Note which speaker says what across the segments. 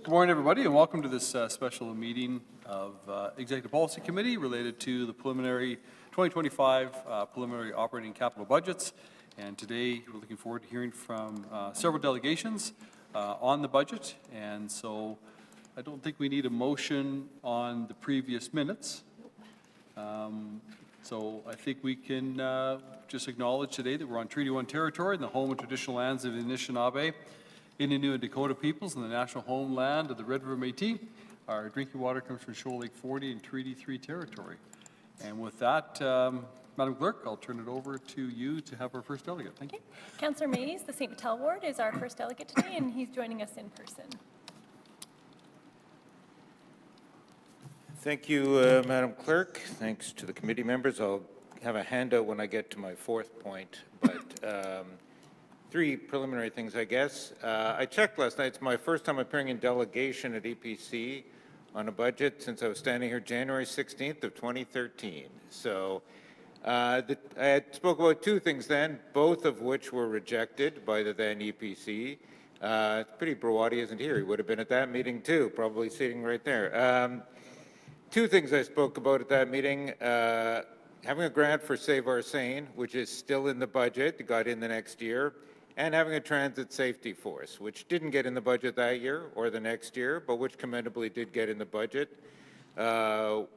Speaker 1: Good morning, everybody, and welcome to this special meeting of Executive Policy Committee related to the preliminary 2025 preliminary operating capital budgets. And today, we're looking forward to hearing from several delegations on the budget. And so I don't think we need a motion on the previous minutes. So I think we can just acknowledge today that we're on Treaty 1 territory in the home and traditional lands of the Anishinaabe, Indian and Dakota peoples, and the national homeland of the Red River Métis. Our drinking water comes from Shoal Lake 40 and Treaty 3 territory. And with that, Madam Clerk, I'll turn it over to you to have our first delegate. Thank you.
Speaker 2: Councillor Mays, the St. Vital Ward, is our first delegate today, and he's joining us in person.
Speaker 3: Thank you, Madam Clerk. Thanks to the committee members. I'll have a handout when I get to my fourth point, but three preliminary things, I guess. I checked last night. It's my first time appearing in delegation at EPC on a budget since I was standing here January 16th of 2013. So I had spoke about two things then, both of which were rejected by the then EPC. It's pretty Brawadi isn't here. He would have been at that meeting too, probably sitting right there. Two things I spoke about at that meeting. Having a grant for Save Our Seine, which is still in the budget, got in the next year, and having a transit safety force, which didn't get in the budget that year or the next year, but which commendably did get in the budget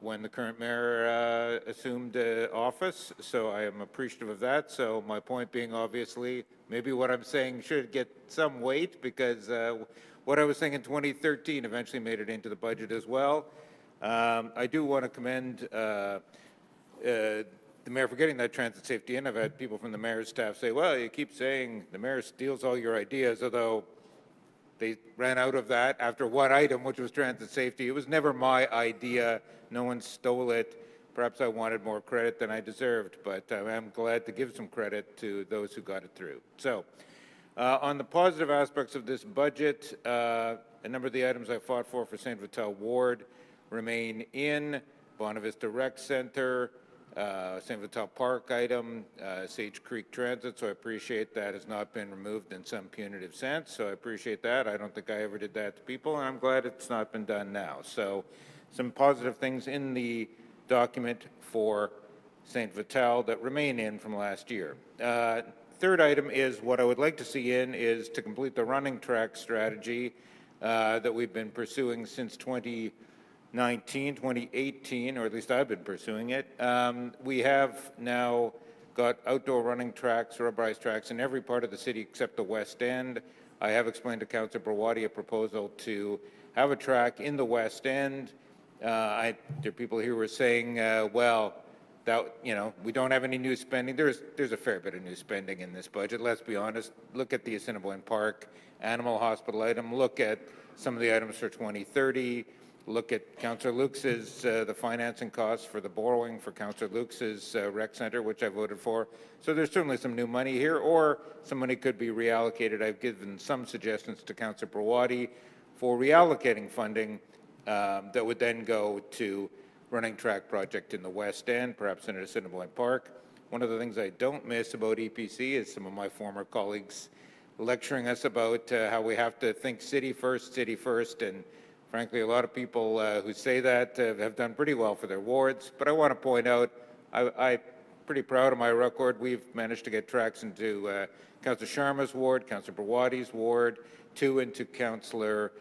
Speaker 3: when the current mayor assumed office. So I am appreciative of that. So my point being, obviously, maybe what I'm saying should get some weight, because what I was saying in 2013 eventually made it into the budget as well. I do want to commend the mayor for getting that transit safety in. I've had people from the mayor's staff say, well, you keep saying the mayor steals all your ideas, although they ran out of that after one item, which was transit safety. It was never my idea. No one stole it. Perhaps I wanted more credit than I deserved, but I'm glad to give some credit to those who got it through. So on the positive aspects of this budget, a number of the items I fought for St. Vital Ward remain in. Bonavista Rec Center, St. Vital Park item, Sage Creek Transit, so I appreciate that has not been removed in some punitive sense, so I appreciate that. I don't think I ever did that to people, and I'm glad it's not been done now. So some positive things in the document for St. Vital that remain in from last year. Third item is what I would like to see in is to complete the running track strategy that we've been pursuing since 2018, or at least I've been pursuing it. We have now got outdoor running tracks, rubberized tracks in every part of the city except the West End. I have explained to Councillor Brawadi a proposal to have a track in the West End. There are people here who are saying, well, that, you know, we don't have any new spending. There's a fair bit of new spending in this budget, let's be honest. Look at the Assiniboine Park Animal Hospital item. Look at some of the items for 2030. Look at Councillor Lukes's, the financing costs for the borrowing for Councillor Lukes's rec center, which I voted for. So there's certainly some new money here, or some money could be reallocated. I've given some suggestions to Councillor Brawadi for reallocating funding that would then go to running track project in the West End, perhaps in Assiniboine Park. One of the things I don't miss about EPC is some of my former colleagues lecturing us about how we have to think city first, and frankly, a lot of people who say that have done pretty well for their wards. But I want to point out, I'm pretty proud of my record. We've managed to get tracks into Councillor Sharma's ward, Councillor Brawadi's ward, 2 into Councillor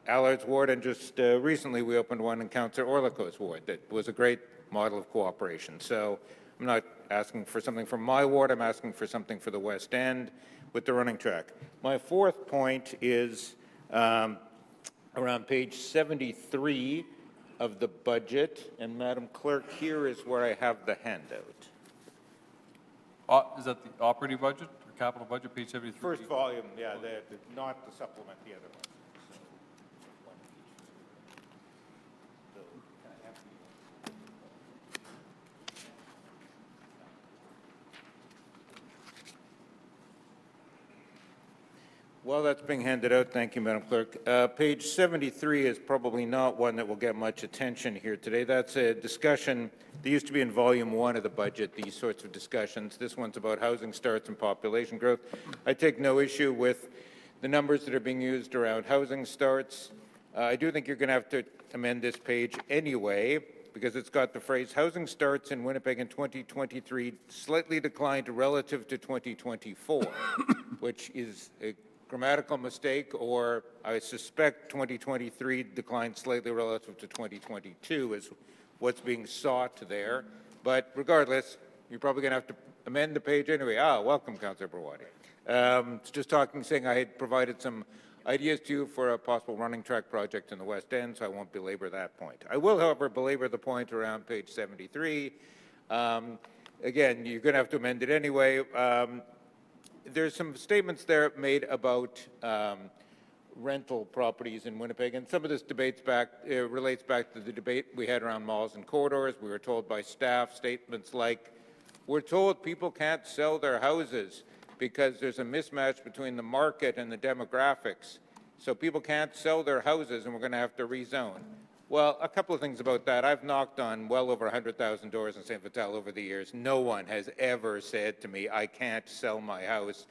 Speaker 3: Allard's ward, and just recently we opened one in Councillor Orlico's ward that was a great model of cooperation. So I'm not asking for something from my ward, I'm asking for something for the West End with the running track. My fourth point is around page 73 of the budget, and Madam Clerk, here is where I have the handout.
Speaker 1: Is that the operating budget or capital budget, page 73?
Speaker 3: First volume, yeah, not the supplement, the other one. While that's being handed out, thank you, Madam Clerk. Page 73 is probably not one that will get much attention here today. That's a discussion that used to be in Volume 1 of the budget, these sorts of discussions. This one's about housing starts and population growth. I take no issue with the numbers that are being used around housing starts. I do think you're going to have to amend this page anyway, because it's got the phrase, housing starts in Winnipeg in 2023 slightly declined relative to 2024, which is a grammatical mistake, or I suspect 2023 declined slightly relative to 2022 is what's being sought there. But regardless, you're probably going to have to amend the page anyway. Welcome, Councillor Brawadi. It's just saying I had provided some ideas to you for a possible running track project in the West End, so I won't belabor that point. I will, however, belabor the point around page 73. Again, you're going to have to amend it anyway. There's some statements there made about rental properties in Winnipeg, and some of this relates back to the debate we had around malls and corridors. We were told by staff statements like, we're told people can't sell their houses because there's a mismatch between the market and the demographics. So people can't sell their houses and we're going to have to rezone. Well, a couple of things about that. I've knocked on well over 100,000 doors in St. Vital over the years. No one has ever said to me, I can't sell my house.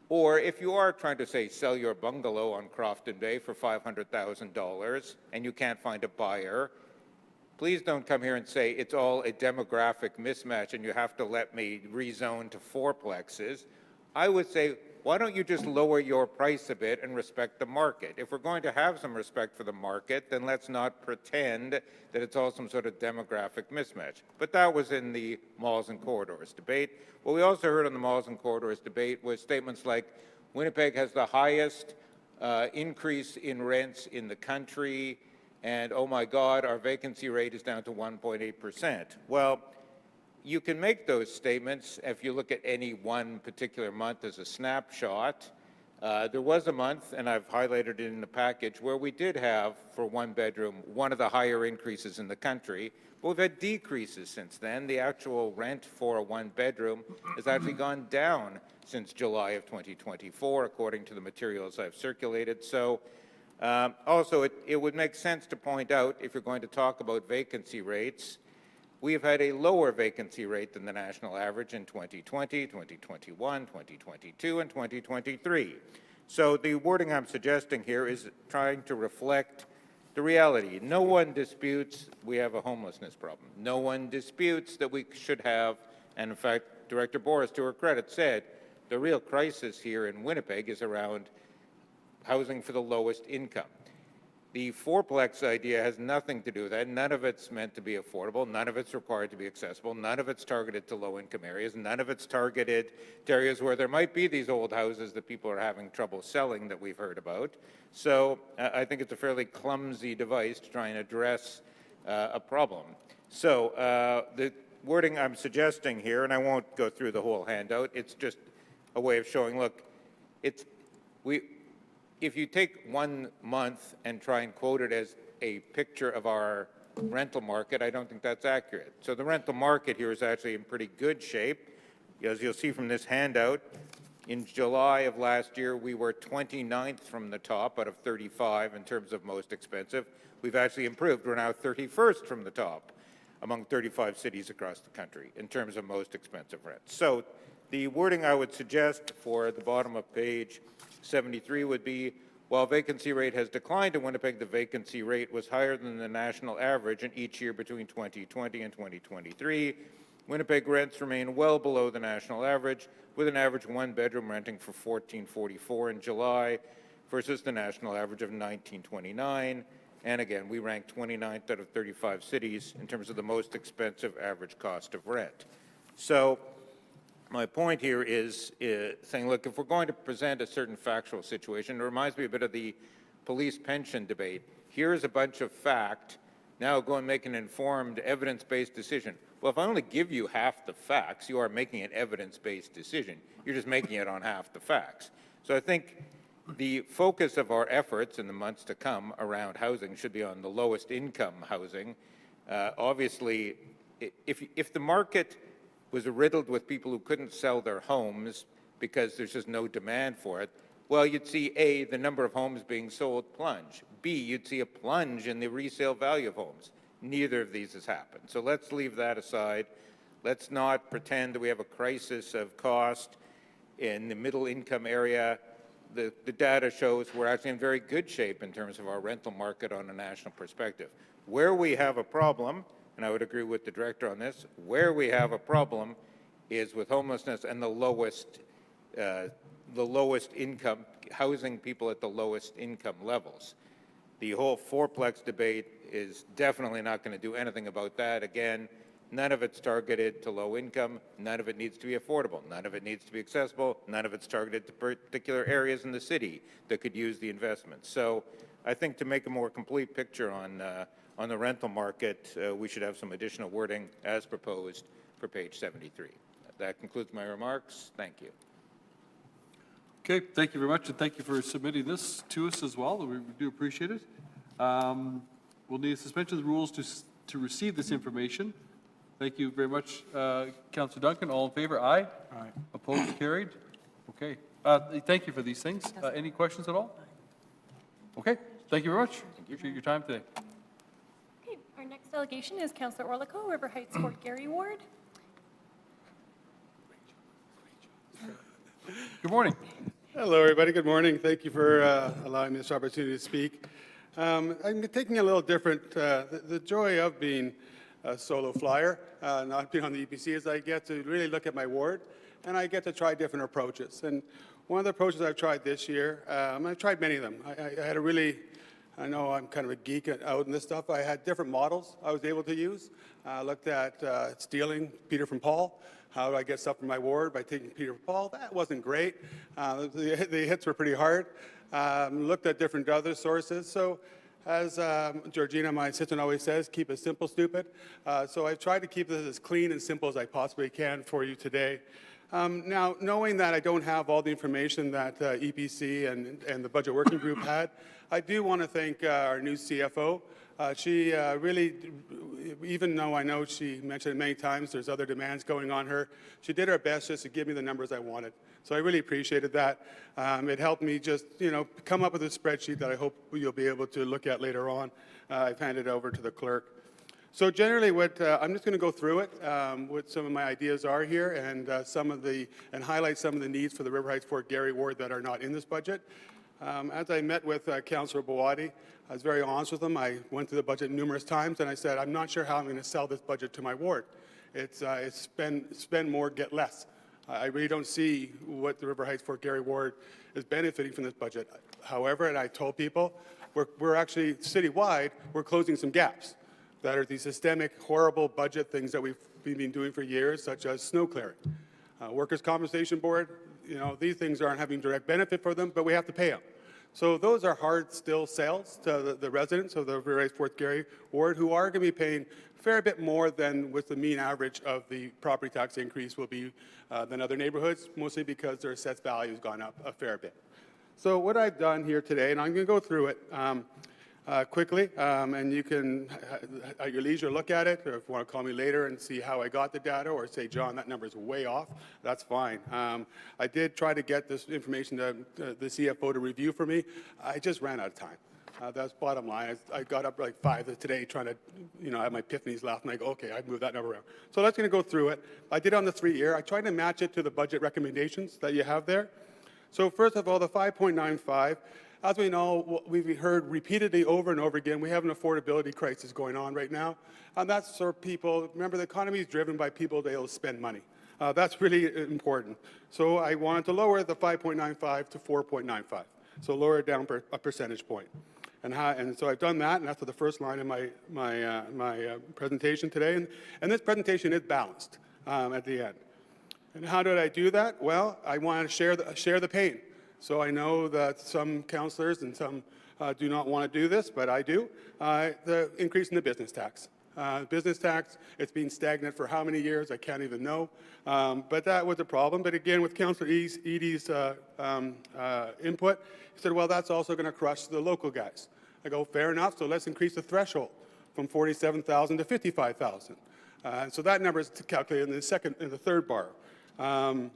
Speaker 3: Or if you are trying to, say, sell your bungalow on Crofton Bay for $500,000 and you can't find a buyer, please don't come here and say it's all a demographic mismatch and you have to let me rezone to fourplexes. I would say, why don't you just lower your price a bit and respect the market? If we're going to have some respect for the market, then let's not pretend that it's all some sort of demographic mismatch. But that was in the malls and corridors debate. What we also heard on the malls and corridors debate was statements like, Winnipeg has the highest increase in rents in the country, and oh my God, our vacancy rate is down to 1.8%. Well, you can make those statements if you look at any one particular month as a snapshot. There was a month, and I've highlighted it in the package, where we did have, for one bedroom, one of the higher increases in the country. But we've had decreases since then. The actual rent for a one bedroom has actually gone down since July of 2024, according to the materials I've circulated. So also, it would make sense to point out, if you're going to talk about vacancy rates, we have had a lower vacancy rate than the national average in 2020, 2021, 2022, and 2023. So the wording I'm suggesting here is trying to reflect the reality. No one disputes we have a homelessness problem. No one disputes that we should have, and in fact, Director Boris, to her credit, said the real crisis here in Winnipeg is around housing for the lowest income. The fourplex idea has nothing to do with that. None of it's meant to be affordable. None of it's required to be accessible. None of it's targeted to low-income areas. None of it's targeted to areas where there might be these old houses that people are having trouble selling that we've heard about. So I think it's a fairly clumsy device to try and address a problem. So the wording I'm suggesting here, and I won't go through the whole handout, it's just a way of showing, look, if you take 1 month and try and quote it as a picture of our rental market, I don't think that's accurate. So the rental market here is actually in pretty good shape. As you'll see from this handout, in July of last year, we were 29th from the top out of 35 in terms of most expensive. We've actually improved. We're now 31st from the top among 35 cities across the country in terms of most expensive rents. So the wording I would suggest for the bottom of page 73 would be, while vacancy rate has declined in Winnipeg, the vacancy rate was higher than the national average in each year between 2020 and 2023. Winnipeg rents remain well below the national average, with an average one-bedroom renting for $14.44 in July versus the national average of $19.29. And again, we ranked 29th out of 35 cities in terms of the most expensive average cost of rent. So my point here is saying, look, if we're going to present a certain factual situation, it reminds me a bit of the police pension debate. Here's a bunch of fact. Now go and make an informed, evidence-based decision. Well, if I only give you half the facts, you are making an evidence-based decision. You're just making it on half the facts. So I think the focus of our efforts in the months to come around housing should be on the lowest income housing. Obviously, if the market was riddled with people who couldn't sell their homes because there's just no demand for it, well, you'd see, A, the number of homes being sold plunge. B, you'd see a plunge in the resale value of homes. Neither of these has happened. So let's leave that aside. Let's not pretend that we have a crisis of cost in the middle income area the data shows we're actually in very good shape in terms of our rental market on a national perspective. Where we have a problem, and I would agree with the director on this, where we have a problem is with homelessness and the lowest income, housing people at the lowest income levels. The whole fourplex debate is definitely not going to do anything about that. Again, none of it's targeted to low income. None of it needs to be affordable. None of it needs to be accessible. None of it's targeted to particular areas in the city that could use the investment. So I think to make a more complete picture on the rental market, we should have some additional wording as proposed for page 73. That concludes my remarks. Thank you.
Speaker 1: Okay, thank you very much, and thank you for submitting this to us as well. We do appreciate it. We'll need a suspension of the rules to receive this information. Thank you very much, Councillor Duncan. All in favor? Aye. Aye. Opposed? Carried. Okay. Thank you for these things. Any questions at all? Okay. Thank you very much. Appreciate your time today.
Speaker 2: Okay, our next delegation is Councillor Orlico, River Heights Fort Garry Ward.
Speaker 1: Good morning.
Speaker 4: Hello, everybody. Good morning. Thank you for allowing me this opportunity to speak. I'm taking a little different, the joy of being a solo flyer, not being on the EPC, is I get to really look at my ward, and I get to try different approaches. And one of the approaches I've tried this year, I've tried many of them. I had a really, I know I'm kind of a geek out in this stuff. I had different models I was able to use. I looked at stealing Peter from Paul. How do I get stuff from my ward by taking Peter from Paul? That wasn't great. The hits were pretty hard. Looked at different other sources. So as Georgina, my assistant, always says, keep it simple, stupid. So I've tried to keep this as clean and simple as I possibly can for you today. Now, knowing that I don't have all the information that EPC and the Budget Working Group had, I do want to thank our new CFO. She really, even though I know she mentioned it many times, there's other demands going on her, she did her best just to give me the numbers I wanted. So I really appreciated that. It helped me just, come up with a spreadsheet that I hope you'll be able to look at later on. I've handed it over to the clerk. So generally, I'm just going to go through it, what some of my ideas are here, and highlight some of the needs for the River Heights Fort Garry ward that are not in this budget. As I met with Councillor Bawadi, I was very honest with him. I went through the budget numerous times, and I said, I'm not sure how I'm going to sell this budget to my ward. It's spend more, get less. I really don't see what the River Heights Fort Garry ward is benefiting from this budget. However, and I told people, we're actually citywide, we're closing some gaps that are these systemic, horrible budget things that we've been doing for years, such as snow clearing. Workers' Compensation Board, these things aren't having direct benefit for them, but we have to pay them. So those are hard still sales to the residents of the River Heights Fort Garry ward, who are going to be paying a fair bit more than with the mean average of the property tax increase will be than other neighborhoods, mostly because their assessed value has gone up a fair bit. So what I've done here today, and I'm going to go through it quickly, and you can, at your leisure, look at it, or if you want to call me later and see how I got the data, or say, John, that number is way off, that's fine. I did try to get this information to the CFO to review for me. I just ran out of time. That's bottom line. I got up like 5 today trying to, have my epiphanies left, and I go, okay, I moved that number around. So that's going to go through it. I did on the 3-year. I tried to match it to the budget recommendations that you have there. So first of all, the 5.95, as we know, we've heard repeatedly over and over again, we have an affordability crisis going on right now. And that's for people, remember the economy is driven by people to be able to spend money. That's really important. So I wanted to lower the 5.95 to 4.95. So lower it down a percentage point. And so I've done that, and that's the first line in my presentation today. And this presentation is balanced at the end. And how did I do that? Well, I want to share the pain. So I know that some councillors and some do not want to do this, but I do. The increase in the business tax. Business tax, it's been stagnant for how many years? I can't even know. But that was a problem. But again, with Councillor Eadie's input, he said, well, that's also going to crush the local guys. I go, fair enough, so let's increase the threshold from 47,000 to 55,000. So that number is calculated in the third bar. And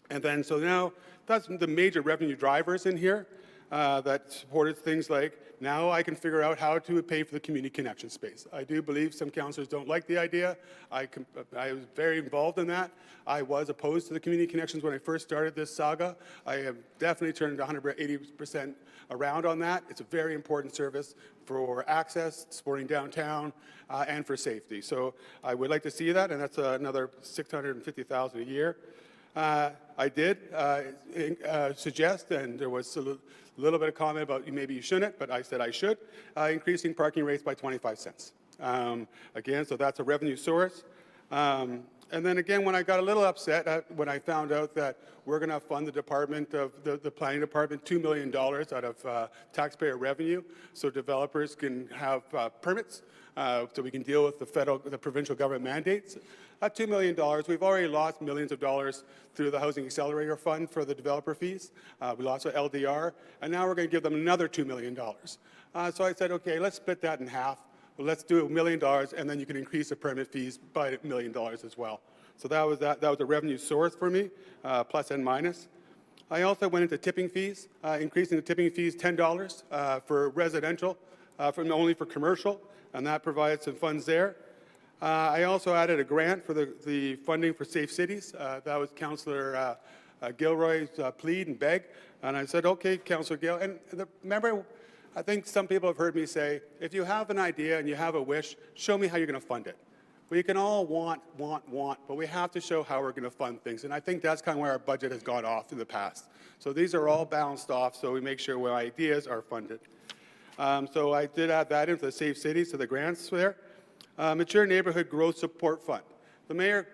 Speaker 4: then, so now, that's the major revenue drivers in here. that supported things like, now I can figure out how to pay for the community connection space. I do believe some councillors don't like the idea. I was very involved in that. I was opposed to the community connections when I first started this saga. I have definitely turned 180% around on that. It's a very important service for access, supporting downtown, and for safety. So I would like to see that, and that's another $650,000 a year. I did suggest, and there was a little bit of comment about maybe you shouldn't, but I said I should, increasing parking rates by 25 cents. Again, so that's a revenue source. And then again, when I got a little upset when I found out that we're going to fund the department of the planning department $2 million out of taxpayer revenue, so developers can have permits, so we can deal with the provincial government mandates. At $2 million, we've already lost millions of dollars through the Housing Accelerator Fund for the developer fees. We lost our LDR, and now we're going to give them another $2 million. So I said, okay, let's split that in half. Well, let's do $1 million, and then you can increase the permit fees by $1 million as well. So that was a revenue source for me, plus and minus. I also went into tipping fees, increasing the tipping fees $10 for residential, only for commercial, and that provides some funds there. I also added a grant for the funding for safe cities. That was Councillor Gilroy's plead and beg, and I said, okay, Councillor Gill. And remember, I think some people have heard me say, if you have an idea and you have a wish, show me how you're going to fund it. We can all want, but we have to show how we're going to fund things. And I think that's kind of where our budget has gone off in the past. So these are all balanced off, so we make sure our ideas are funded. So I did add that into the Safe Cities, to the grants there. Mature Neighborhood Growth Support Fund. The mayor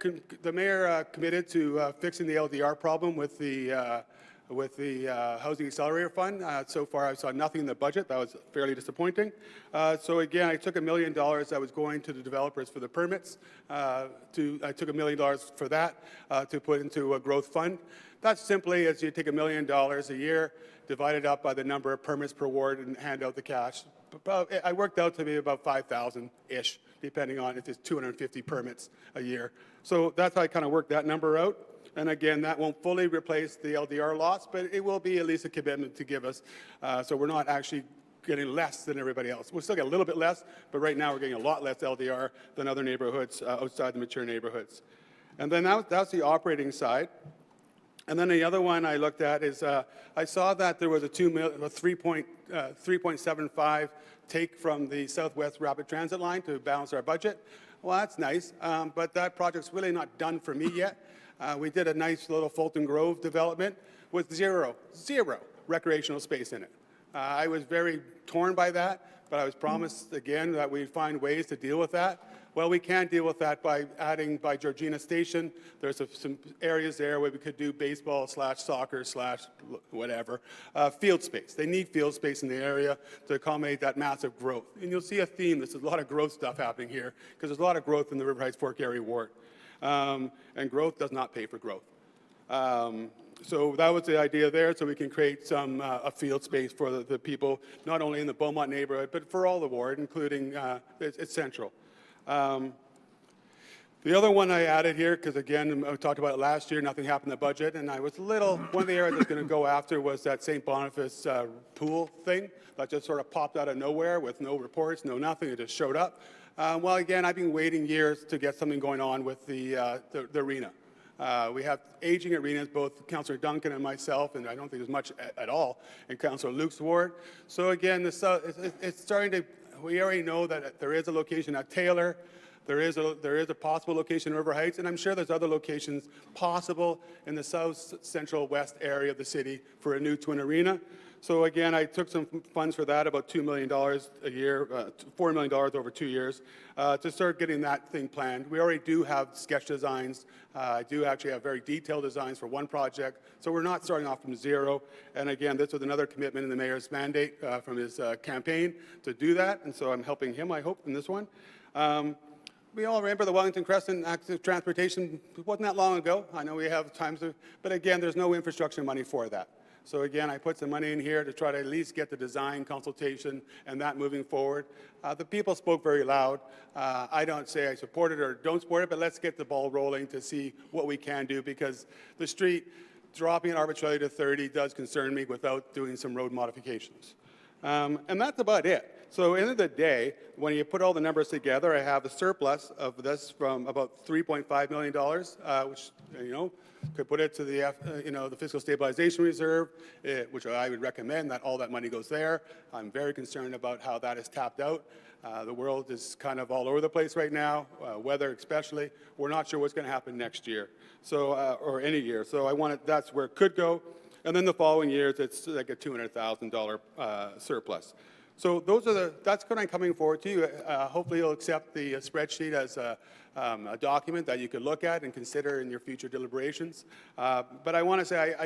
Speaker 4: committed to fixing the LDR problem with the Housing Accelerator Fund. So far, I saw nothing in the budget. That was fairly disappointing. So again, I took $1 million that was going to the developers for the permits. I took $1 million for that to put into a growth fund. That's simply as you take $1 million a year, divide it up by the number of permits per ward, and hand out the cash. I worked out to be about 5,000-ish, depending on if it's 250 permits a year. So that's how I kind of worked that number out. And again, that won't fully replace the LDR loss, but it will be at least a commitment to give us. So we're not actually getting less than everybody else. We'll still get a little bit less, but right now we're getting a lot less LDR than other neighborhoods outside the mature neighborhoods. And then that's the operating side. And then the other one I looked at is I saw that there was a 3.75 take from the Southwest Rapid Transit line to balance our budget. Well, that's nice, but that project's really not done for me yet. We did a nice little Fulton Grove development with zero recreational space in it. I was very torn by that, but I was promised again that we'd find ways to deal with that. Well, we can deal with that by adding by Georgina Station. There's some areas there where we could do baseball / soccer / whatever. Field space. They need field space in the area to accommodate that massive growth. And you'll see a theme. There's a lot of growth stuff happening here because there's a lot of growth in the River Heights Fork Area Ward. And growth does not pay for growth. So that was the idea there, so we can create some a field space for the people, not only in the Beaumont neighborhood, but for all the ward, including it's central. The other one I added here, because again, I talked about it last year, nothing happened in the budget, and I was one of the areas I was going to go after was that St. Boniface pool thing that just sort of popped out of nowhere with no reports, no nothing, it just showed up. Well, again, I've been waiting years to get something going on with the arena. We have aging arenas, both Councillor Duncan and myself, and I don't think there's much at all in Councillor Luke's ward. So again, it's starting to, we already know that there is a location at Taylor, there is a possible location in River Heights, and I'm sure there's other locations possible in the south, central, west area of the city for a new twin arena. So again, I took some funds for that, about $2 million a year, $4 million over 2 years, to start getting that thing planned. We already do have sketch designs. I do actually have very detailed designs for one project, so we're not starting off from zero. And again, this was another commitment in the mayor's mandate from his campaign to do that, and so I'm helping him, I hope, in this one. We all remember the Wellington Crescent Active Transportation. It wasn't that long ago. I know we have times, but again, there's no infrastructure money for that. So again, I put some money in here to try to at least get the design consultation and that moving forward. The people spoke very loud. I don't say I support it or don't support it, but let's get the ball rolling to see what we can do, because the street dropping it arbitrarily to 30 does concern me without doing some road modifications. And that's about it. So end of the day, when you put all the numbers together, I have a surplus of this from about $3.5 million, which, could put it to the, the fiscal stabilization reserve, which I would recommend that all that money goes there. I'm very concerned about how that is tapped out. The world is kind of all over the place right now, weather especially. We're not sure what's going to happen next year, so or any year. So that's where it could go. And then the following years, it's like a $200,000 surplus. So that's what I'm coming forward to you. Hopefully you'll accept the spreadsheet as a document that you could look at and consider in your future deliberations. But I want to say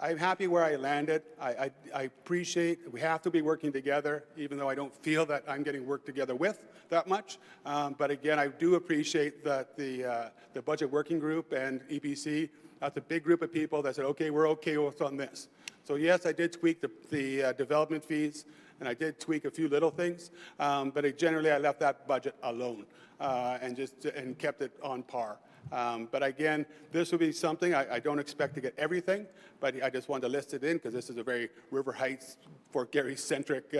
Speaker 4: I'm happy where I landed. I appreciate, we have to be working together, even though I don't feel that I'm getting worked together with that much. But again, I do appreciate that the budget working group and EPC, that's a big group of people that said, okay, we're okay with on this. So yes, I did tweak the development fees, and I did tweak a few little things, but generally I left that budget alone and kept it on par. But again, this will be something, I don't expect to get everything, but I just wanted to list it in because this is a very River Heights, Fort Garry-centric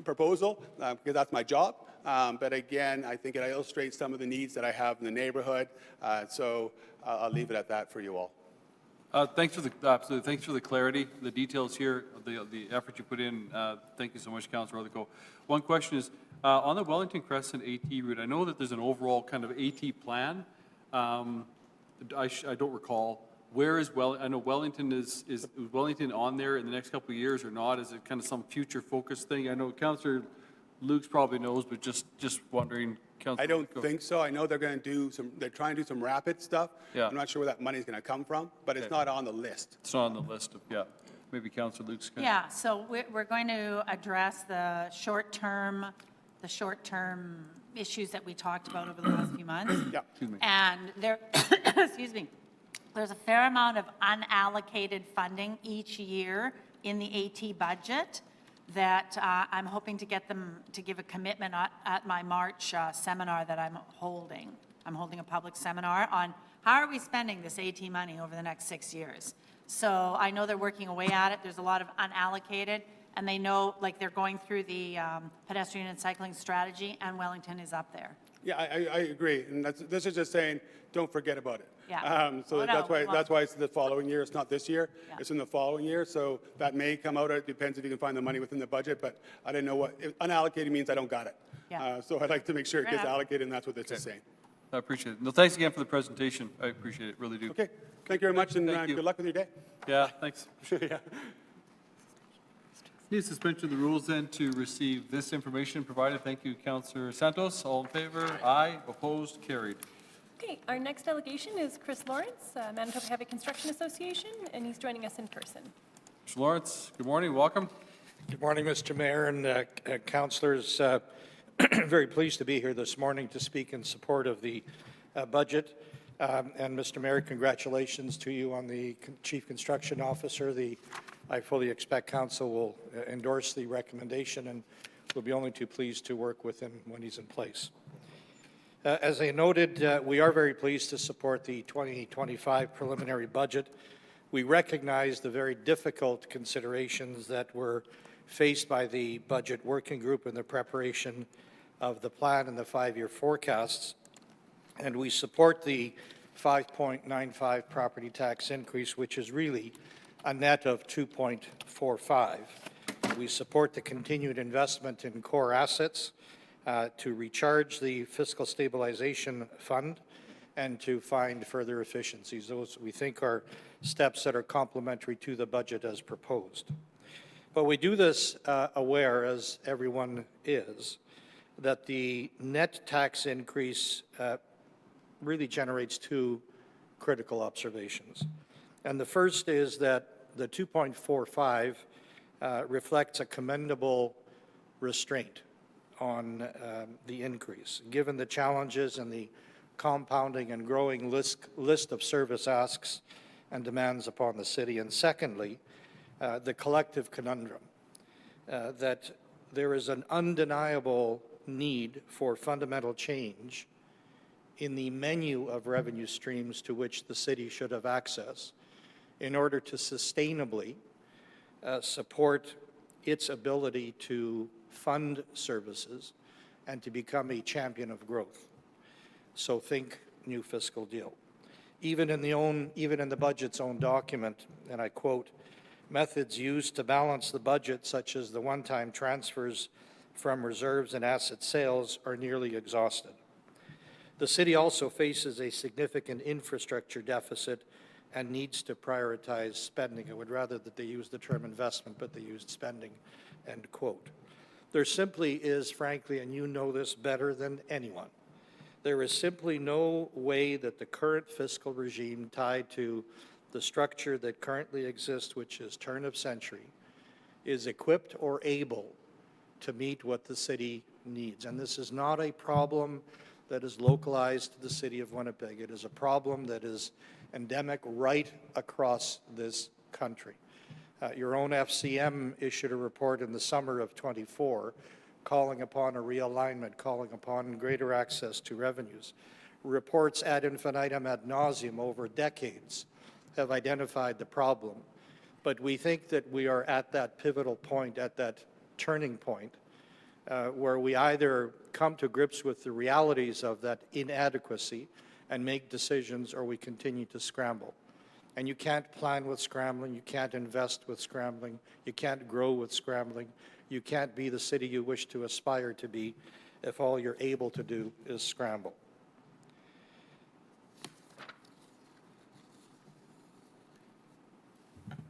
Speaker 4: proposal, because that's my job. But again, I think it illustrates some of the needs that I have in the neighborhood, so I'll leave it at that for you all.
Speaker 1: Thanks for the clarity, the details here, the effort you put in. Thank you so much, Councillor Rutherford. One question is, on the Wellington Crescent AT route, I know that there's an overall kind of AT plan. I don't recall. Where is I know Wellington is Wellington on there in the next couple of years or not? Is it kind of some future focus thing? I know Councillor Lukes probably knows, but just wondering.
Speaker 4: I don't think so. I know they're going to do they're trying to do some rapid stuff.
Speaker 1: Yeah.
Speaker 4: I'm not sure where that money's going to come from, but it's not on the list.
Speaker 1: It's not on the list of, yeah. Maybe Councillor Lukes can.
Speaker 5: Yeah, so we're going to address the short-term issues that we talked about over the last few months.
Speaker 4: Yeah.
Speaker 1: Excuse me.
Speaker 5: And there, excuse me, there's a fair amount of unallocated funding each year in the AT budget that I'm hoping to get them to give a commitment at my March seminar that I'm holding. I'm holding a public seminar on how are we spending this AT money over the next 6 years. So I know they're working away at it. There's a lot of unallocated, and they know, like, they're going through the pedestrian and cycling strategy, and Wellington is up there.
Speaker 4: Yeah, I agree. And this is just saying, don't forget about it.
Speaker 5: Yeah.
Speaker 4: So
Speaker 5: Oh, no,
Speaker 4: that's why it's the following year. It's not this year.
Speaker 5: Yeah.
Speaker 4: It's in the following year. So that may come out. It depends if you can find the money within the budget. But I didn't know unallocated means I don't got it.
Speaker 5: Yeah.
Speaker 4: So I'd like to make sure it
Speaker 5: Fair
Speaker 4: gets
Speaker 5: enough.
Speaker 4: allocated, and that's what this is saying.
Speaker 1: I appreciate it. No, thanks again for the presentation. I appreciate it, really do.
Speaker 4: Okay. Thank you very much, and
Speaker 1: Thank you.
Speaker 4: good luck with your day.
Speaker 1: Yeah, thanks.
Speaker 4: Yeah.
Speaker 1: Need suspension of the rules then to receive this information provided. Thank you, Councillor Santos. All in favor? Aye. Opposed? Carried.
Speaker 2: Okay, our next delegation is Chris Lawrence, Manitoba Heavy Construction Association, and he's joining us in person.
Speaker 1: Mr. Lawrence, good morning. Welcome.
Speaker 6: Good morning, Mr. Mayor and councillors. Very pleased to be here this morning to speak in support of the budget. And Mr. Mayor, congratulations to you on the Chief Construction Officer. I fully expect council will endorse the recommendation, and we'll be only too pleased to work with him when he's in place. As I noted, we are very pleased to support the 2025 preliminary budget. We recognize the very difficult considerations that were faced by the budget working group in the preparation of the plan and the five-year forecasts, and we support the 5.95 property tax increase, which is really a net of 2.45. We support the continued investment in core assets to recharge the fiscal stabilization fund and to find further efficiencies. Those, we think, are steps that are complementary to the budget as proposed. But we do this aware, as everyone is, that the net tax increase really generates two critical observations. And the first is that the 2.45 reflects a commendable restraint on the increase, given the challenges and the compounding and growing list of service asks and demands upon the city. And secondly, the collective conundrum that there is an undeniable need for fundamental change in the menu of revenue streams to which the city should have access in order to sustainably support its ability to fund services and to become a champion of growth. So think new fiscal deal. Even in the budget's own document, and I quote, methods used to balance the budget, such as the one-time transfers from reserves and asset sales, are nearly exhausted. The city also faces a significant infrastructure deficit and needs to prioritize spending. I would rather that they use the term investment, but they used spending, end quote. There simply is, frankly, and you know this better than anyone, there is simply no way that the current fiscal regime tied to the structure that currently exists, which is turn of century, is equipped or able to meet what the city needs. And this is not a problem that is localized to the city of Winnipeg. It is a problem that is endemic right across this country. Your own FCM issued a report in the summer of '24 calling upon a realignment, calling upon greater access to revenues. Reports ad infinitum ad nauseum over decades have identified the problem, but we think that we are at that pivotal point, at that turning point, where we either come to grips with the realities of that inadequacy and make decisions, or we continue to scramble. And you can't plan with scrambling, you can't invest with scrambling, you can't grow with scrambling, you can't be the city you wish to aspire to be if all you're able to do is scramble.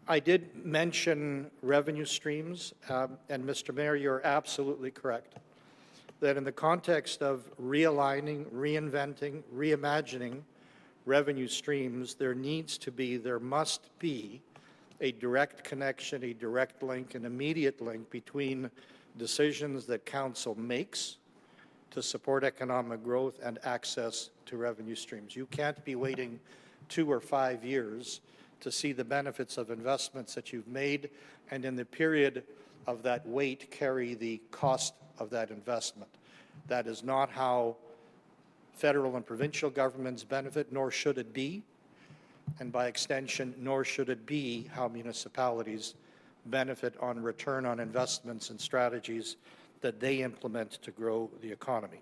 Speaker 6: I did mention revenue streams, and Mr. Mayor, you're absolutely correct, that in the context of realigning, reinventing, reimagining revenue streams, there must be a direct connection, a direct link, an immediate link between decisions that council makes to support economic growth and access to revenue streams. You can't be waiting 2 or 5 years to see the benefits of investments that you've made, and in the period of that wait, carry the cost of that investment. That is not how federal and provincial governments benefit, nor should it be, and by extension, nor should it be how municipalities benefit on return on investments and strategies that they implement to grow the economy.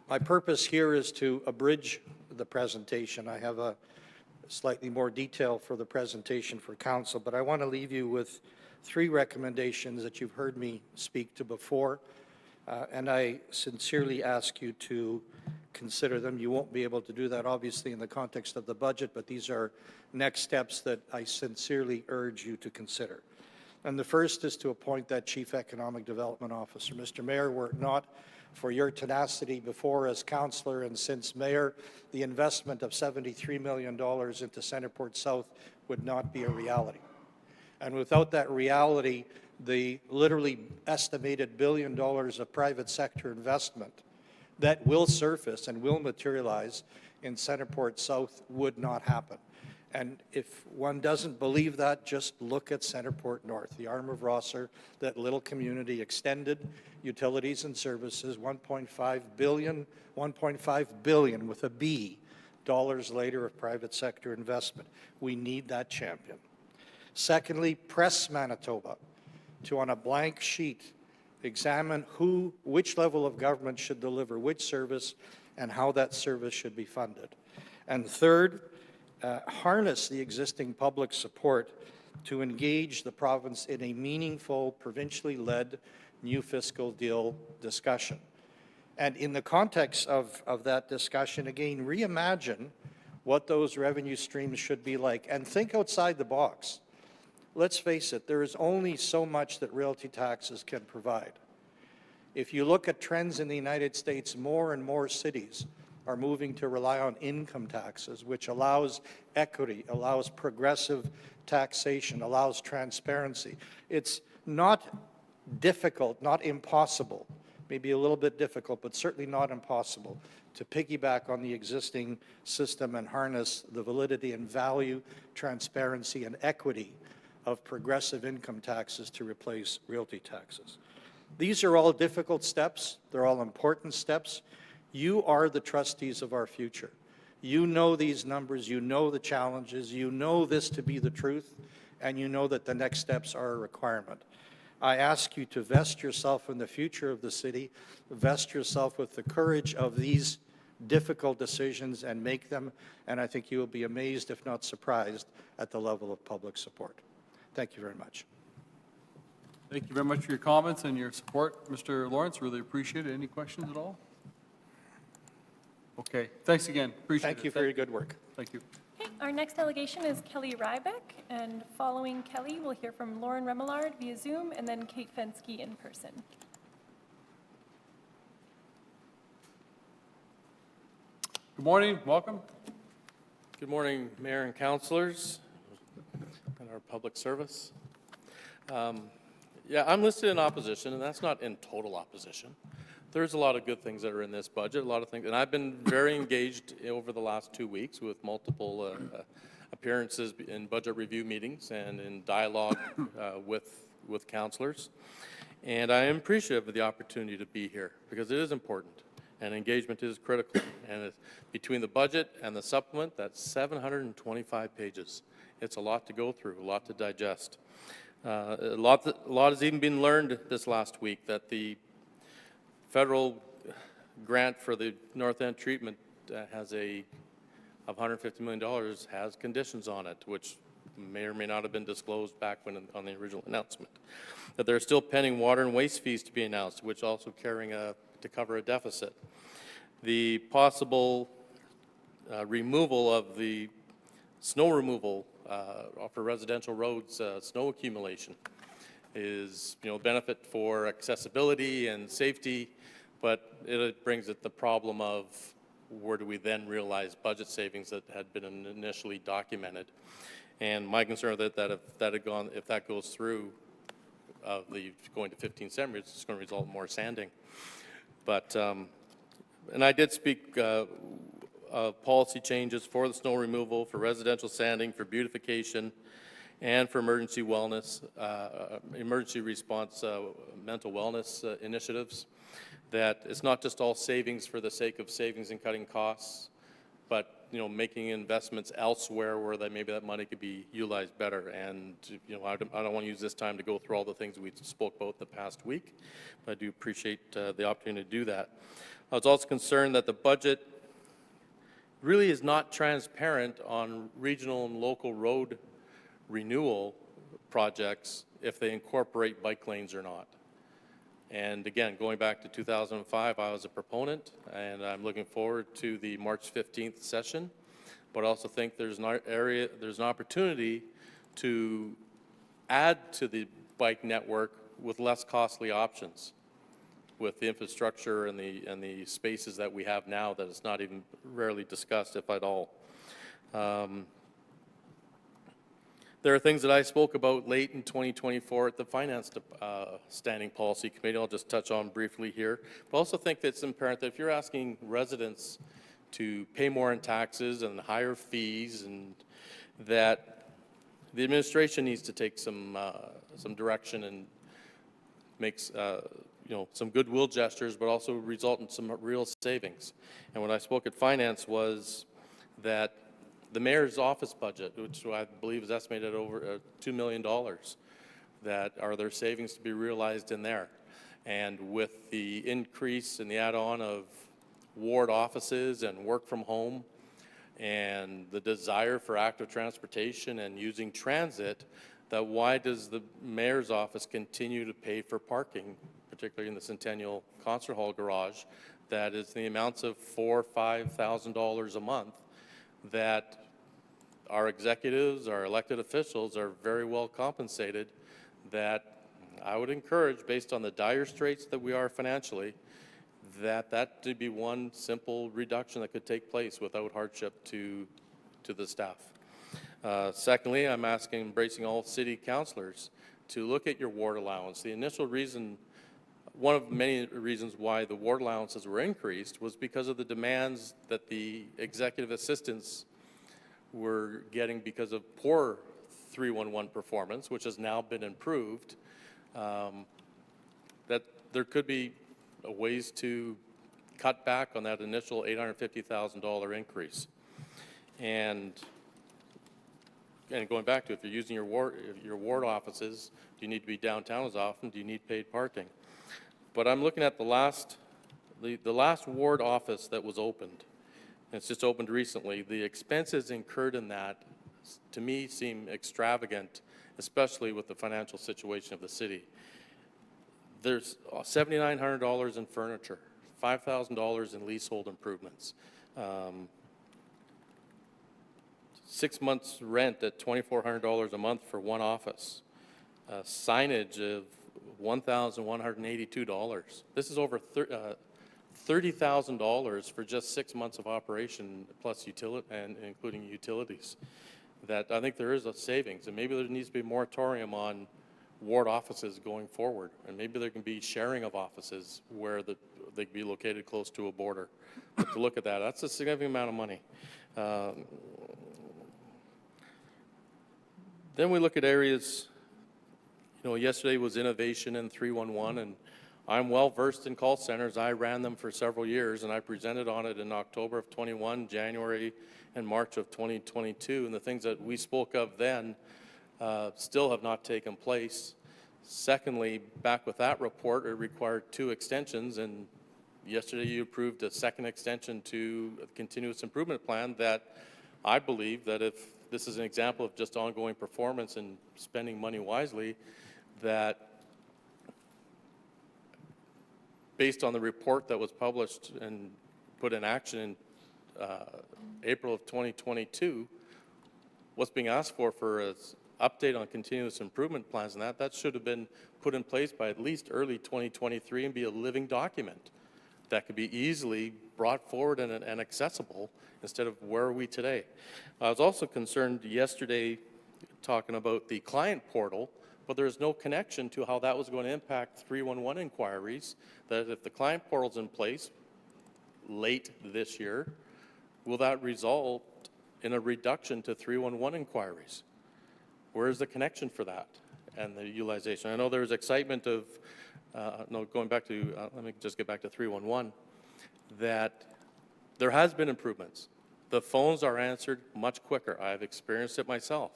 Speaker 6: My purpose here is to abridge the presentation. I have a slightly more detail for the presentation for council, but I want to leave you with 3 recommendations that you've heard me speak to before, and I sincerely ask you to consider them. You won't be able to do that, obviously, in the context of the budget, but these are next steps that I sincerely urge you to consider. And the first is to appoint that Chief Economic Development Officer. Mr. Mayor, were it not for your tenacity before as councillor and since mayor, the investment of $73 million into Centreport South would not be a reality. And without that reality, the literally estimated $1 billion of private sector investment that will surface and will materialize in Centreport South would not happen. And if one doesn't believe that, just look at Centreport North, the arm of Rosser, that little community, extended utilities and services, $1.5 billion with a B dollars later of private sector investment. We need that champion. Secondly, press Manitoba to, on a blank sheet, examine which level of government should deliver which service and how that service should be funded. And third, harness the existing public support to engage the province in a meaningful, provincially led new fiscal deal discussion. And in the context of that discussion, again, reimagine what those revenue streams should be like and think outside the box. Let's face it, there is only so much that realty taxes can provide. If you look at trends in the United States, more and more cities are moving to rely on income taxes, which allows equity, allows progressive taxation, allows transparency. It's not difficult, not impossible, maybe a little bit difficult, but certainly not impossible to piggyback on the existing system and harness the validity and value, transparency, and equity of progressive income taxes to replace realty taxes. These are all difficult steps. They're all important steps. You are the trustees of our future. You know these numbers, you know the challenges, you know this to be the truth, and you know that the next steps are a requirement. I ask you to vest yourself in the future of the city, vest yourself with the courage of these difficult decisions and make them, and I think you will be amazed, if not surprised, at the level of public support. Thank you very much.
Speaker 1: Thank you very much for your comments and your support, Mr. Lawrence. Really appreciate it. Any questions at all? Okay, thanks again. Appreciate it.
Speaker 6: Thank you for your good work.
Speaker 1: Thank you.
Speaker 2: Okay, our next delegation is Kelly Rybeck, and following Kelly, we'll hear from Lauren Remillard via Zoom, and then Kate Fensky in person.
Speaker 1: Good morning, welcome.
Speaker 7: Good morning, Mayor and councilors and our public service. Yeah, I'm listed in opposition, and that's not in total opposition. There's a lot of good things that are in this budget, a lot of things, and I've been very engaged over the last 2 weeks with multiple appearances in budget review meetings and in dialogue with councilors. And I am appreciative of the opportunity to be here because it is important and engagement is critical. And between the budget and the supplement, that's 725 pages. It's a lot to go through, a lot to digest. A lot has even been learned this last week, that the federal grant for the North End treatment of $150 million has conditions on it, which may or may not have been disclosed back when on the original announcement. That there are still pending water and waste fees to be announced, which also carrying to cover a deficit. The possible removal of the snow removal for residential roads, snow accumulation is, benefit for accessibility and safety, but it brings it the problem of where do we then realize budget savings that had been initially documented. And my concern that if that goes through, going to 15 centimeters, it's going to result in more sanding. But and I did speak policy changes for the snow removal, for residential sanding, for beautification, and for emergency wellness, emergency response, mental wellness initiatives. That it's not just all savings for the sake of savings and cutting costs, but making investments elsewhere where maybe that money could be utilized better. And I don't want to use this time to go through all the things we spoke about the past week, but I do appreciate the opportunity to do that. I was also concerned that the budget really is not transparent on regional and local road renewal projects if they incorporate bike lanes or not. And again, going back to 2005, I was a proponent, and I'm looking forward to the March 15th session. But I also think there's an opportunity to add to the bike network with less costly options, with the infrastructure and the spaces that we have now that is not even rarely discussed, if at all. There are things that I spoke about late in 2024 at the Finance Standing Policy Committee. I'll just touch on briefly here. But I also think that it's imperative that if you're asking residents to pay more in taxes and higher fees, and that the administration needs to take some direction and makes some goodwill gestures, but also result in some real savings. And when I spoke at Finance was that the mayor's office budget, which I believe is estimated at over $2 million, that are there savings to be realized in there. And with the increase in the add-on of ward offices and work from home, and the desire for active transportation and using transit, that why does the mayor's office continue to pay for parking, particularly in the Centennial Concert Hall garage, that is the amounts of $4,000 or $5,000 a month, that our executives, our elected officials are very well compensated, that I would encourage, based on the dire straits that we are financially, that to be one simple reduction that could take place without hardship to the staff. Secondly, I'm embracing all city councilors to look at your ward allowance. The initial reason, one of many reasons why the ward allowances were increased was because of the demands that the executive assistants were getting because of poor 311 performance, which has now been improved. That there could be ways to cut back on that initial $850,000 increase. And going back to, if you're using your ward offices, do you need to be downtown as often? Do you need paid parking? But I'm looking at the last ward office that was opened. And it's just opened recently. The expenses incurred in that, to me, seem extravagant, especially with the financial situation of the city. There's $7,900 in furniture, $5,000 in leasehold improvements, 6 months rent at $2,400 a month for one office, signage of $1,182. This is over $30,000 for just 6 months of operation plus and including utilities. That I think there is a savings, and maybe there needs to be a moratorium on ward offices going forward, and maybe there can be sharing of offices where they can be located close to a border. But to look at that, that's a significant amount of money. Then we look at areas, yesterday was innovation in 311, and I'm well versed in call centers. I ran them for several years, and I presented on it in October of 21, January, and March of 2022, and the things that we spoke of then still have not taken place. Secondly, back with that report, it required 2 extensions, and yesterday you approved a second extension to a continuous improvement plan that I believe that if this is an example of just ongoing performance and spending money wisely, that based on the report that was published and put in action in April of 2022, what's being asked for an update on continuous improvement plans, and that should have been put in place by at least early 2023 and be a living document that could be easily brought forward and accessible instead of where are we today. I was also concerned yesterday talking about the client portal, but there's no connection to how that was going to impact 311 inquiries, that if the client portal's in place late this year, will that result in a reduction to 311 inquiries? Where is the connection for that and the utilization? I know there's excitement of, going back to, let me just get back to 311, that there has been improvements. The phones are answered much quicker. I've experienced it myself.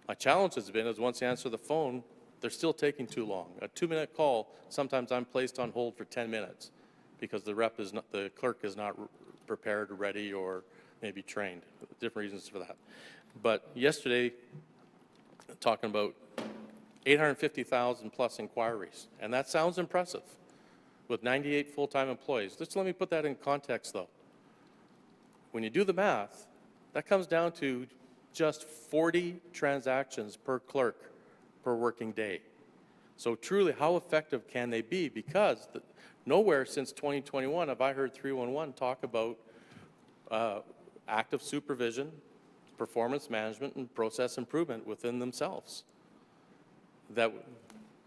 Speaker 7: My challenge has been is once you answer the phone, they're still taking too long. A 2-minute call, sometimes I'm placed on hold for 10 minutes because the clerk is not prepared, ready, or maybe trained. Different reasons for that. But yesterday, talking about 850,000 plus inquiries, and that sounds impressive with 98 full-time employees. Just let me put that in context, though. When you do the math, that comes down to just 40 transactions per clerk per working day. So truly, how effective can they be? Because nowhere since 2021 have I heard 311 talk about active supervision, performance management, and process improvement within themselves. That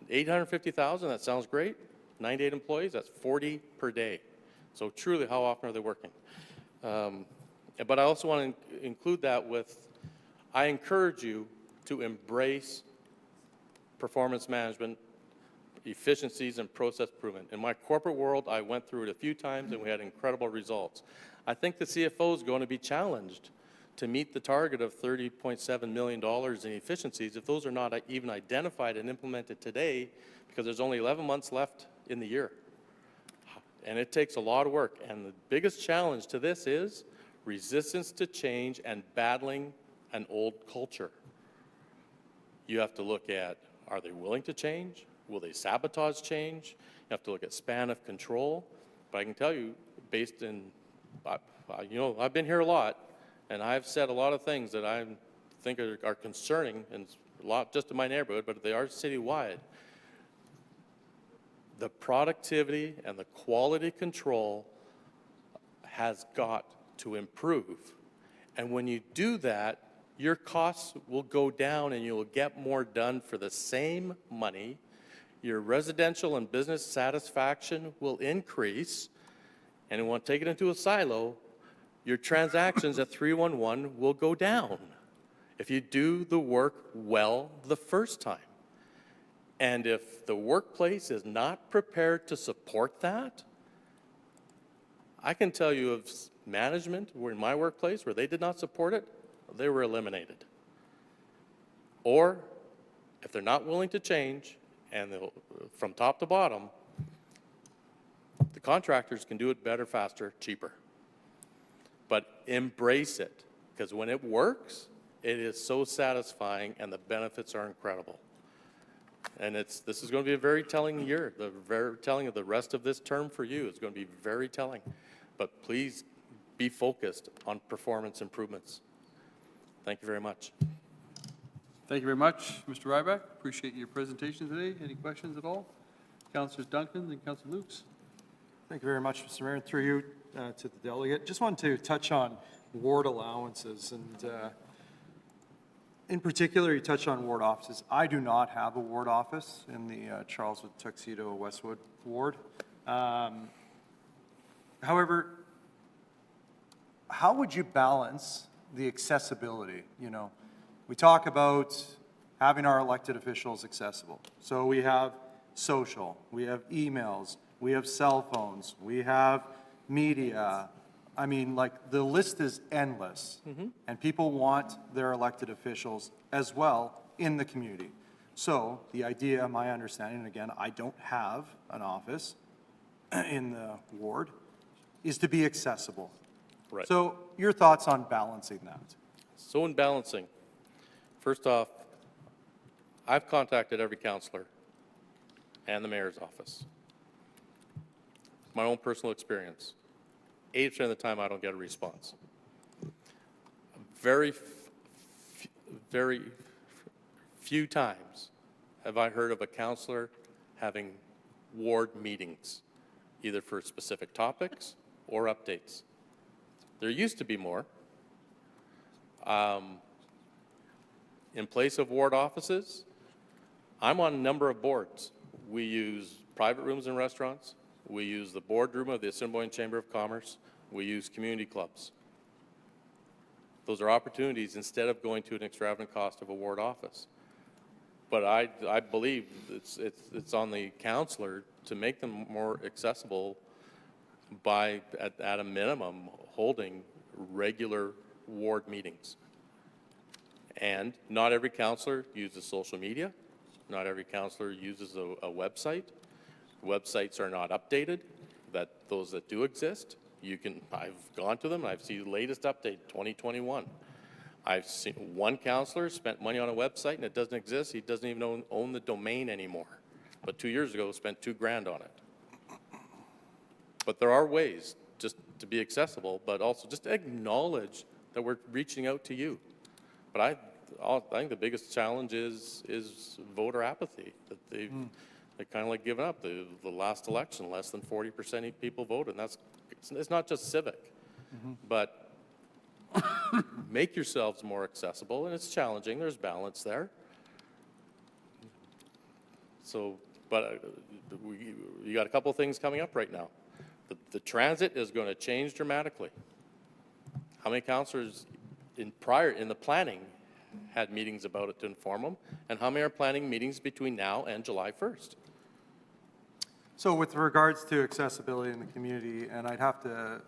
Speaker 7: 850,000, that sounds great. 98 employees, that's 40 per day. So truly, how often are they working? But I also want to include that with, I encourage you to embrace performance management, efficiencies, and process improvement. In my corporate world, I went through it a few times, and we had incredible results. I think the CFO is going to be challenged to meet the target of $30.7 million in efficiencies if those are not even identified and implemented today, because there's only 11 months left in the year. And it takes a lot of work. And the biggest challenge to this is resistance to change and battling an old culture. You have to look at, are they willing to change? Will they sabotage change? You have to look at span of control. But I can tell you, based in, I've been here a lot, and I've said a lot of things that I think are concerning, and a lot just in my neighborhood, but they are citywide. The productivity and the quality control has got to improve. And when you do that, your costs will go down and you'll get more done for the same money. Your residential and business satisfaction will increase. And you want to take it into a silo, your transactions at 311 will go down if you do the work well the first time. And if the workplace is not prepared to support that, I can tell you of management where in my workplace where they did not support it, they were eliminated. Or if they're not willing to change and they'll, from top to bottom, the contractors can do it better, faster, cheaper. But embrace it, because when it works, it is so satisfying and the benefits are incredible. And this is going to be a very telling year. The very telling of the rest of this term for you is going to be very telling. But please be focused on performance improvements. Thank you very much.
Speaker 1: Thank you very much, Mr. Ryback. Appreciate your presentation today. Any questions at all? Councilors Duncan and Councilor Lukes.
Speaker 8: Thank you very much, Mr. Mayor. Through you to the delegate. Just wanted to touch on ward allowances, and in particular, you touched on ward offices. I do not have a ward office in the Charleswood, Tuxedo, Westwood ward. However, how would you balance the accessibility? You know, we talk about having our elected officials accessible. So we have social, we have emails, we have cell phones, we have media. I mean, like, the list is endless. And people want their elected officials as well in the community. So the idea, my understanding, and again, I don't have an office in the ward, is to be accessible.
Speaker 7: Right.
Speaker 8: So your thoughts on balancing that?
Speaker 7: So in balancing, first off, I've contacted every counselor and the mayor's office. My own personal experience. 80% of the time, I don't get a response. Very few times have I heard of a counselor having ward meetings, either for specific topics or updates. There used to be more. In place of ward offices, I'm on a number of boards. We use private rooms in restaurants. We use the boardroom of the Assiniboine Chamber of Commerce. We use community clubs. Those are opportunities instead of going to an extravagant cost of a ward office. But I believe it's on the counselor to make them more accessible by, at a minimum, holding regular ward meetings. And not every counselor uses social media. Not every counselor uses a website. Websites are not updated. Those that do exist, I've gone to them and I've seen the latest update, 2021. I've seen one counselor spent money on a website and it doesn't exist. He doesn't even own the domain anymore. But 2 years ago, spent $2,000 on it. But there are ways just to be accessible, but also just to acknowledge that we're reaching out to you. But I think the biggest challenge is voter apathy, that they've kind of like given up. The last election, less than 40% of people voted, and it's not just civic, but make yourselves more accessible, and it's challenging. There's balance there. So, but you got a couple of things coming up right now. The transit is going to change dramatically. How many councillors in the planning had meetings about it to inform them, and how many are planning meetings between now and July 1st?
Speaker 8: So with regards to accessibility in the community, and I'd have to,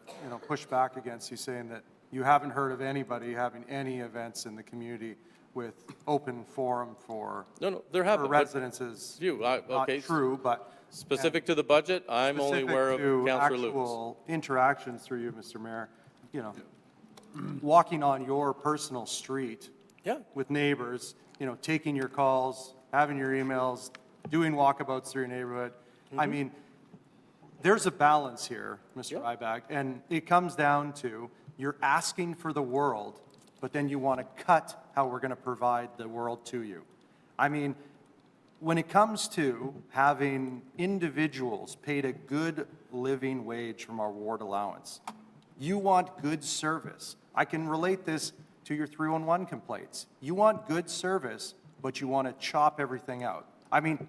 Speaker 8: push back against you saying that you haven't heard of anybody having any events in the community with open forum for
Speaker 7: there haven't.
Speaker 8: residences. Not
Speaker 7: Okay.
Speaker 8: true, but
Speaker 7: Specific to the budget, I'm only aware of Councillor Lukes.
Speaker 8: actual interactions through you, Mr. Mayor, walking on your personal street
Speaker 7: Yeah.
Speaker 8: with neighbors, taking your calls, having your emails, doing walkabouts through your neighborhood. I mean, there's a balance here, Mr. Ryback, and it comes down to you're asking for the world, but then you want to cut how we're going to provide the world to you. I mean, when it comes to having individuals paid a good living wage from our ward allowance, you want good service. I can relate this to your 311 complaints. You want good service, but you want to chop everything out. I mean,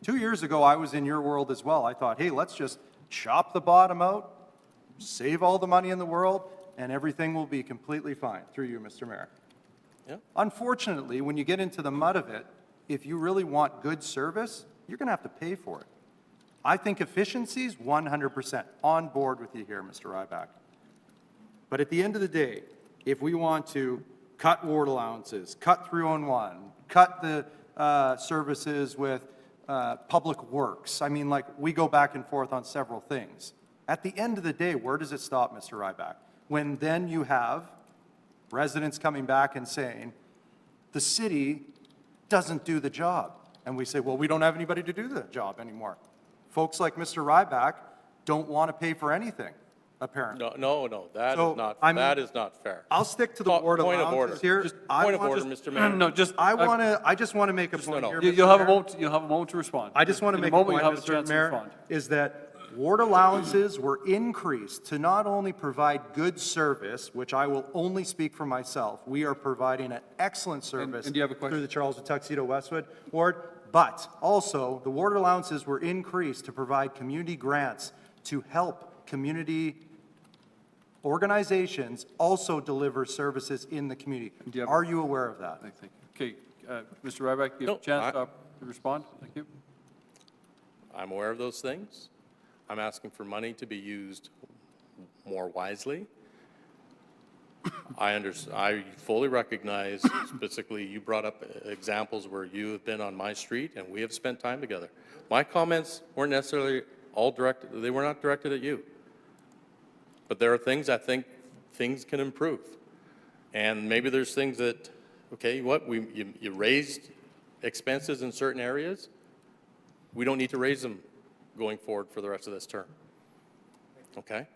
Speaker 8: 2 years ago, I was in your world as well. I thought, hey, let's just chop the bottom out, save all the money in the world, and everything will be completely fine, through you, Mr. Mayor.
Speaker 7: Yeah.
Speaker 8: Unfortunately, when you get into the mud of it, if you really want good service, you're going to have to pay for it. I think efficiencies, 100%, on board with you here, Mr. Ryback. But at the end of the day, if we want to cut ward allowances, cut 301, cut the services with public works, I mean, like, we go back and forth on several things. At the end of the day, where does it stop, Mr. Ryback? When then you have residents coming back and saying, the city doesn't do the job. And we say, well, we don't have anybody to do the job anymore. Folks like Mr. Ryback don't want to pay for anything, apparently.
Speaker 7: No, that
Speaker 8: So,
Speaker 7: is not,
Speaker 8: I mean,
Speaker 7: that is not fair.
Speaker 8: I'll stick to the
Speaker 7: Point
Speaker 8: ward
Speaker 7: of order.
Speaker 8: allowances here.
Speaker 7: Just
Speaker 8: I
Speaker 7: point of
Speaker 8: want-
Speaker 7: order, Mr. Mayor.
Speaker 1: No, just.
Speaker 8: I just want to make a point
Speaker 7: no.
Speaker 8: here,
Speaker 1: You'll
Speaker 8: Mr.
Speaker 1: have a
Speaker 8: Mayor.
Speaker 1: moment, you'll have a moment to respond.
Speaker 8: I just want to
Speaker 1: In
Speaker 8: make a
Speaker 1: moment,
Speaker 8: point,
Speaker 1: you'll have a
Speaker 8: Mr.
Speaker 1: chance to
Speaker 8: Mayor,
Speaker 1: respond.
Speaker 8: is that ward allowances were increased to not only provide good service, which I will only speak for myself, we are providing an excellent service
Speaker 1: and do you have a question?
Speaker 8: through the Charles de Tuxedo Westwood Ward, but also the ward allowances were increased to provide community grants to help community organizations also deliver services in the community.
Speaker 1: do you have-
Speaker 8: Are you aware of that?
Speaker 1: Thank you. Okay, Mr. Ryback, you have
Speaker 7: No,
Speaker 1: a chance
Speaker 7: I-
Speaker 1: to respond. Thank you.
Speaker 7: I'm aware of those things. I'm asking for money to be used more wisely. I fully recognize, specifically, you brought up examples where you have been on my street and we have spent time together. My comments weren't necessarily all directed, they were not directed at you. But there are things I think things can improve. And maybe there's things that, okay, you raised expenses in certain areas. We don't need to raise them going forward for the rest of this term. Okay?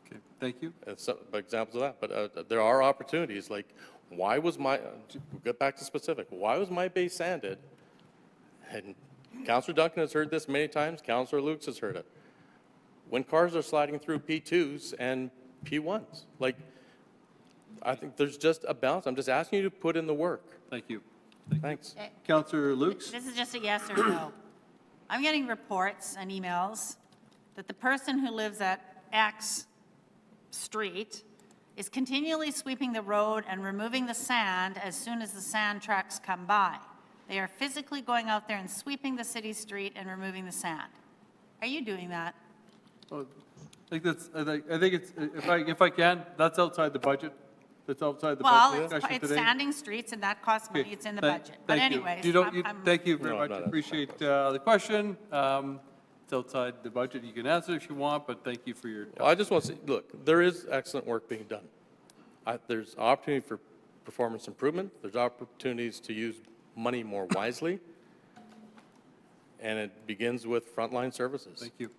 Speaker 1: Okay, thank you.
Speaker 7: Some examples of that, but there are opportunities, like, why was my, to get back to specific, why was my base sanded? And Councillor Duncan has heard this many times, Councillor Lukes has heard it. When cars are sliding through P2s and P1s, like, I think there's just a balance. I'm just asking you to put in the work.
Speaker 1: Thank you.
Speaker 7: Thanks.
Speaker 1: Councillor Lukes?
Speaker 5: This is just a yes or no. I'm getting reports and emails that the person who lives at X street is continually sweeping the road and removing the sand as soon as the sand trucks come by. They are physically going out there and sweeping the city street and removing the sand. Are you doing that?
Speaker 1: I think it's, if I can, that's outside the budget. That's outside the
Speaker 5: Well,
Speaker 1: budget discussion
Speaker 5: it's
Speaker 1: today.
Speaker 5: sanding streets and that costs money,
Speaker 1: Okay,
Speaker 5: it's in the
Speaker 1: thank-
Speaker 5: budget. But
Speaker 1: thank you.
Speaker 5: anyways,
Speaker 1: You don't-
Speaker 5: I'm-
Speaker 1: Thank you very
Speaker 7: No,
Speaker 1: much.
Speaker 7: no, that's
Speaker 1: Appreciate the question. It's outside the budget. You can answer if you want, but thank you for your.
Speaker 7: Well, I just want to say, look, there is excellent work being done. There's opportunity for performance improvement. There's opportunities to use money more wisely. And it begins with frontline services.
Speaker 1: Thank you.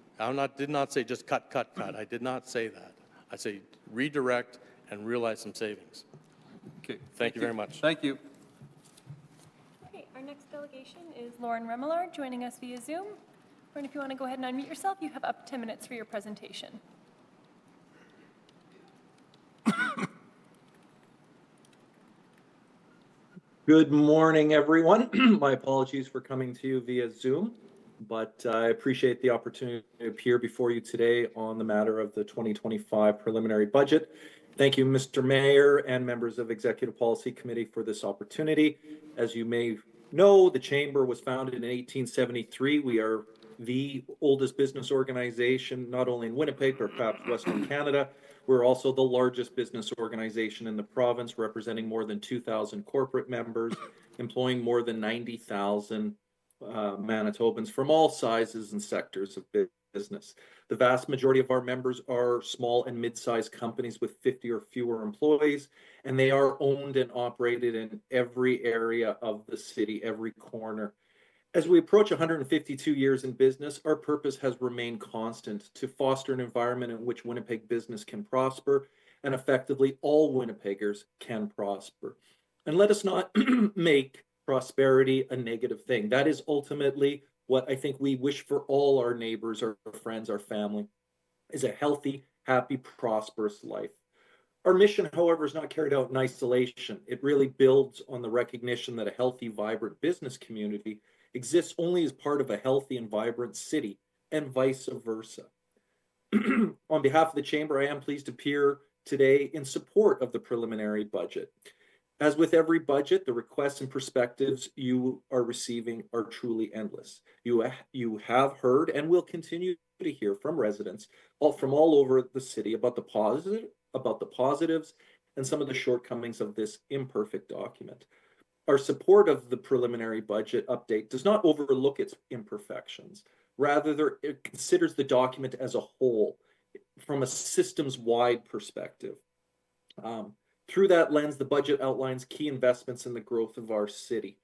Speaker 7: Did not say just cut. I did not say that. I say redirect and realize some savings.
Speaker 1: Okay.
Speaker 7: Thank you very much.
Speaker 1: Thank you.
Speaker 2: Okay, our next delegation is Lauren Remillard, joining us via Zoom. Lauren, if you want to go ahead and unmute yourself, you have up to 10 minutes for your presentation.
Speaker 9: Good morning, everyone. My apologies for coming to you via Zoom, but I appreciate the opportunity to appear before you today on the matter of the 2025 preliminary budget. Thank you, Mr. Mayor and members of Executive Policy Committee for this opportunity. As you may know, the Chamber was founded in 1873. We are the oldest business organization, not only in Winnipeg, but perhaps Western Canada. We're also the largest business organization in the province, representing more than 2,000 corporate members, employing more than 90,000 Manitobans from all sizes and sectors of business. The vast majority of our members are small and mid-sized companies with 50 or fewer employees, and they are owned and operated in every area of the city, every corner. As we approach 152 years in business, our purpose has remained constant: to foster an environment in which Winnipeg business can prosper and effectively all Winnipeggers can prosper. And let us not make prosperity a negative thing. That is ultimately what I think we wish for all our neighbors, our friends, our family, is a healthy, happy, prosperous life. Our mission, however, is not carried out in isolation. It really builds on the recognition that a healthy, vibrant business community exists only as part of a healthy and vibrant city, and vice versa. On behalf of the Chamber, I am pleased to appear today in support of the preliminary budget. As with every budget, the requests and perspectives you are receiving are truly endless. You have heard and will continue to hear from residents from all over the city about the positives and some of the shortcomings of this imperfect document. Our support of the preliminary budget update does not overlook its imperfections. Rather, it considers the document as a whole from a systems-wide perspective. Through that lens, the budget outlines key investments in the growth of our city.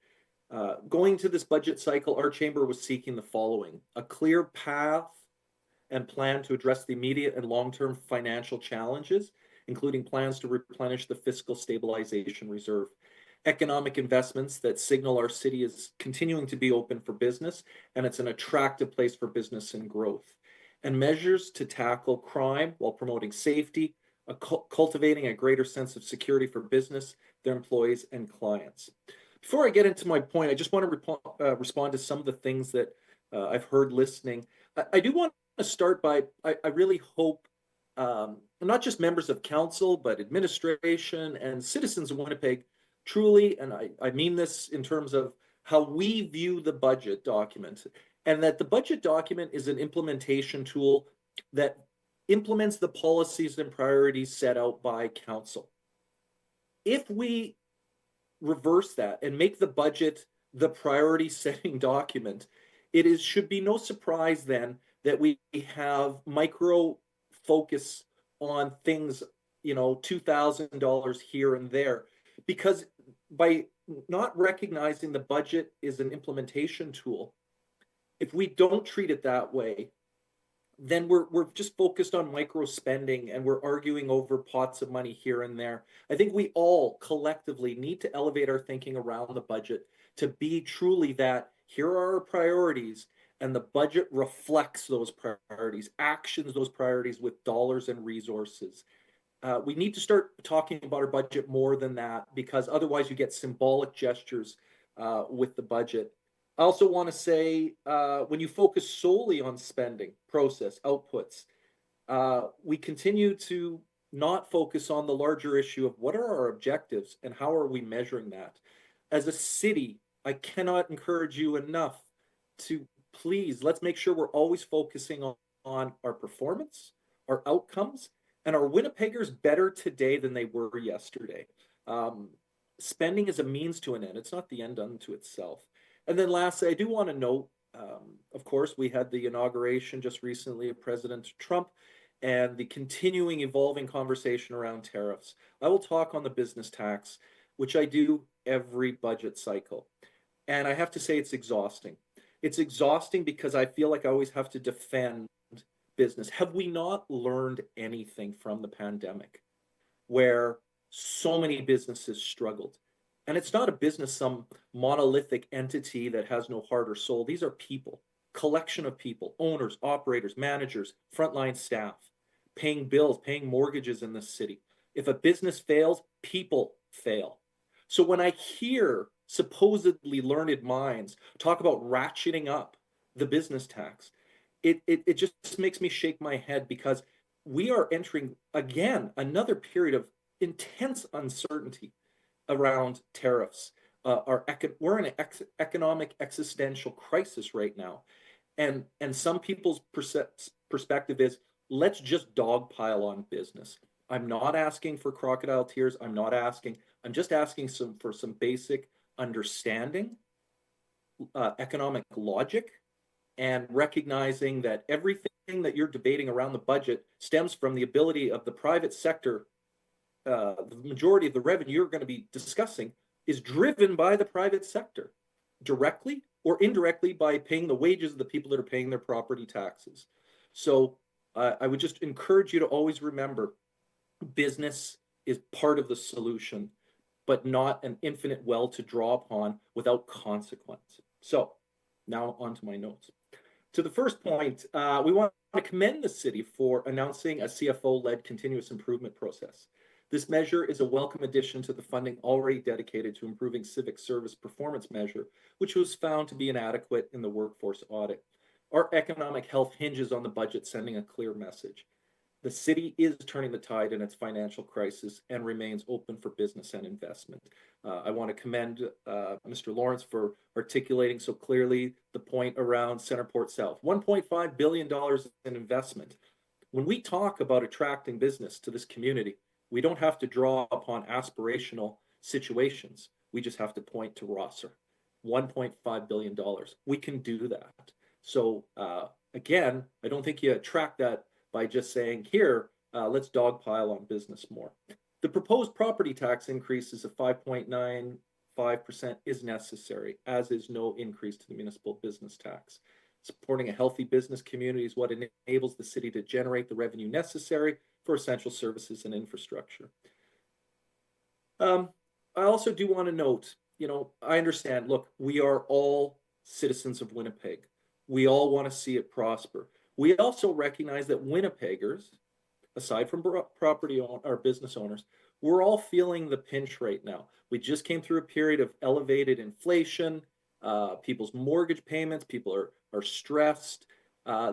Speaker 9: Going to this budget cycle, our chamber was seeking the following: a clear path and plan to address the immediate and long-term financial challenges, including plans to replenish the fiscal stabilization reserve, economic investments that signal our city is continuing to be open for business and it's an attractive place for business and growth, and measures to tackle crime while promoting safety, cultivating a greater sense of security for business, their employees, and clients. Before I get into my point, I just want to respond to some of the things that I've heard listening. I do want to start by, I really hope not just members of council, but administration and citizens of Winnipeg truly, and I mean this in terms of how we view the budget document, and that the budget document is an implementation tool that implements the policies and priorities set out by council. If we reverse that and make the budget the priority setting document, should be no surprise then that we have micro focus on things, $2,000 here and there, because by not recognizing the budget is an implementation tool, if we don't treat it that way, then we're just focused on micro spending and we're arguing over pots of money here and there. I think we all collectively need to elevate our thinking around the budget to be truly that here are our priorities, and the budget reflects those priorities, actions those priorities with dollars and resources. We need to start talking about our budget more than that, because otherwise you get symbolic gestures with the budget. I also want to say, when you focus solely on spending, process, outputs, we continue to not focus on the larger issue of what are our objectives and how are we measuring that. As a city, I cannot encourage you enough to please, let's make sure we're always focusing on our performance, our outcomes, and are Winnipeggers better today than they were yesterday? Spending is a means to an end. It's not the end unto itself. And then lastly, I do want to note, of course, we had the inauguration just recently of President Trump and the continuing evolving conversation around tariffs. I will talk on the business tax, which I do every budget cycle. And I have to say it's exhausting. It's exhausting because I feel like I always have to defend business. Have we not learned anything from the pandemic where so many businesses struggled? And it's not a business, some monolithic entity that has no heart or soul. These are people, collection of people, owners, operators, managers, frontline staff, paying bills, paying mortgages in this city. If a business fails, people fail. So when I hear supposedly learned minds talk about ratcheting up the business tax, it just makes me shake my head, because we are entering, again, another period of intense uncertainty around tariffs. We're in an economic existential crisis right now. And some people's perspective is, let's just dogpile on business. I'm not asking for crocodile tears. I'm just asking for some basic understanding, economic logic, and recognizing that everything that you're debating around the budget stems from the ability of the private sector. The majority of the revenue you're going to be discussing is driven by the private sector, directly or indirectly by paying the wages of the people that are paying their property taxes. So I would just encourage you to always remember, business is part of the solution, but not an infinite well to draw upon without consequence. So now on to my notes. To the first point, we want to commend the city for announcing a CFO-led continuous improvement process. This measure is a welcome addition to the funding already dedicated to improving civic service performance measure, which was found to be inadequate in the workforce audit. Our economic health hinges on the budget sending a clear message. the city is turning the tide in its financial crisis and remains open for business and investment. I want to commend Mr. Lawrence for articulating so clearly the point around Centerport South. $1.5 billion in investment. When we talk about attracting business to this community, we don't have to draw upon aspirational situations. We just have to point to Rosser. $1.5 billion. We can do that. So again, I don't think you attract that by just saying, here, let's dogpile on business more. The proposed property tax increases of 5.95% is necessary, as is no increase to the municipal business tax. Supporting a healthy business community is what enables the city to generate the revenue necessary for essential services and infrastructure. I also do want to note, I understand, look, we are all citizens of Winnipeg. We all want to see it prosper. We also recognize that Winnipeggers, aside from property or business owners, we're all feeling the pinch right now. We just came through a period of elevated inflation, people's mortgage payments, people are stressed.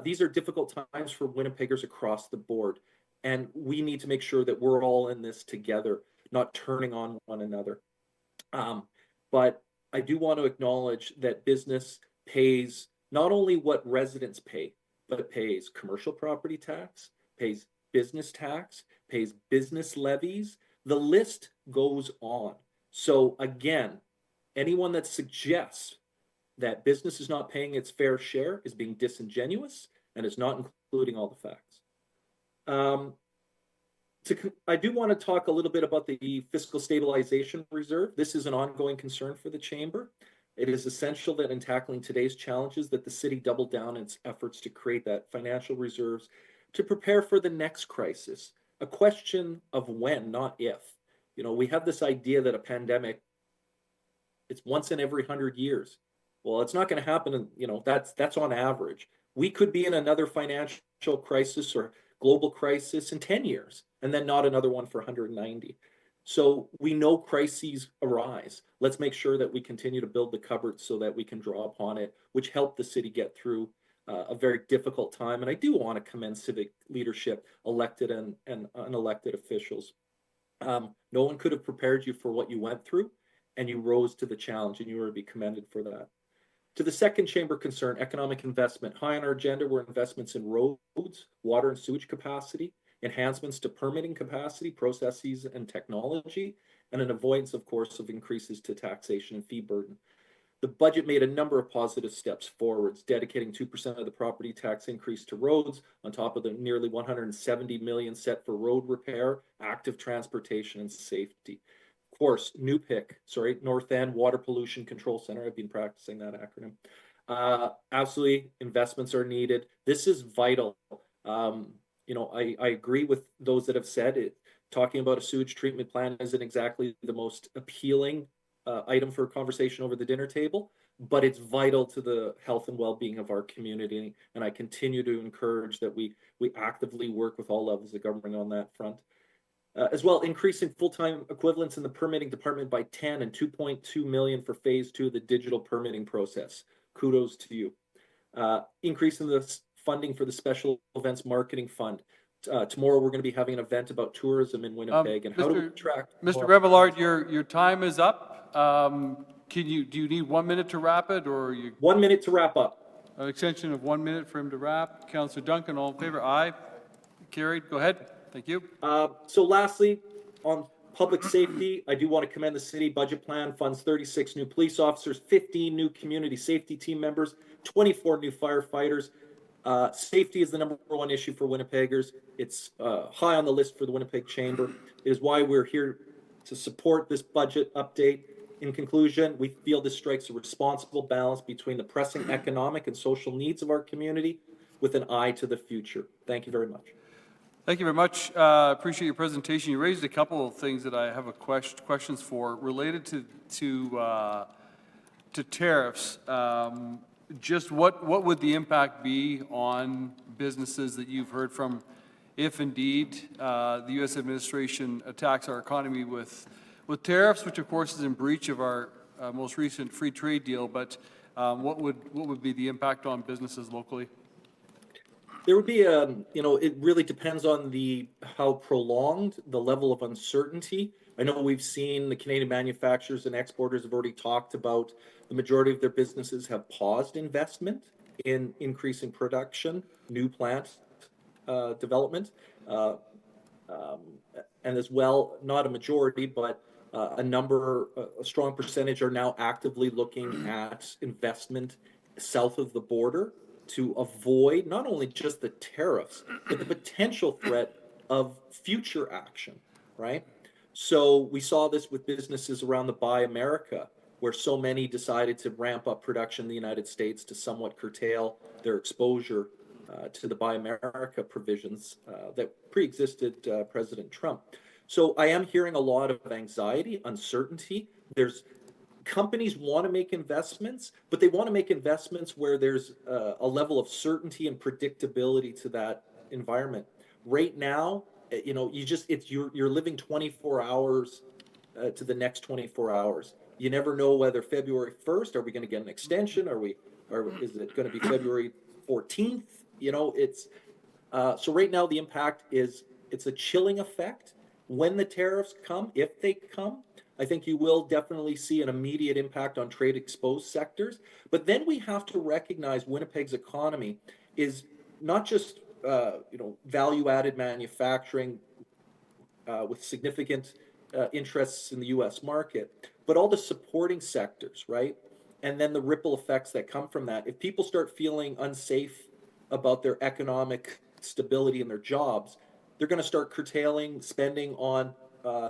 Speaker 9: These are difficult times for Winnipeggers across the board. And we need to make sure that we're all in this together, not turning on one another. But I do want to acknowledge that business pays not only what residents pay, but it pays commercial property tax, pays business tax, pays business levies. The list goes on. So again, anyone that suggests that business is not paying its fair share is being disingenuous and is not including all the facts. I do want to talk a little bit about the fiscal stabilization reserve. This is an ongoing concern for the chamber. It is essential that in tackling today's challenges that the city double down its efforts to create that financial reserves to prepare for the next crisis. A question of when, not if. We have this idea that a pandemic, it's once in every 100 years. Well, it's not going to happen. That's on average. We could be in another financial crisis or global crisis in 10 years, and then not another one for 190. So we know crises arise. Let's make sure that we continue to build the cupboard so that we can draw upon it, which helped the city get through a very difficult time. And I do want to commend civic leadership, elected and unelected officials. No one could have prepared you for what you went through, and you rose to the challenge, and you are to be commended for that. To the second chamber concern, economic investment. High on our agenda were investments in roads, water and sewage capacity, enhancements to permitting capacity, processes, and technology, and an avoidance, of course, of increases to taxation and fee burden. The budget made a number of positive steps forwards, dedicating 2% of the property tax increase to roads, on top of the nearly $170 million set for road repair, active transportation, and safety. Of course, North End Water Pollution Control Center. I've been practicing that acronym. Absolutely, investments are needed. This is vital. I agree with those that have said it. Talking about a sewage treatment plan isn't exactly the most appealing item for a conversation over the dinner table, but it's vital to the health and well-being of our community. And I continue to encourage that we actively work with all levels of government on that front. As well, increasing full-time equivalents in the permitting department by 10 and 2.2 million for phase 2 of the digital permitting process. Kudos to you. Increasing the funding for the special events marketing fund. Tomorrow we're going to be having an event about tourism in Winnipeg and how to attract.
Speaker 1: Mr. Remillard, your time is up. Do you need 1 minute to wrap it, or you?
Speaker 9: 1 minute to wrap up.
Speaker 1: An extension of 1 minute for him to wrap. Councillor Duncan, all in favor? Aye. Carried. Go ahead. Thank you.
Speaker 9: So lastly, on public safety, I do want to commend the city budget plan funds 36 new police officers, 15 new community safety team members, 24 new firefighters. Safety is the #1 issue for Winnipeggers. It's high on the list for the Winnipeg Chamber. It is why we're here to support this budget update. In conclusion, we feel this strikes a responsible balance between the pressing economic and social needs of our community with an eye to the future. Thank you very much.
Speaker 1: Thank you very much. Appreciate your presentation. You raised a couple of things that I have questions for related to tariffs. Just what would the impact be on businesses that you've heard from if indeed the U.S. administration attacks our economy with tariffs, which of course is in breach of our most recent free trade deal, but what would be the impact on businesses locally?
Speaker 9: There would be it really depends on how prolonged the level of uncertainty. I know we've seen the Canadian manufacturers and exporters have already talked about the majority of their businesses have paused investment in increasing production, new plant development, and as well, not a majority, but a strong percentage are now actively looking at investment south of the border to avoid not only just the tariffs, but the potential threat of future action, right? So we saw this with businesses around the Buy America, where so many decided to ramp up production in the United States to somewhat curtail their exposure to the Buy America provisions that pre-existed President Trump. So I am hearing a lot of anxiety, uncertainty. Companies want to make investments, but they want to make investments where there's a level of certainty and predictability to that environment. Right now, you're living 24 hours to the next 24 hours. You never know whether February 1st, are we going to get an extension? Or is it going to be February 14th? So right now the impact it's a chilling effect. When the tariffs come, if they come, I think you will definitely see an immediate impact on trade exposed sectors. But then we have to recognize Winnipeg's economy is not just value added manufacturing with significant interests in the U.S. market, but all the supporting sectors, right? And then the ripple effects that come from that. If people start feeling unsafe about their economic stability and their jobs, they're going to start curtailing spending on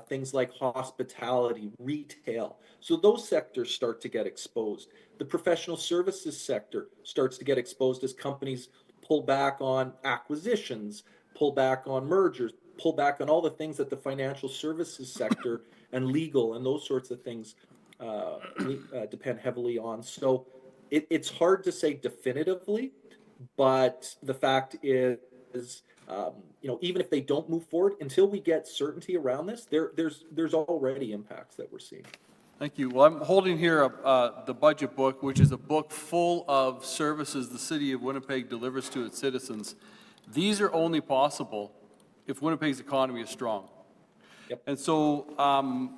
Speaker 9: things like hospitality, retail. So those sectors start to get exposed. The professional services sector starts to get exposed as companies pull back on acquisitions, pull back on mergers, pull back on all the things that the financial services sector and legal and those sorts of things depend heavily on. So it's hard to say definitively, but the fact is, even if they don't move forward, until we get certainty around this, there's already impacts that we're seeing.
Speaker 1: Thank you. Well, I'm holding here the budget book, which is a book full of services the city of Winnipeg delivers to its citizens. These are only possible if Winnipeg's economy is strong.
Speaker 3: Yep.
Speaker 1: And so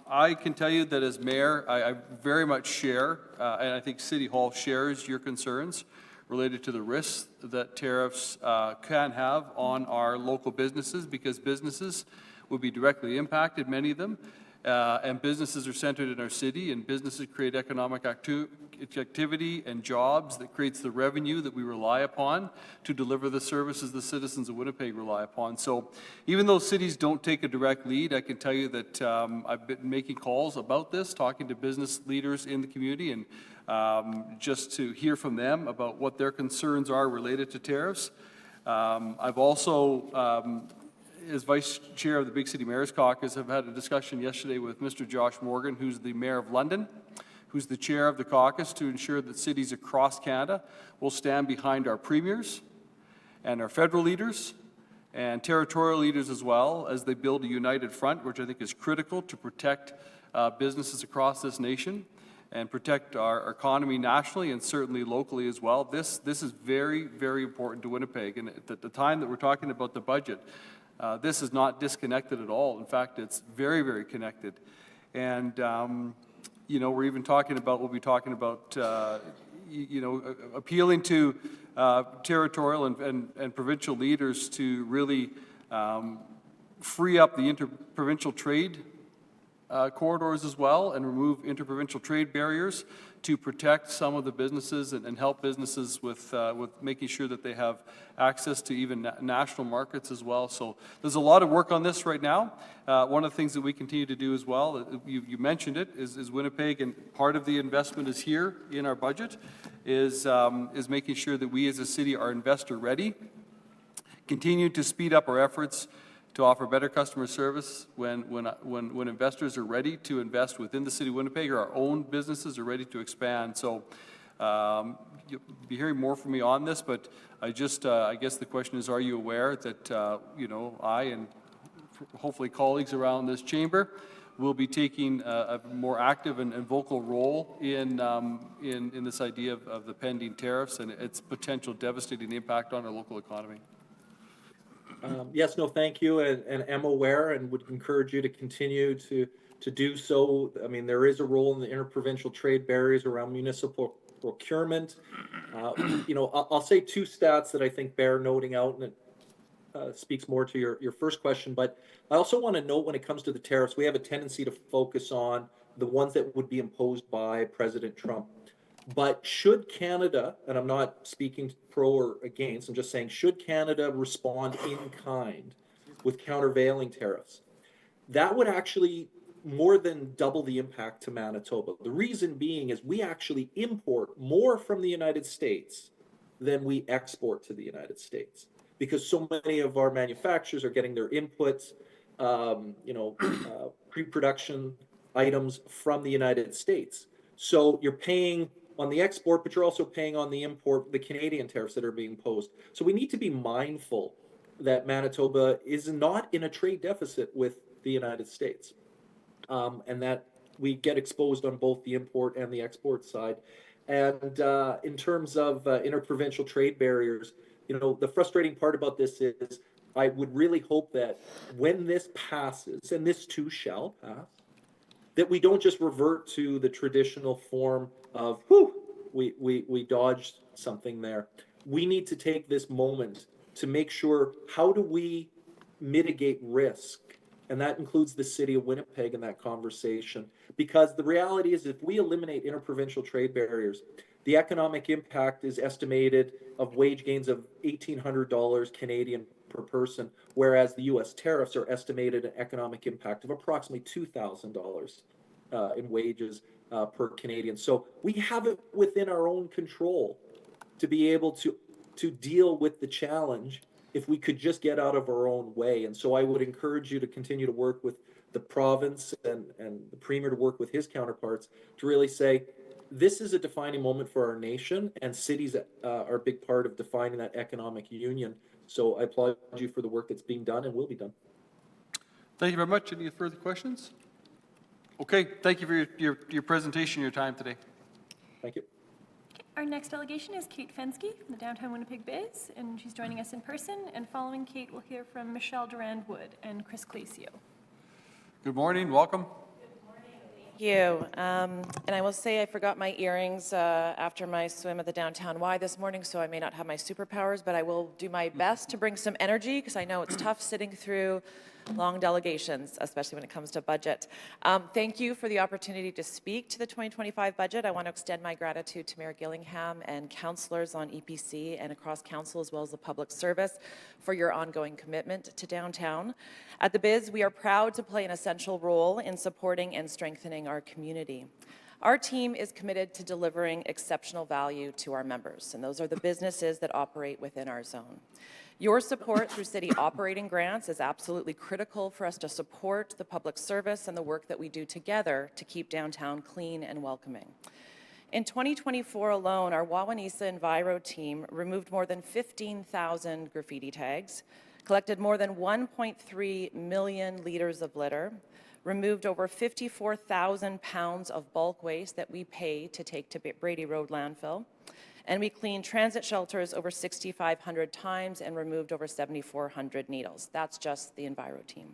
Speaker 1: I can tell you that as mayor, I very much share, and I think City Hall shares your concerns related to the risks that tariffs can have on our local businesses, because businesses would be directly impacted, many of them, and businesses are centered in our city, and businesses create economic activity and jobs that creates the revenue that we rely upon to deliver the services the citizens of Winnipeg rely upon. So even though cities don't take a direct lead, I can tell you that I've been making calls about this, talking to business leaders in the community, and just to hear from them about what their concerns are related to tariffs. I've also, as vice chair of the Big City Mayor's Caucus, have had a discussion yesterday with Mr. Josh Morgan, who's the mayor of London, who's the chair of the caucus, to ensure that cities across Canada will stand behind our premiers and our federal leaders and territorial leaders as well, as they build a united front, which I think is critical to protect businesses across this nation and protect our economy nationally and certainly locally as well. This is very, very important to Winnipeg. And at the time that we're talking about the budget, this is not disconnected at all. In fact, it's very, very connected. And, we're even talking about, we'll be talking about, appealing to territorial and provincial leaders to really free up the interprovincial trade corridors as well, and remove interprovincial trade barriers to protect some of the businesses and help businesses with making sure that they have access to even national markets as well. So there's a lot of work on this right now. One of the things that we continue to do as well, you mentioned it, is Winnipeg, and part of the investment is here in our budget, is making sure that we as a city are investor ready, continue to speed up our efforts to offer better customer service when investors are ready to invest within the city of Winnipeg, or our own businesses are ready to expand. So you'll be hearing more from me on this, but I guess the question is, are you aware that, I and hopefully colleagues around this chamber will be taking a more active and vocal role in this idea of the pending tariffs and its potential devastating impact on our local economy.
Speaker 9: Yes, no, thank you, and am aware and would encourage you to continue to do so. I mean, there is a role in the interprovincial trade barriers around municipal procurement. I'll say two stats that I think bear noting out, and it speaks more to your first question, but I also want to note when it comes to the tariffs, we have a tendency to focus on the ones that would be imposed by President Trump. But should Canada, and I'm not speaking pro or against, I'm just saying, should Canada respond in kind with countervailing tariffs, that would actually more than double the impact to Manitoba. The reason being is we actually import more from the United States than we export to the United States, because so many of our manufacturers are getting their inputs, pre-production items from the United States. So you're paying on the export, but you're also paying on the import, the Canadian tariffs that are being imposed. So we need to be mindful that Manitoba is not in a trade deficit with the United States, and that we get exposed on both the import and the export side. And in terms of interprovincial trade barriers, the frustrating part about this is I would really hope that when this passes, and this too shall pass, that we don't just revert to the traditional form of, we dodged something there. We need to take this moment to make sure, how do we mitigate risk? And that includes the city of Winnipeg in that conversation. Because the reality is, if we eliminate interprovincial trade barriers, the economic impact is estimated of wage gains of $1,800 Canadian per person, whereas the U.S. tariffs are estimated an economic impact of approximately $2,000 in wages per Canadian. So we have it within our own control to be able to deal with the challenge if we could just get out of our own way. And so I would encourage you to continue to work with the province and the Premier to work with his counterparts to really say, this is a defining moment for our nation, and cities are a big part of defining that economic union. So I applaud you for the work that's being done and will be done.
Speaker 1: Thank you very much. Any further questions? Okay, thank you for your presentation, your time today.
Speaker 9: Thank you.
Speaker 2: Our next delegation is Kate Fensky from the Downtown Winnipeg Biz, and she's joining us in person. And following Kate, we'll hear from Michelle Durand-Wood and Chris Clasio.
Speaker 1: Good morning, welcome.
Speaker 10: Thank you. And I will say I forgot my earrings after my swim at the Downtown Y this morning, so I may not have my superpowers, but I will do my best to bring some energy, because I know it's tough sitting through long delegations, especially when it comes to budget. Thank you for the opportunity to speak to the 2025 budget. I want to extend my gratitude to Mayor Gillingham and councillors on EPC and across council, as well as the public service, for your ongoing commitment to downtown. At the Biz, we are proud to play an essential role in supporting and strengthening our community. Our team is committed to delivering exceptional value to our members, and those are the businesses that operate within our zone. Your support through city operating grants is absolutely critical for us to support the public service and the work that we do together to keep downtown clean and welcoming. In 2024 alone, our Wawanesa Enviro team removed more than 15,000 graffiti tags, collected more than 1.3 million liters of litter, removed over 54,000 pounds of bulk waste that we pay to take to Brady Road landfill, and we cleaned transit shelters over 6,500 times and removed over 7,400 needles. That's just the Enviro team.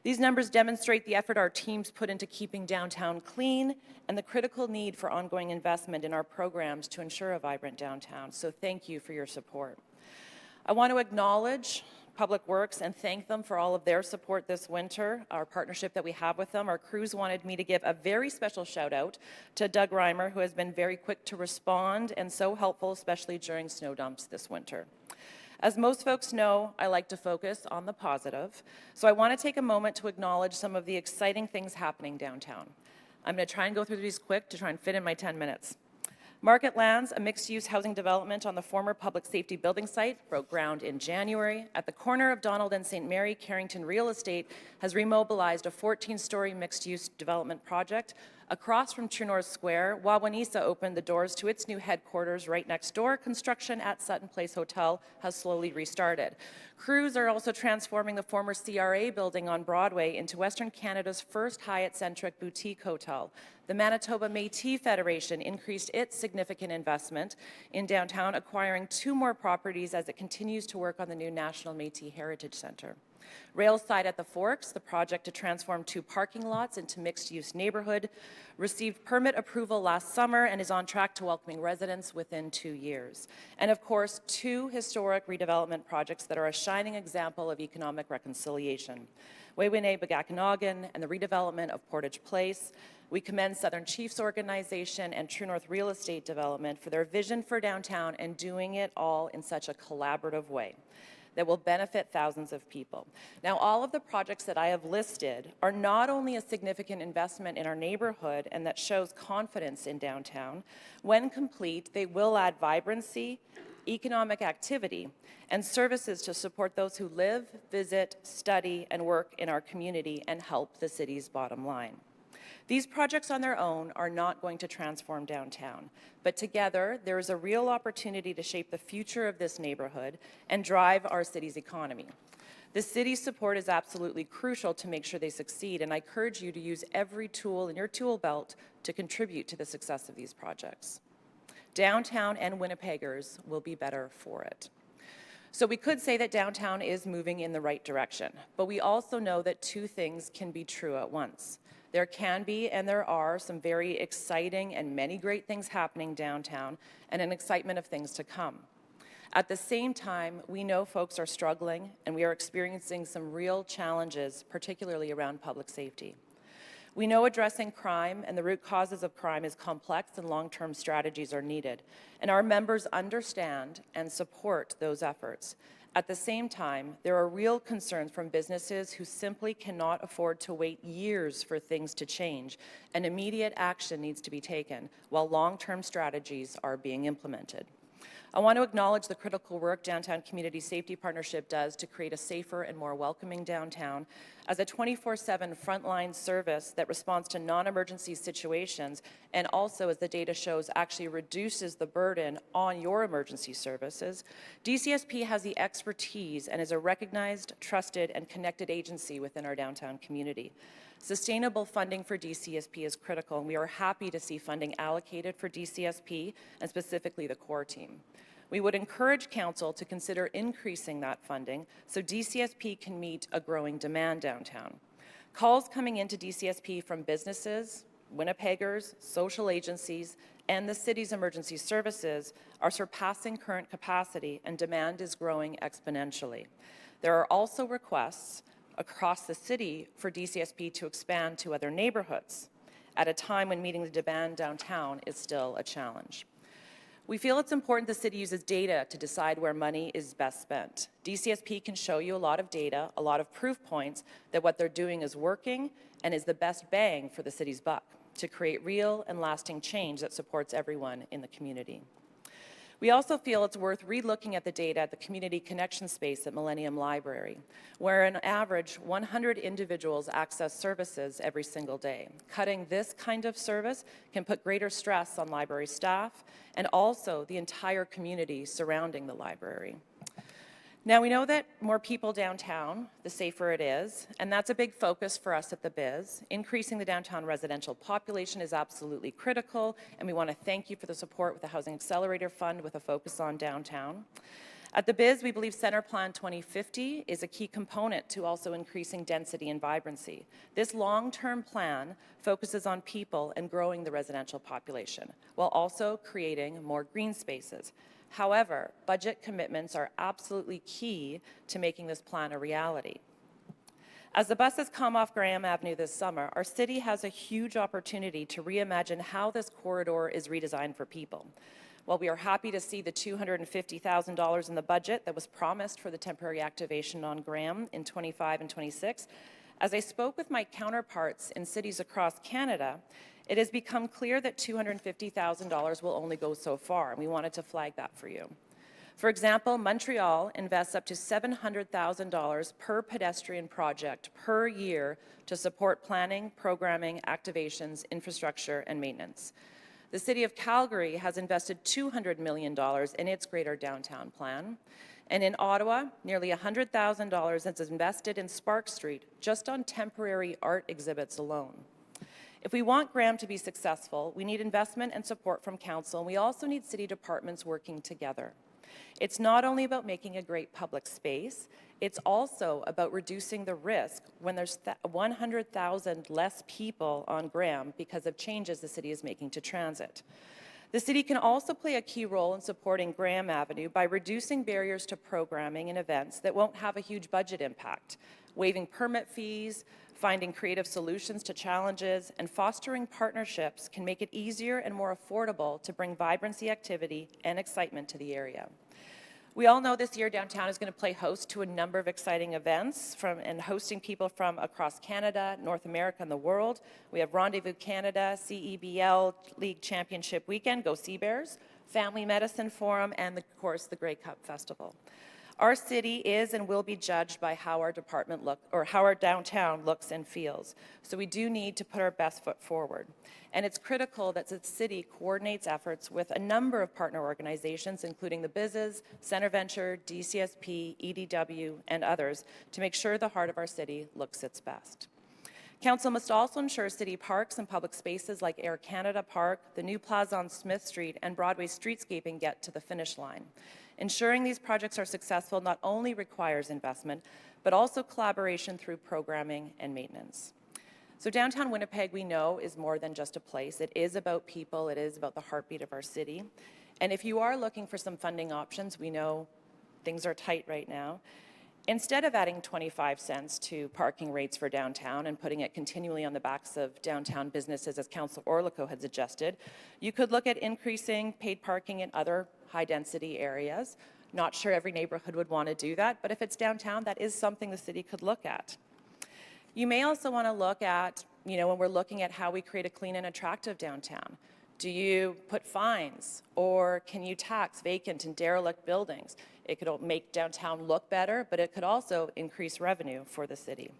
Speaker 10: These numbers demonstrate the effort our teams put into keeping downtown clean and the critical need for ongoing investment in our programs to ensure a vibrant downtown. So thank you for your support. I want to acknowledge Public Works and thank them for all of their support this winter, our partnership that we have with them. Our crews wanted me to give a very special shout out to Doug Reimer, who has been very quick to respond and so helpful, especially during snow dumps this winter. As most folks know, I like to focus on the positive, so I want to take a moment to acknowledge some of the exciting things happening downtown. I'm going to try and go through these quick to try and fit in my 10 minutes. Market Lands, a mixed-use housing development on the former public safety building site, broke ground in January. At the corner of Donald and St. Mary, Carrington Real Estate has remobilized a 14-story mixed-use development project Across from True North Square, Wawanesa opened the doors to its new headquarters right next door. Construction at Sutton Place Hotel has slowly restarted. Crews are also transforming the former CRA building on Broadway into Western Canada's first Hyatt-centric boutique hotel. The Manitoba Métis Federation increased its significant investment in downtown, acquiring 2 more properties as it continues to work on the new National Métis Heritage Centre. Railside at the Forks, the project to transform 2 parking lots into mixed-use neighborhood, received permit approval last summer and is on track to welcoming residents within 2 years. And of course, 2 historic redevelopment projects that are a shining example of economic reconciliation. Wewinne-Bagakinogan and the redevelopment of Portage Place. We commend Southern Chiefs Organization and True North Real Estate Development for their vision for downtown and doing it all in such a collaborative way that will benefit thousands of people. Now, all of the projects that I have listed are not only a significant investment in our neighborhood and that shows confidence in downtown. When complete, they will add vibrancy, economic activity, and services to support those who live, visit, study, and work in our community and help the city's bottom line. These projects on their own are not going to transform downtown, but together there is a real opportunity to shape the future of this neighborhood and drive our city's economy. The city's support is absolutely crucial to make sure they succeed, and I encourage you to use every tool in your tool belt to contribute to the success of these projects. Downtown and Winnipeggers will be better for it. So we could say that downtown is moving in the right direction, but we also know that 2 things can be true at once. There can be and there are some very exciting and many great things happening downtown and an excitement of things to come. At the same time, we know folks are struggling and we are experiencing some real challenges, particularly around public safety. We know addressing crime and the root causes of crime is complex and long-term strategies are needed, and our members understand and support those efforts. At the same time, there are real concerns from businesses who simply cannot afford to wait years for things to change, and immediate action needs to be taken while long-term strategies are being implemented. I want to acknowledge the critical work Downtown Community Safety Partnership does to create a safer and more welcoming downtown as a 24/7 frontline service that responds to non-emergency situations and also, as the data shows, actually reduces the burden on your emergency services. DCSP has the expertise and is a recognized, trusted, and connected agency within our downtown community. Sustainable funding for DCSP is critical, and we are happy to see funding allocated for DCSP and specifically the core team. We would encourage Council to consider increasing that funding so DCSP can meet a growing demand downtown. Calls coming into DCSP from businesses, Winnipeggers, social agencies, and the city's emergency services are surpassing current capacity, and demand is growing exponentially. There are also requests across the city for DCSP to expand to other neighborhoods at a time when meeting the demand downtown is still a challenge. We feel it's important the city uses data to decide where money is best spent. DCSP can show you a lot of data, a lot of proof points that what they're doing is working and is the best bang for the city's buck to create real and lasting change that supports everyone in the community. We also feel it's worth relooking at the data at the community connection space at Millennium Library, where on average 100 individuals access services every single day. Cutting this kind of service can put greater stress on library staff and also the entire community surrounding the library. Now, we know that more people downtown, the safer it is, and that's a big focus for us at the Biz. Increasing the downtown residential population is absolutely critical, and we want to thank you for the support with the Housing Accelerator Fund with a focus on downtown. At the Biz, we believe Center Plan 2050 is a key component to also increasing density and vibrancy. This long-term plan focuses on people and growing the residential population, while also creating more green spaces. However, budget commitments are absolutely key to making this plan a reality. As the buses come off Graham Avenue this summer, our city has a huge opportunity to reimagine how this corridor is redesigned for people. While we are happy to see the $250,000 in the budget that was promised for the temporary activation on Graham in 25 and 26, as I spoke with my counterparts in cities across Canada, it has become clear that $250,000 will only go so far, and we wanted to flag that for you. For example, Montreal invests up to $700,000 per pedestrian project per year to support planning, programming, activations, infrastructure, and maintenance. The City of Calgary has invested $200 million in its Greater Downtown Plan. And in Ottawa, nearly $100,000 is invested in Spark Street just on temporary art exhibits alone. If we want Graham to be successful, we need investment and support from council, and we also need city departments working together. It's not only about making a great public space, it's also about reducing the risk when there's 100,000 less people on Graham because of changes the city is making to transit. The city can also play a key role in supporting Graham Avenue by reducing barriers to programming and events that won't have a huge budget impact, waiving permit fees, finding creative solutions to challenges, and fostering partnerships can make it easier and more affordable to bring vibrancy, activity, and excitement to the area. We all know this year downtown is going to play host to a number of exciting events and hosting people from across Canada, North America, and the world. We have Rendezvous Canada, CEBL League Championship Weekend, Go Sea Bears, Family Medicine Forum, and of course the Grey Cup Festival. Our city is and will be judged by how our how our downtown looks and feels. So we do need to put our best foot forward. And it's critical that the city coordinates efforts with a number of partner organizations, including the Bizes, Center Venture, DCSP, EDW, and others, to make sure the heart of our city looks its best. Council must also ensure city parks and public spaces like Air Canada Park, the new plaza on Smith Street, and Broadway streetscaping get to the finish line. Ensuring these projects are successful not only requires investment, but also collaboration through programming and maintenance. So downtown Winnipeg, we know, is more than just a place. It is about people. It is about the heartbeat of our city. And if you are looking for some funding options, we know things are tight right now. Instead of adding 25 cents to parking rates for downtown and putting it continually on the backs of downtown businesses, as Councillor Orlikow had suggested, you could look at increasing paid parking in other high-density areas. Not sure every neighborhood would want to do that, but if it's downtown, that is something the city could look at. You may also want to look at, when we're looking at how we create a clean and attractive downtown. Do you put fines, or can you tax vacant and derelict buildings? It could make downtown look better, but it could also increase revenue for the city.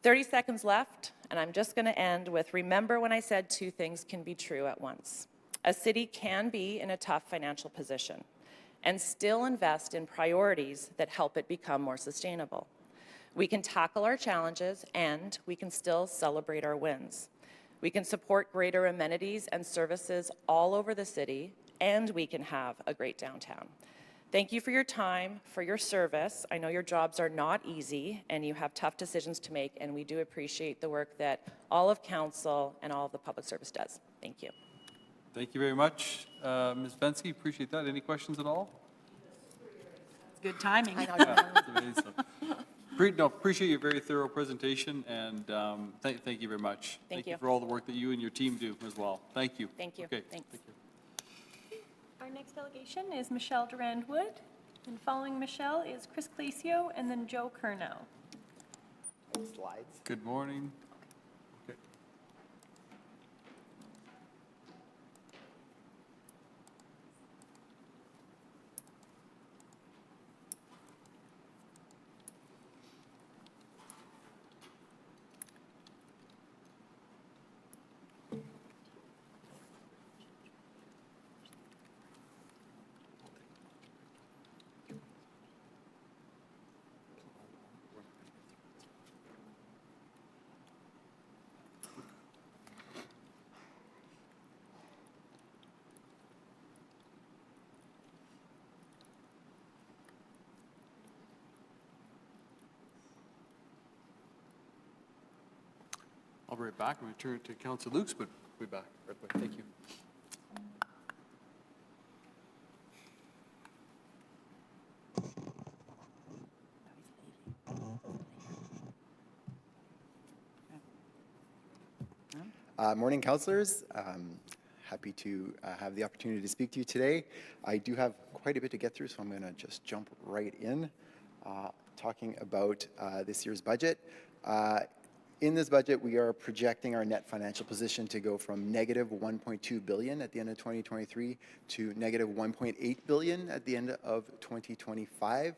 Speaker 10: 30 seconds left, and I'm just going to end with, remember when I said two things can be true at once. A city can be in a tough financial position and still invest in priorities that help it become more sustainable. We can tackle our challenges, and we can still celebrate our wins. We can support greater amenities and services all over the city, and we can have a great downtown. Thank you for your time, for your service. I know your jobs are not easy, and you have tough decisions to make, and we do appreciate the work that all of council and all of the public service does. Thank you.
Speaker 1: Thank you very much, Ms. Bensky. Appreciate that. Any questions at all?
Speaker 5: It's good timing.
Speaker 1: It's amazing. Appreciate your very thorough presentation, and thank you very much.
Speaker 10: Thank you.
Speaker 1: For all the work that you and your team do as well. Thank you.
Speaker 10: Thank you.
Speaker 1: Okay.
Speaker 10: Thanks.
Speaker 1: Thank you.
Speaker 2: Our next delegation is Michelle Durand-Wood, and following Michelle is Chris Clasio, and then Joe Curnow.
Speaker 11: Slides.
Speaker 1: Good morning. Okay. I'll be right back. I'm going to turn it to Councilor Lukes, but we'll be back right away. Thank you.
Speaker 11: Morning, councillors. Happy to have the opportunity to speak to you today. I do have quite a bit to get through, so I'm going to just jump right in, talking about this year's budget. In this budget, we are projecting our net financial position to go from negative 1.2 billion at the end of 2023 to negative 1.8 billion at the end of 2025.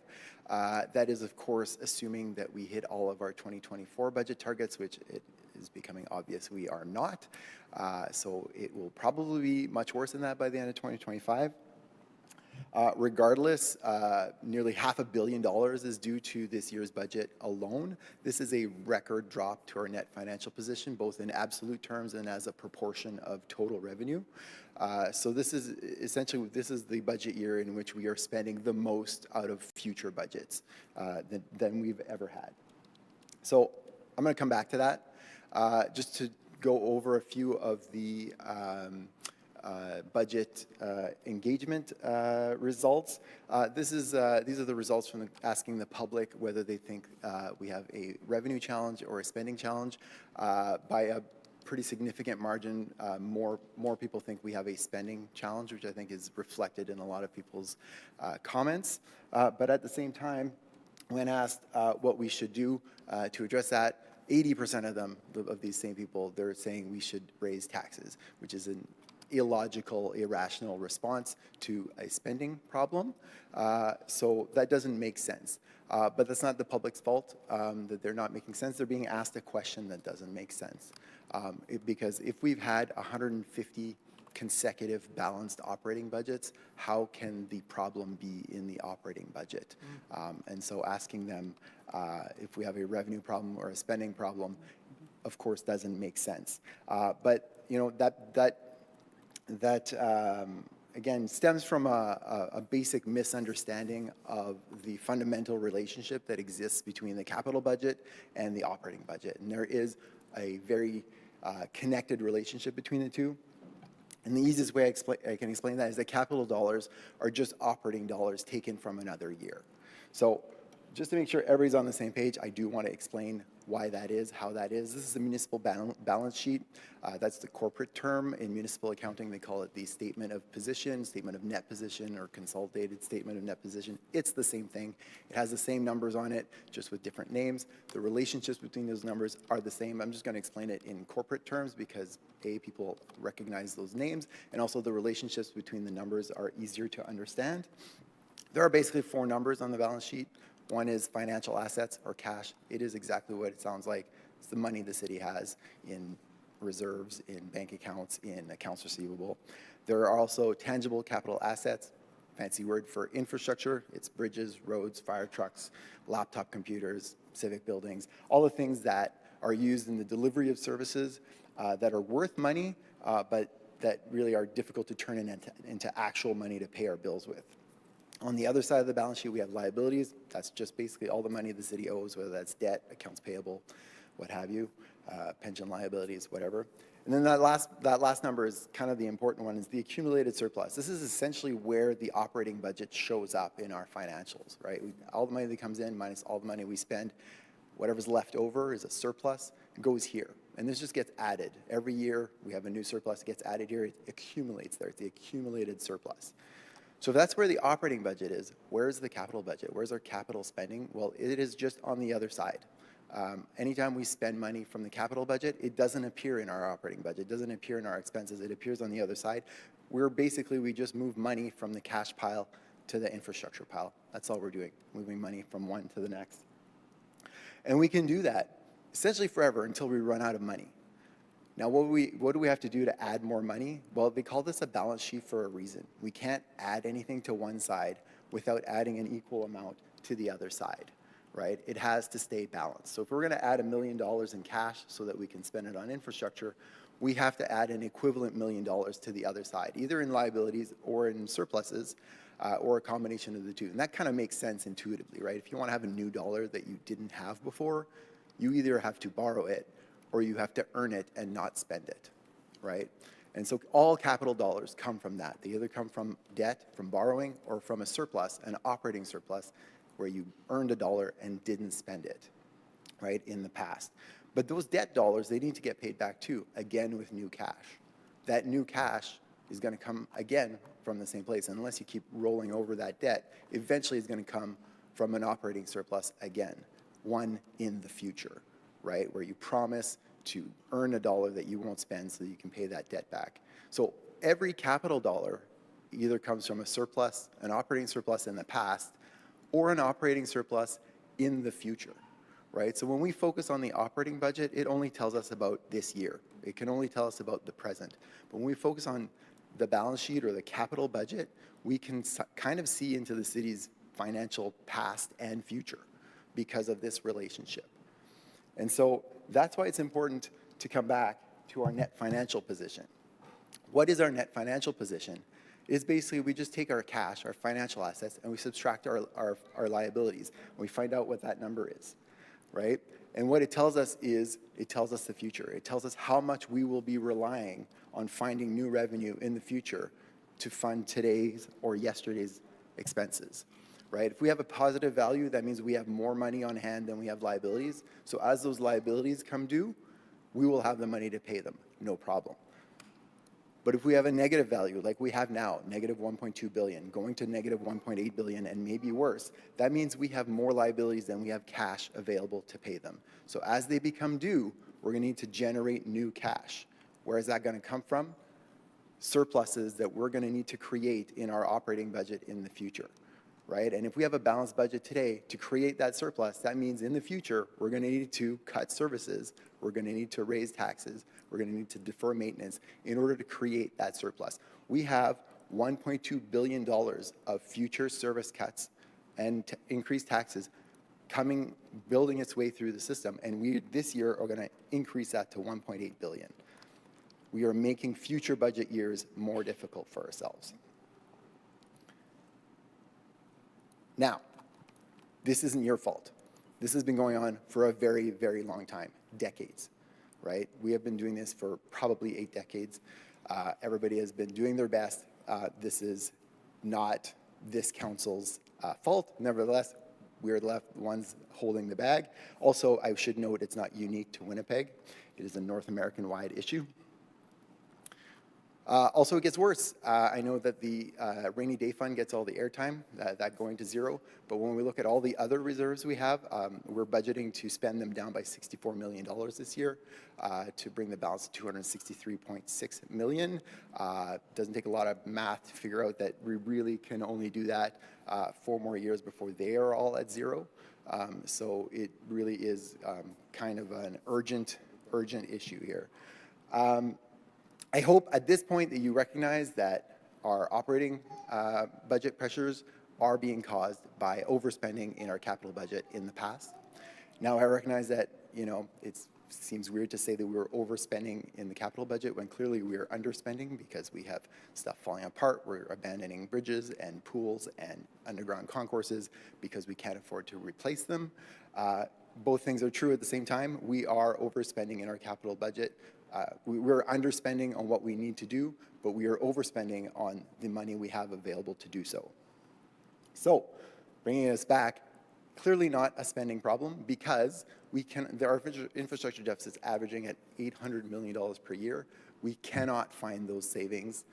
Speaker 11: That is, of course, assuming that we hit all of our 2024 budget targets, which it is becoming obvious we are not. So it will probably be much worse than that by the end of 2025. Regardless, nearly $500 million is due to this year's budget alone. This is a record drop to our net financial position, both in absolute terms and as a proportion of total revenue. So this is essentially, this is the budget year in which we are spending the most out of future budgets than we've ever had. So I'm going to come back to that. Just to go over a few of the budget engagement results. These are the results from asking the public whether they think we have a revenue challenge or a spending challenge. By a pretty significant margin, more people think we have a spending challenge, which I think is reflected in a lot of people's comments. But at the same time, when asked what we should do to address that, 80% of them, of these same people, they're saying we should raise taxes, which is an illogical, irrational response to a spending problem. So that doesn't make sense. But that's not the public's fault that they're not making sense. They're being asked a question that doesn't make sense. Because if we've had 150 consecutive balanced operating budgets, how can the problem be in the operating budget? And so asking them if we have a revenue problem or a spending problem, of course, doesn't make sense. But you know, that again stems from a basic misunderstanding of the fundamental relationship that exists between the capital budget and the operating budget. And there is a very connected relationship between the two. And the easiest way I can explain that is that capital dollars are just operating dollars taken from another year. So just to make sure everybody's on the same page, I do want to explain why that is, how that is. This is a municipal balance sheet. That's the corporate term. In municipal accounting, they call it the statement of position, statement of net position, or consolidated statement of net position. It's the same thing. It has the same numbers on it, just with different names. The relationships between those numbers are the same. I'm just going to explain it in corporate terms because, A, people recognize those names, and also the relationships between the numbers are easier to understand. There are basically four numbers on the balance sheet. One is financial assets, or cash. It is exactly what it sounds like. It's the money the city has in reserves, in bank accounts, in accounts receivable. There are also tangible capital assets, fancy word for infrastructure. It's bridges, roads, fire trucks, laptop computers, civic buildings, all the things that are used in the delivery of services that are worth money, but that really are difficult to turn into actual money to pay our bills with. On the other side of the balance sheet, we have liabilities. That's just basically all the money the city owes, whether that's debt, accounts payable, what have you, pension liabilities, whatever. And then that last number is kind of the important one, is the accumulated surplus. This is essentially where the operating budget shows up in our financials, right? All the money that comes in minus all the money we spend, whatever's left over is a surplus, goes here. And this just gets added. Every year we have a new surplus, it gets added here, it accumulates there. It's the accumulated surplus. So if that's where the operating budget is, where's the capital budget? Where's our capital spending? Well, it is just on the other side. Anytime we spend money from the capital budget, it doesn't appear in our operating budget. It doesn't appear in our expenses. It appears on the other side. We just move money from the cash pile to the infrastructure pile. That's all we're doing, moving money from one to the next. And we can do that essentially forever until we run out of money. Now, what do we have to do to add more money? Well, they call this a balance sheet for a reason. We can't add anything to one side without adding an equal amount to the other side, right? It has to stay balanced. So if we're going to add $1 million in cash so that we can spend it on infrastructure, we have to add an equivalent $1 million to the other side, either in liabilities or in surpluses, or a combination of the two. And that kind of makes sense intuitively, right? If you want to have a new dollar that you didn't have before, you either have to borrow it or you have to earn it and not spend it, right? And so all capital dollars come from that. They either come from debt, from borrowing, or from a surplus, an operating surplus, where you earned a dollar and didn't spend it, right, in the past. But those debt dollars, they need to get paid back too, again with new cash. That new cash is going to come again from the same place. And unless you keep rolling over that debt, eventually it's going to come from an operating surplus again, one in the future. right? Where you promise to earn a dollar that you won't spend so that you can pay that debt back. So every capital dollar either comes from a surplus, an operating surplus in the past, or an operating surplus in the future, right? So when we focus on the operating budget, it only tells us about this year. It can only tell us about the present. But when we focus on the balance sheet or the capital budget, we can kind of see into the city's financial past and future because of this relationship. And so that's why it's important to come back to our net financial position. What is our net financial position? Is basically we just take our cash, our financial assets, and we subtract our liabilities. And we find out what that number is, right? And what it tells us is, it tells us the future. It tells us how much we will be relying on finding new revenue in the future to fund today's or yesterday's expenses, right? If we have a positive value, that means we have more money on hand than we have liabilities. So as those liabilities come due, we will have the money to pay them, no problem. But if we have a negative value, like we have now, negative 1.2 billion, going to negative 1.8 billion, and maybe worse, that means we have more liabilities than we have cash available to pay them. So as they become due, we're going to need to generate new cash. Where is that going to come from? Surpluses that we're going to need to create in our operating budget in the future, right? And if we have a balanced budget today, to create that surplus, that means in the future, we're going to need to cut services, we're going to need to raise taxes, we're going to need to defer maintenance in order to create that surplus. We have $1.2 billion of future service cuts and increased taxes building its way through the system, and we this year are going to increase that to $1.8 billion. We are making future budget years more difficult for ourselves. Now, this isn't your fault. This has been going on for a very, very long time, decades, right? We have been doing this for probably 8 decades. Everybody has been doing their best. This is not this council's fault. Nevertheless, we are the ones holding the bag. Also, I should note it's not unique to Winnipeg. It is a North American-wide issue. Also, it gets worse. I know that the rainy day fund gets all the airtime, that going to zero. But when we look at all the other reserves we have, we're budgeting to spend them down by $64 million this year to bring the balance to $263.6 million. Doesn't take a lot of math to figure out that we really can only do that 4 more years before they are all at zero. So it really is kind of an urgent issue here. I hope at this point that you recognize that our operating budget pressures are being caused by overspending in our capital budget in the past. Now I recognize that, it seems weird to say that we were overspending in the capital budget when clearly we are underspending because we have stuff falling apart. We're abandoning bridges and pools and underground concourses because we can't afford to replace them. Both things are true at the same time. We are overspending in our capital budget. We're underspending on what we need to do, but we are overspending on the money we have available to do so. So, bringing us back, clearly not a spending problem because our infrastructure deficit is averaging at $800 million per year. We cannot find those savings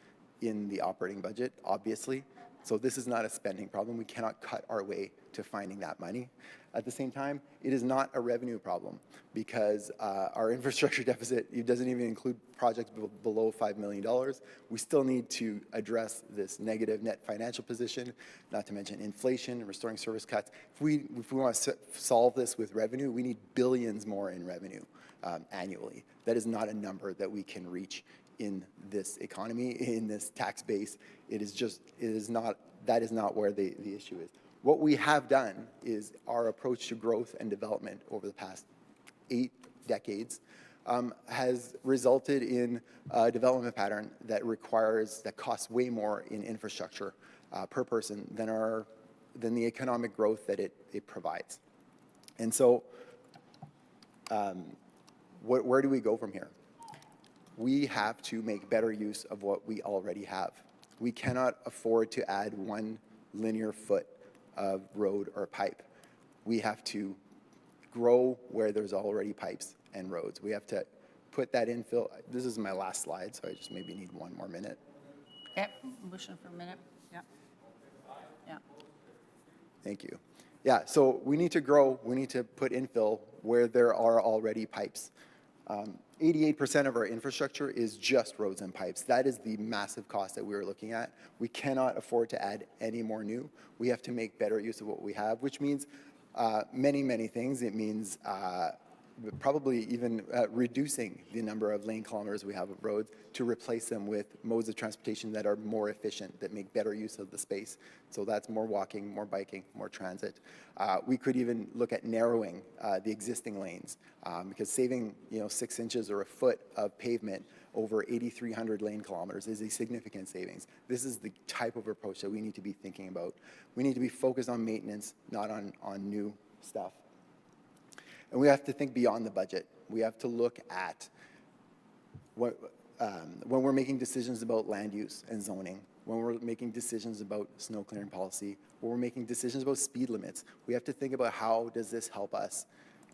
Speaker 11: in the operating budget, obviously. So this is not a spending problem. We cannot cut our way to finding that money. At the same time, it is not a revenue problem because our infrastructure deficit, it doesn't even include projects below $5 million. We still need to address this negative net financial position, not to mention inflation, restoring service cuts. If we want to solve this with revenue, we need billions more in revenue annually. That is not a number that we can reach in this economy, in this tax base. That is not where the issue is. What we have done is our approach to growth and development over the past 8 decades has resulted in a development pattern that costs way more in infrastructure per person than the economic growth that it provides. And so where do we go from here? We have to make better use of what we already have. We cannot afford to add 1 linear foot of road or pipe. We have to grow where there's already pipes and roads. We have to put that infill. This is my last slide, so I just maybe need 1 more minute.
Speaker 5: Okay, motion for a minute. Yeah. Yeah.
Speaker 11: Thank you. Yeah, so we need to grow. We need to put infill where there are already pipes. 88% of our infrastructure is just roads and pipes. That is the massive cost that we're looking at. We cannot afford to add any more new. We have to make better use of what we have, which means many, many things. It means probably even reducing the number of lane kilometers we have of roads to replace them with modes of transportation that are more efficient, that make better use of the space. So that's more walking, more biking, more transit. We could even look at narrowing the existing lanes because saving 6 inches or a foot of pavement over 8,300 lane kilometers is a significant savings. This is the type of approach that we need to be thinking about. We need to be focused on maintenance, not on new stuff. And we have to think beyond the budget. We have to look at what, when we're making decisions about land use and zoning, when we're making decisions about snow clearing policy, when we're making decisions about speed limits, we have to think about how does this help us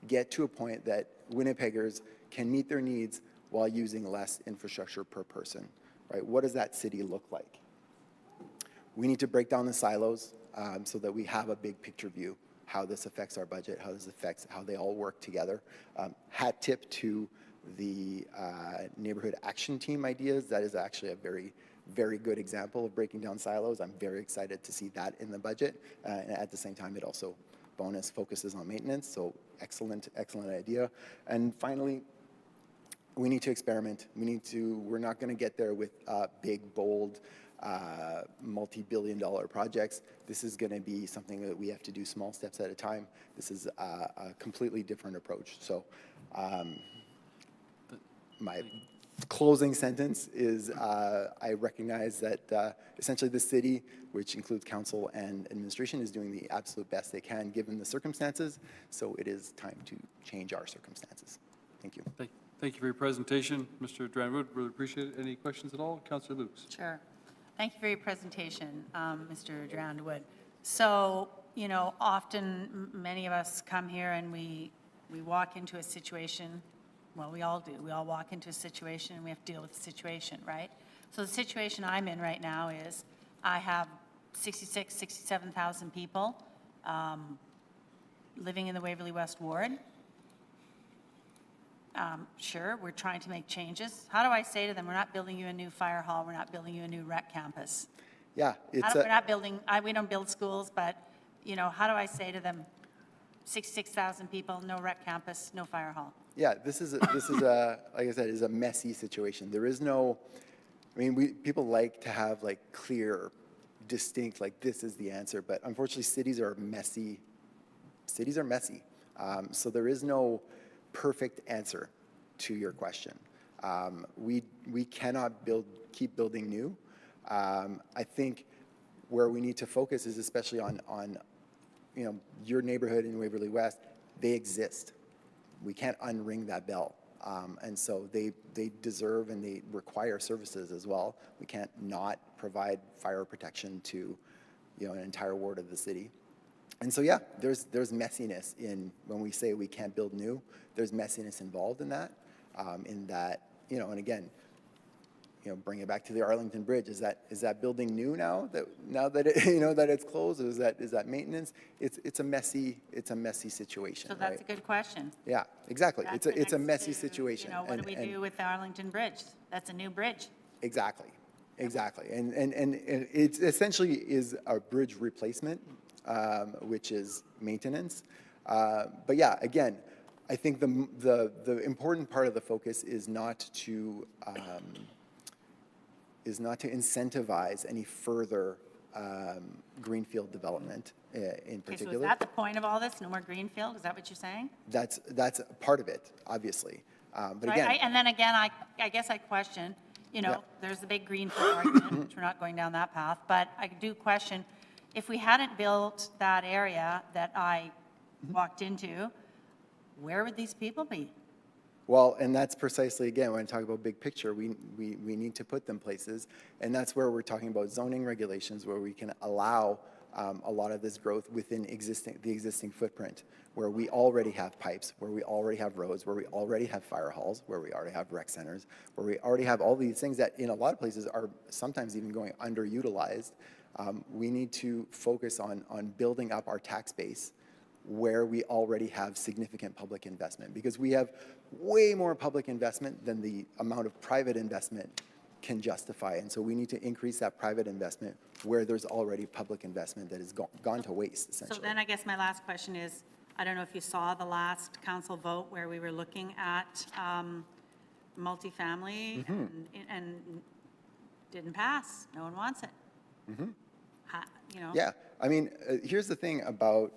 Speaker 11: get to a point that Winnipeggers can meet their needs while using less infrastructure per person, right? What does that city look like? We need to break down the silos so that we have a big picture view. How this affects our budget, how this affects how they all work together. Hat tip to the neighborhood action team ideas. That is actually a very, very good example of breaking down silos. I'm very excited to see that in the budget. And at the same time, it also bonus focuses on maintenance. So excellent, excellent idea. And finally, we need to experiment. We're not going to get there with big, bold, multi-billion-dollar projects. This is going to be something that we have to do small steps at a time. This is a completely different approach. So my closing sentence is I recognize that essentially the city, which includes council and administration, is doing the absolute best they can given the circumstances. So it is time to change our circumstances. Thank you.
Speaker 1: Thank you for your presentation, Mr. Dranwood. Really appreciate it. Any questions at all? Councillor Lukes.
Speaker 5: Sure. Thank you for your presentation, Mr. Drownwood. So, often many of us come here and we walk into a situation, well, we all do. We all walk into a situation and we have to deal with the situation, right? So the situation I'm in right now is I have 67,000 people living in the Waverly West Ward. Sure, we're trying to make changes. How do I say to them, we're not building you a new fire hall, we're not building you a new rec campus?
Speaker 11: Yeah,
Speaker 5: We're not building, we don't build schools, but, how do I say to them, 66,000 people, no rec campus, no fire hall?
Speaker 11: Yeah, this is a like I said, is a messy situation. There is no, people like to have like clear, distinct, like this is the answer, but unfortunately cities are messy. Cities are messy. So there is no perfect answer to your question. We cannot keep building new. I think where we need to focus is especially on your neighborhood in Waverly West. They exist. We can't unring that bell. And so they deserve and they require services as well. We can't not provide fire protection to an entire ward of the city. And so, yeah, there's messiness in when we say we can't build new. There's messiness involved in that, and again, bring it back to the Arlington Bridge. Is that building new now that it, that it's closed? Or is that maintenance? It's a messy situation.
Speaker 5: So that's
Speaker 11: right?
Speaker 5: a good question.
Speaker 11: Yeah, exactly.
Speaker 5: That
Speaker 11: It's a
Speaker 5: connects
Speaker 11: messy
Speaker 5: to,
Speaker 11: situation.
Speaker 5: What do we do with the Arlington Bridge? That's a new bridge.
Speaker 11: Exactly. And it essentially is a bridge replacement, which is maintenance. But yeah, again, I think the important part of the focus is not to incentivize any further greenfield development in particular.
Speaker 5: So is that the point of all this? No more greenfield? Is that what you're saying?
Speaker 11: That's part of it, obviously. But
Speaker 5: So
Speaker 11: again,
Speaker 5: and then again, I guess I question, there's the big greenfield argument, which we're not going down that path, but I do question, if we hadn't built that area that I walked into, where would these people be?
Speaker 11: well, and that's precisely, again, when I talk about big picture, we need to put them places. And that's where we're talking about zoning regulations, where we can allow a lot of this growth within the existing footprint, where we already have pipes, where we already have roads, where we already have fire halls, where we already have rec centers, where we already have all these things that in a lot of places are sometimes even going underutilized. We need to focus on building up our tax base where we already have significant public investment, because we have way more public investment than the amount of private investment can justify. And so we need to increase that private investment where there's already public investment that has gone to waste, essentially.
Speaker 5: So then I guess my last question is, I don't know if you saw the last council vote where we were looking at multifamily and didn't pass. No one wants it. You know?
Speaker 11: Yeah, I mean, here's the thing about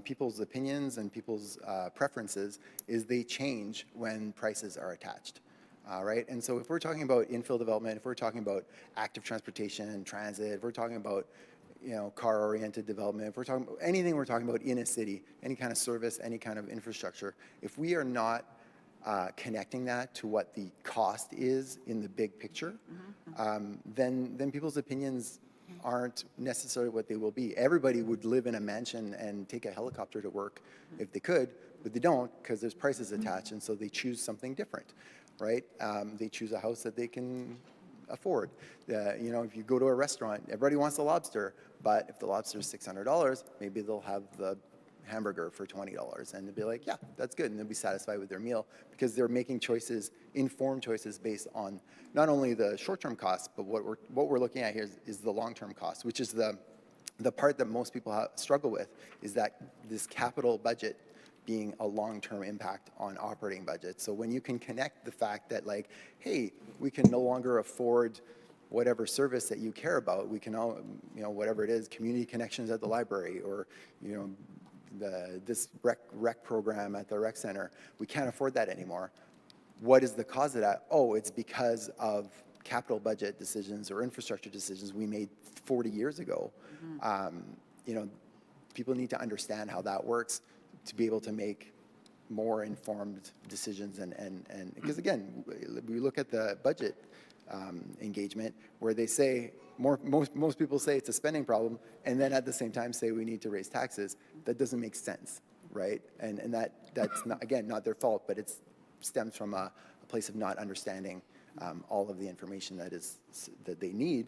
Speaker 11: people's opinions and people's preferences is they change when prices are attached, right? And so if we're talking about infill development, if we're talking about active transportation, transit, if we're talking about, you know, car-oriented development, if we're talking about anything we're talking about in a city, any kind of service, any kind of infrastructure, if we are not connecting that to what the cost is in the big picture, then people's opinions aren't necessarily what they will be. Everybody would live in a mansion and take a helicopter to work if they could, but they don't because there's prices attached, and so they choose something different, right? They choose a house that they can afford. You know, if you go to a restaurant, everybody wants a lobster, but if the lobster is $600, maybe they'll have the hamburger for $20, and they'll be like, yeah, that's good, and they'll be satisfied with their meal because they're making choices, informed choices based on not only the short-term costs, but what we're looking at here is the long-term cost, which is the part that most people struggle with, is that this capital budget being a long-term impact on operating budgets. So when you can connect the fact that, like, hey, we can no longer afford whatever service that you care about, we can all, you know, whatever it is, community connections at the library, or, you know, this rec program at the rec center, we can't afford that anymore. What is the cause of that? Oh, it's because of capital budget decisions or infrastructure decisions we made 40 years ago. You know, people need to understand how that works to be able to make more informed decisions, and because again, we look at the budget engagement where they say most people say it's a spending problem, and then at the same time say we need to raise taxes. That doesn't make sense, right? And that's not, again, not their fault, but it stems from a place of not understanding all of the information that they need,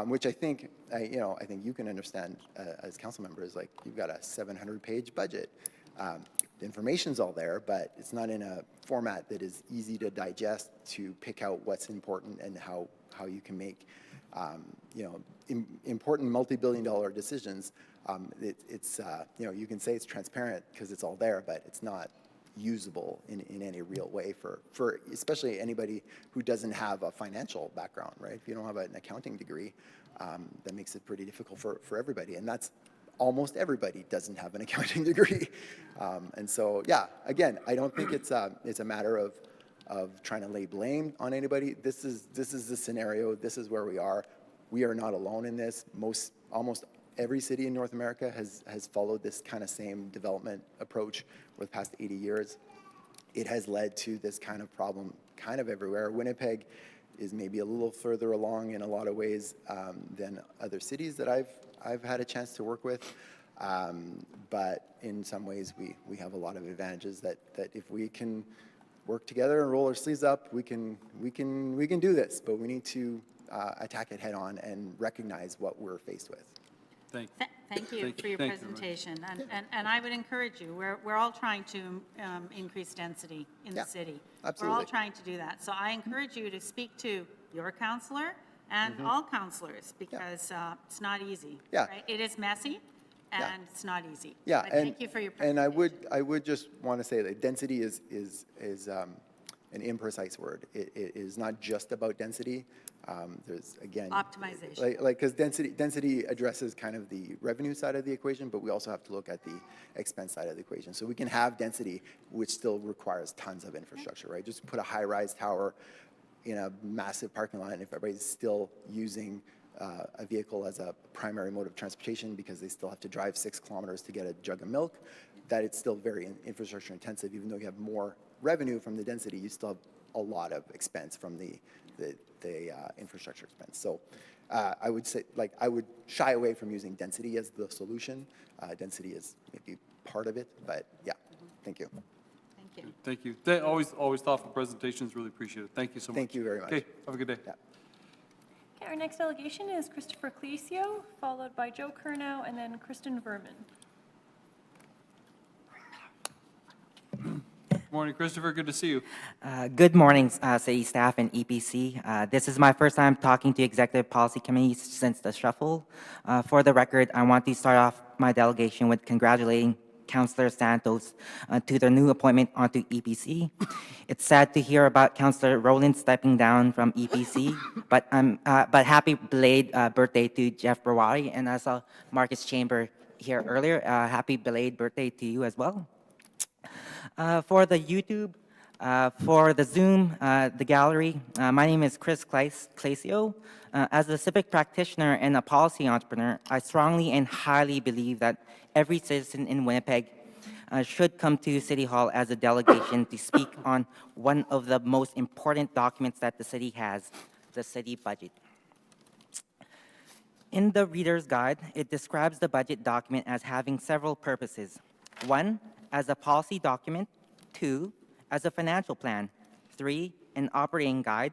Speaker 11: which I think you know, I think you can understand as council members. Like, you've got a 700-page budget. The information's all there, but it's not in a format that is easy to digest to pick out what's important and how you can make you know, important multi-billion-dollar decisions. It's you know, you can say it's transparent because it's all there, but it's not usable in any real way for especially anybody who doesn't have a financial background, right? If you don't have an accounting degree, that makes it pretty difficult for everybody, and that's almost everybody doesn't have an accounting degree. And so, yeah, again, I don't think it's a matter of trying to lay blame on anybody. This is the scenario. This is where we are. We are not alone in this. Almost every city in North America has followed this kind of same development approach for the past 80 years. It has led to this kind of problem kind of everywhere. Winnipeg is maybe a little further along in a lot of ways than other cities that I've had a chance to work with. But in some ways, we have a lot of advantages that if we can work together and roll our sleeves up, we can do this. But we need to attack it head on and recognize what we're faced with.
Speaker 5: Thank you for your presentation. And I would encourage you, we're all trying to increase density in the city.
Speaker 11: Absolutely.
Speaker 5: We're all trying to do that. So I encourage you to speak to your counselor and all counselors, because it's not easy.
Speaker 11: Yeah.
Speaker 5: Right? It is messy, and it's not easy.
Speaker 11: Yeah,
Speaker 5: But thank you for your presentation.
Speaker 11: and I would just want to say that density is an imprecise word. It is not just about density. There's, again,
Speaker 5: optimization.
Speaker 11: Because density addresses kind of the revenue side of the equation, but we also have to look at the expense side of the equation. So we can have density, which still requires tons of infrastructure, right? Just put a high-rise tower in a massive parking lot, and if everybody's still using a vehicle as a primary mode of transportation because they still have to drive 6 kilometers to get a jug of milk, that it's still very infrastructure intensive. Even though you have more revenue from the density, you still have a lot of expense from the infrastructure expense. So I would say, like, I would shy away from using density as the solution. Density is maybe part of it, but yeah, thank you.
Speaker 5: Thank you.
Speaker 1: Thank you. Always thoughtful presentations. Really appreciate it. Thank you so much.
Speaker 11: Thank you very much.
Speaker 1: Okay, have a good day.
Speaker 11: Yeah.
Speaker 2: Okay, our next delegation is Christopher Clisio, followed by Joe Curnow, and then Kristen Verman.
Speaker 1: Morning, Christopher. Good to see you.
Speaker 12: Good morning, city staff and EPC. This is my first time talking to Executive Policy Committee since the shuffle. For the record, I want to start off my delegation with congratulating Councillor Santos to their new appointment onto EPC. It's sad to hear about Councillor Rowland stepping down from EPC, but happy belated birthday to Jeff Brawari, and I saw Marcus Chamber here earlier. Happy belated birthday to you as well. For the YouTube, for the Zoom, the gallery, my name is Chris Clasio. As a civic practitioner and a policy entrepreneur, I strongly and highly believe that every citizen in Winnipeg should come to City Hall as a delegation to speak on one of the most important documents that the city has, the city budget. In the Reader's Guide, it describes the budget document as having several purposes. 1, as a policy document. 2, as a financial plan. 3, an operating guide.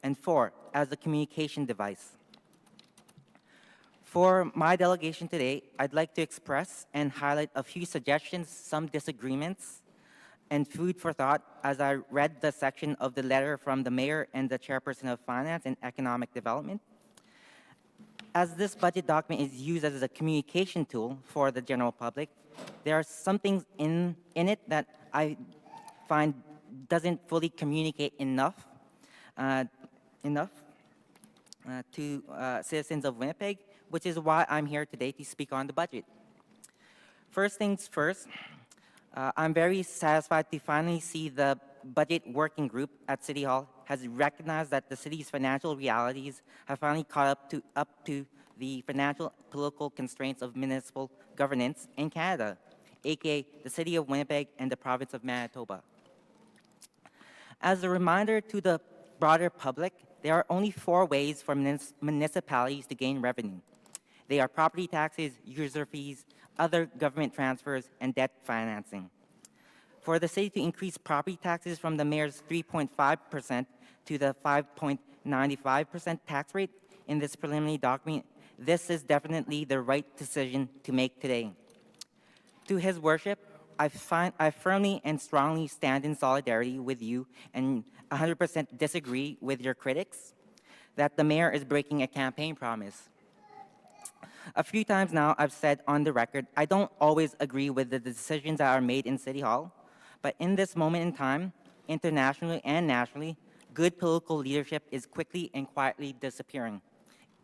Speaker 12: And 4, as a communication device. For my delegation today, I'd like to express and highlight a few suggestions, some disagreements, and food for thought as I read the section of the letter from the Mayor and the Chairperson of Finance and Economic Development. As this budget document is used as a communication tool for the general public, there are some things in it that I find doesn't fully communicate enough to citizens of Winnipeg, which is why I'm here today to speak on the budget. First things first, I'm very satisfied to finally see the budget working group at City Hall has recognized that the city's financial realities have finally caught up to the financial political constraints of municipal governance in Canada, aka the City of Winnipeg and the Province of Manitoba. As a reminder to the broader public, there are only 4 ways for municipalities to gain revenue. They are property taxes, user fees, other government transfers, and debt financing. For the city to increase property taxes from the mayor's 3.5% to the 5.95% tax rate in this preliminary document, this is definitely the right decision to make today. To His Worship, I firmly and strongly stand in solidarity with you and 100% disagree with your critics that the mayor is breaking a campaign promise. A few times now, I've said on the record, I don't always agree with the decisions that are made in City Hall, but in this moment in time, internationally and nationally, good political leadership is quickly and quietly disappearing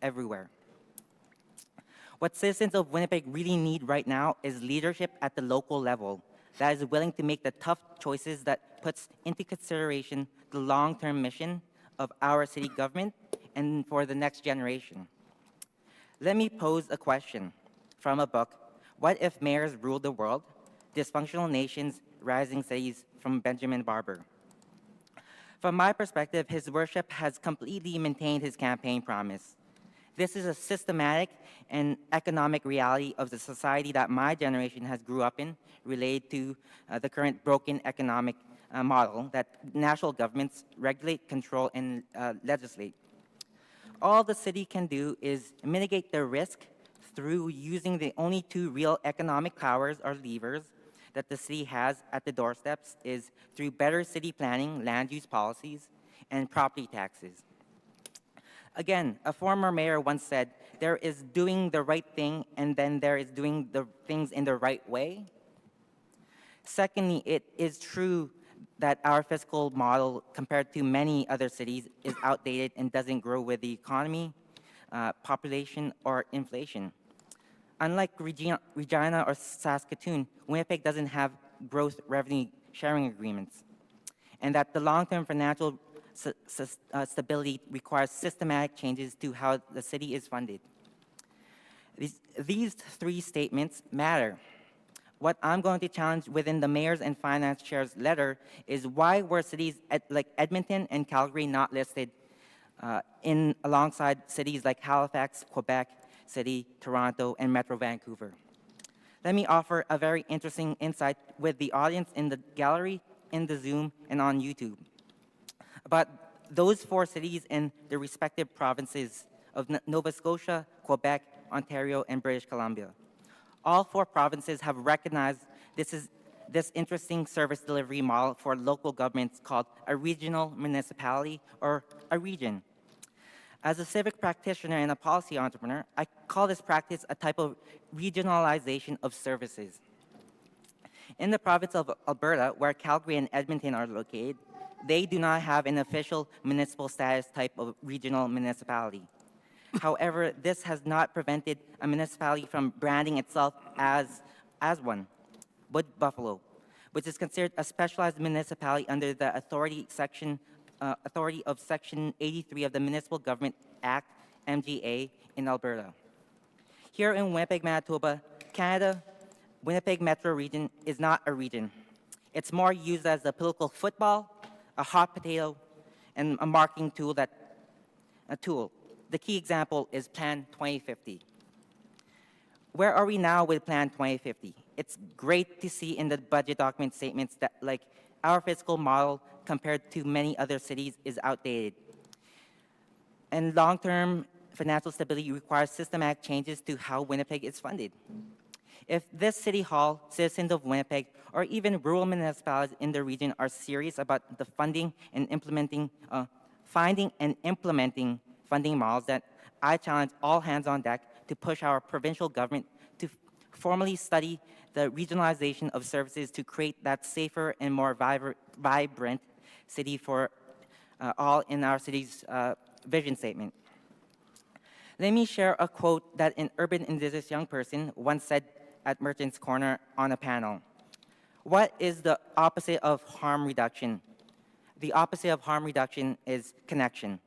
Speaker 12: everywhere. What citizens of Winnipeg really need right now is leadership at the local level that is willing to make the tough choices that puts into consideration the long-term mission of our city government and for the next generation. Let me pose a question from a book, What If Mayors Ruled the World? Dysfunctional Nations, Rising Cities, from Benjamin Barber. From my perspective, His Worship has completely maintained his campaign promise. This is a systematic and economic reality of the society that my generation has grew up in, related to the current broken economic model that national governments regulate, control, and legislate. All the city can do is mitigate the risk through using the only 2 real economic powers or levers that the city has at the doorsteps is through better city planning, land use policies, and property taxes. Again, a former mayor once said, there is doing the right thing and then there is doing the things in the right way. Secondly, it is true that our fiscal model, compared to many other cities, is outdated and doesn't grow with the economy, population, or inflation. Unlike Regina or Saskatoon, Winnipeg doesn't have growth revenue sharing agreements, and that the long-term financial stability requires systematic changes to how the city is funded. These 3 statements matter. What I'm going to challenge within the mayor's and finance chair's letter is why were cities like Edmonton and Calgary not listed alongside cities like Halifax, Quebec City, Toronto, and Metro Vancouver. Let me offer a very interesting insight with the audience in the gallery, in the Zoom, and on YouTube. About those 4 cities in the respective provinces of Nova Scotia, Quebec, Ontario, and British Columbia. All 4 provinces have recognized this is this interesting service delivery model for local governments called a regional municipality or a region. As a civic practitioner and a policy entrepreneur, I call this practice a type of regionalization of services. In the province of Alberta, where Calgary and Edmonton are located, they do not have an official municipal status type of regional municipality. However, this has not prevented a municipality from branding itself as one, Wood Buffalo, which is considered a specialized municipality under the authority of Section 83 of the Municipal Government Act, MGA, in Alberta. Here in Winnipeg, Manitoba, Canada, Winnipeg Metro Region is not a region. It's more used as a political football, a hot potato, and a marketing tool. The key example is Plan 2050. Where are we now with Plan 2050? It's great to see in the budget document statements that our fiscal model compared to many other cities is outdated. And long-term financial stability requires systematic changes to how Winnipeg is funded. If this City Hall, citizens of Winnipeg, or even rural municipalities in the region are serious about the funding and finding and implementing funding models, that I challenge all hands on deck to push our provincial government to formally study the regionalization of services to create that safer and more vibrant city for all in our city's vision statement. Let me share a quote that an urban indigenous young person once said at Merchants Corner on a panel. What is the opposite of harm reduction? The opposite of harm reduction is connection.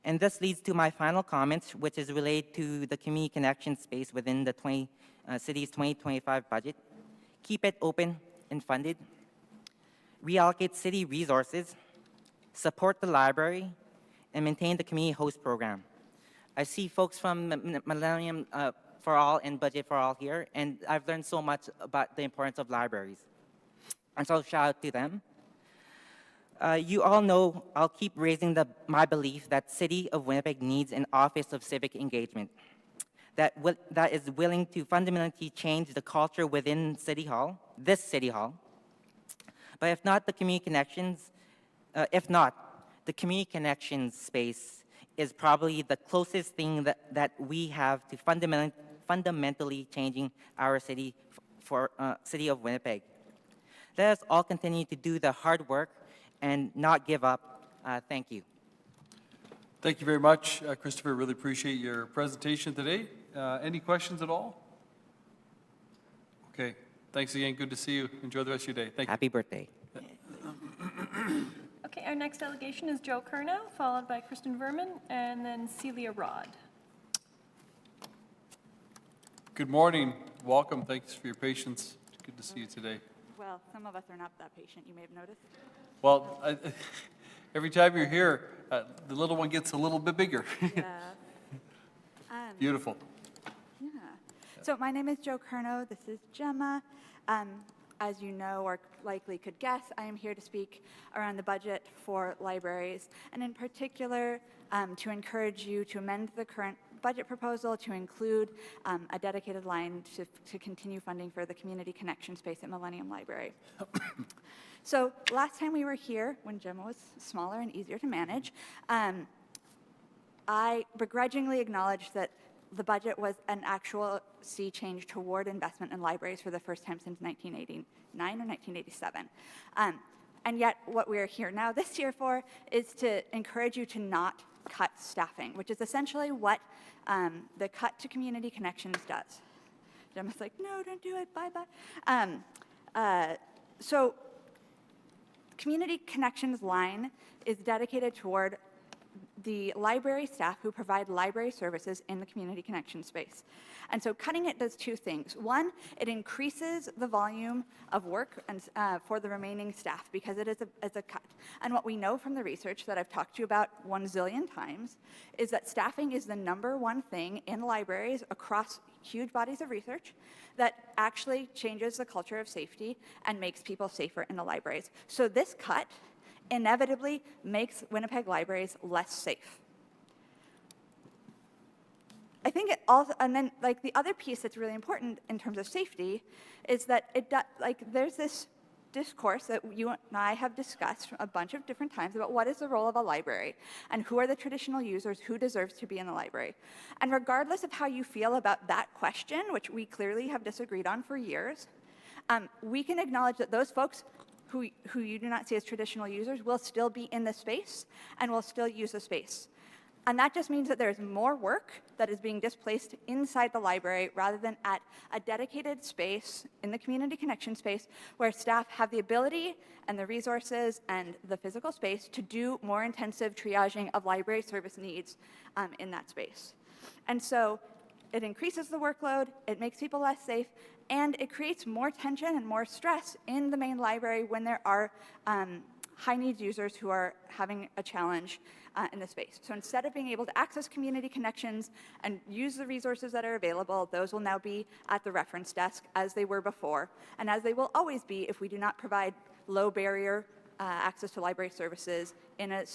Speaker 12: And this leads to my final comments, which is related to the community connection space within the city's 2025 budget. Keep it open and funded. Reallocate city resources. Support the library. And maintain the community host program. I see folks from Millennium for All and Budget for All here, and I've learned so much about the importance of libraries. And so shout out to them. You all know I'll keep raising my belief that City of Winnipeg needs an Office of Civic Engagement that is willing to fundamentally change the culture within City Hall, this City Hall. But if not, the community connections space is probably the closest thing that we have to fundamentally changing our city for City of Winnipeg. Let us all continue to do the hard work and not give up. Thank you.
Speaker 1: Thank you very much, Christopher. Really appreciate your presentation today. Any questions at all? Okay. Thanks again. Good to see you. Enjoy the rest of your day. Thank you.
Speaker 12: Happy birthday.
Speaker 2: Okay, our next delegation is Joe Curnow, followed by Kristen Verman, and then Celia Rod.
Speaker 1: Good morning. Welcome. Thanks for your patience. Good to see you today.
Speaker 13: Well, some of us are not that patient, you may have noticed.
Speaker 1: Well, every time you're here, the little one gets a little bit bigger.
Speaker 13: Yeah.
Speaker 1: Beautiful.
Speaker 13: Yeah. So my name is Joe Curnow. This is Gemma. As you know or likely could guess, I am here to speak around the budget for libraries, and in particular, to encourage you to amend the current budget proposal to include a dedicated line to continue funding for the community connection space at Millennium Library. So last time we were here, when Gemma was smaller and easier to manage, I begrudgingly acknowledged that the budget was an actual sea change toward investment in libraries for the first time since 1989 or 1987. And yet what we are here now this year for is to encourage you to not cut staffing, which is essentially what the cut to community connections does. Gemma's like, no, don't do it, bye-bye. So community connections line is dedicated toward the library staff who provide library services in the community connection space. And so cutting it does two things. One, it increases the volume of work for the remaining staff because it is a cut. And what we know from the research that I've talked to you about 1 zillion times is that staffing is the #1 thing in libraries across huge bodies of research that actually changes the culture of safety and makes people safer in the libraries. So this cut inevitably makes Winnipeg libraries less safe. I think it also, and then like the other piece that's really important in terms of safety is that there's this discourse that you and I have discussed a bunch of different times about what is the role of a library and who are the traditional users, who deserves to be in the library. And regardless of how you feel about that question, which we clearly have disagreed on for years, we can acknowledge that those folks who you do not see as traditional users will still be in the space and will still use the space. And that just means that there's more work that is being displaced inside the library rather than at a dedicated space in the community connection space where staff have the ability and the resources and the physical space to do more intensive triaging of library service needs in that space. And so it increases the workload, it makes people less safe, and it creates more tension and more stress in the main library when there are high needs users who are having a challenge in the space. So instead of being able to access community connections and use the resources that are available, those will now be at the reference desk as they were before, and as they will always be if we do not provide low barrier access to library services in a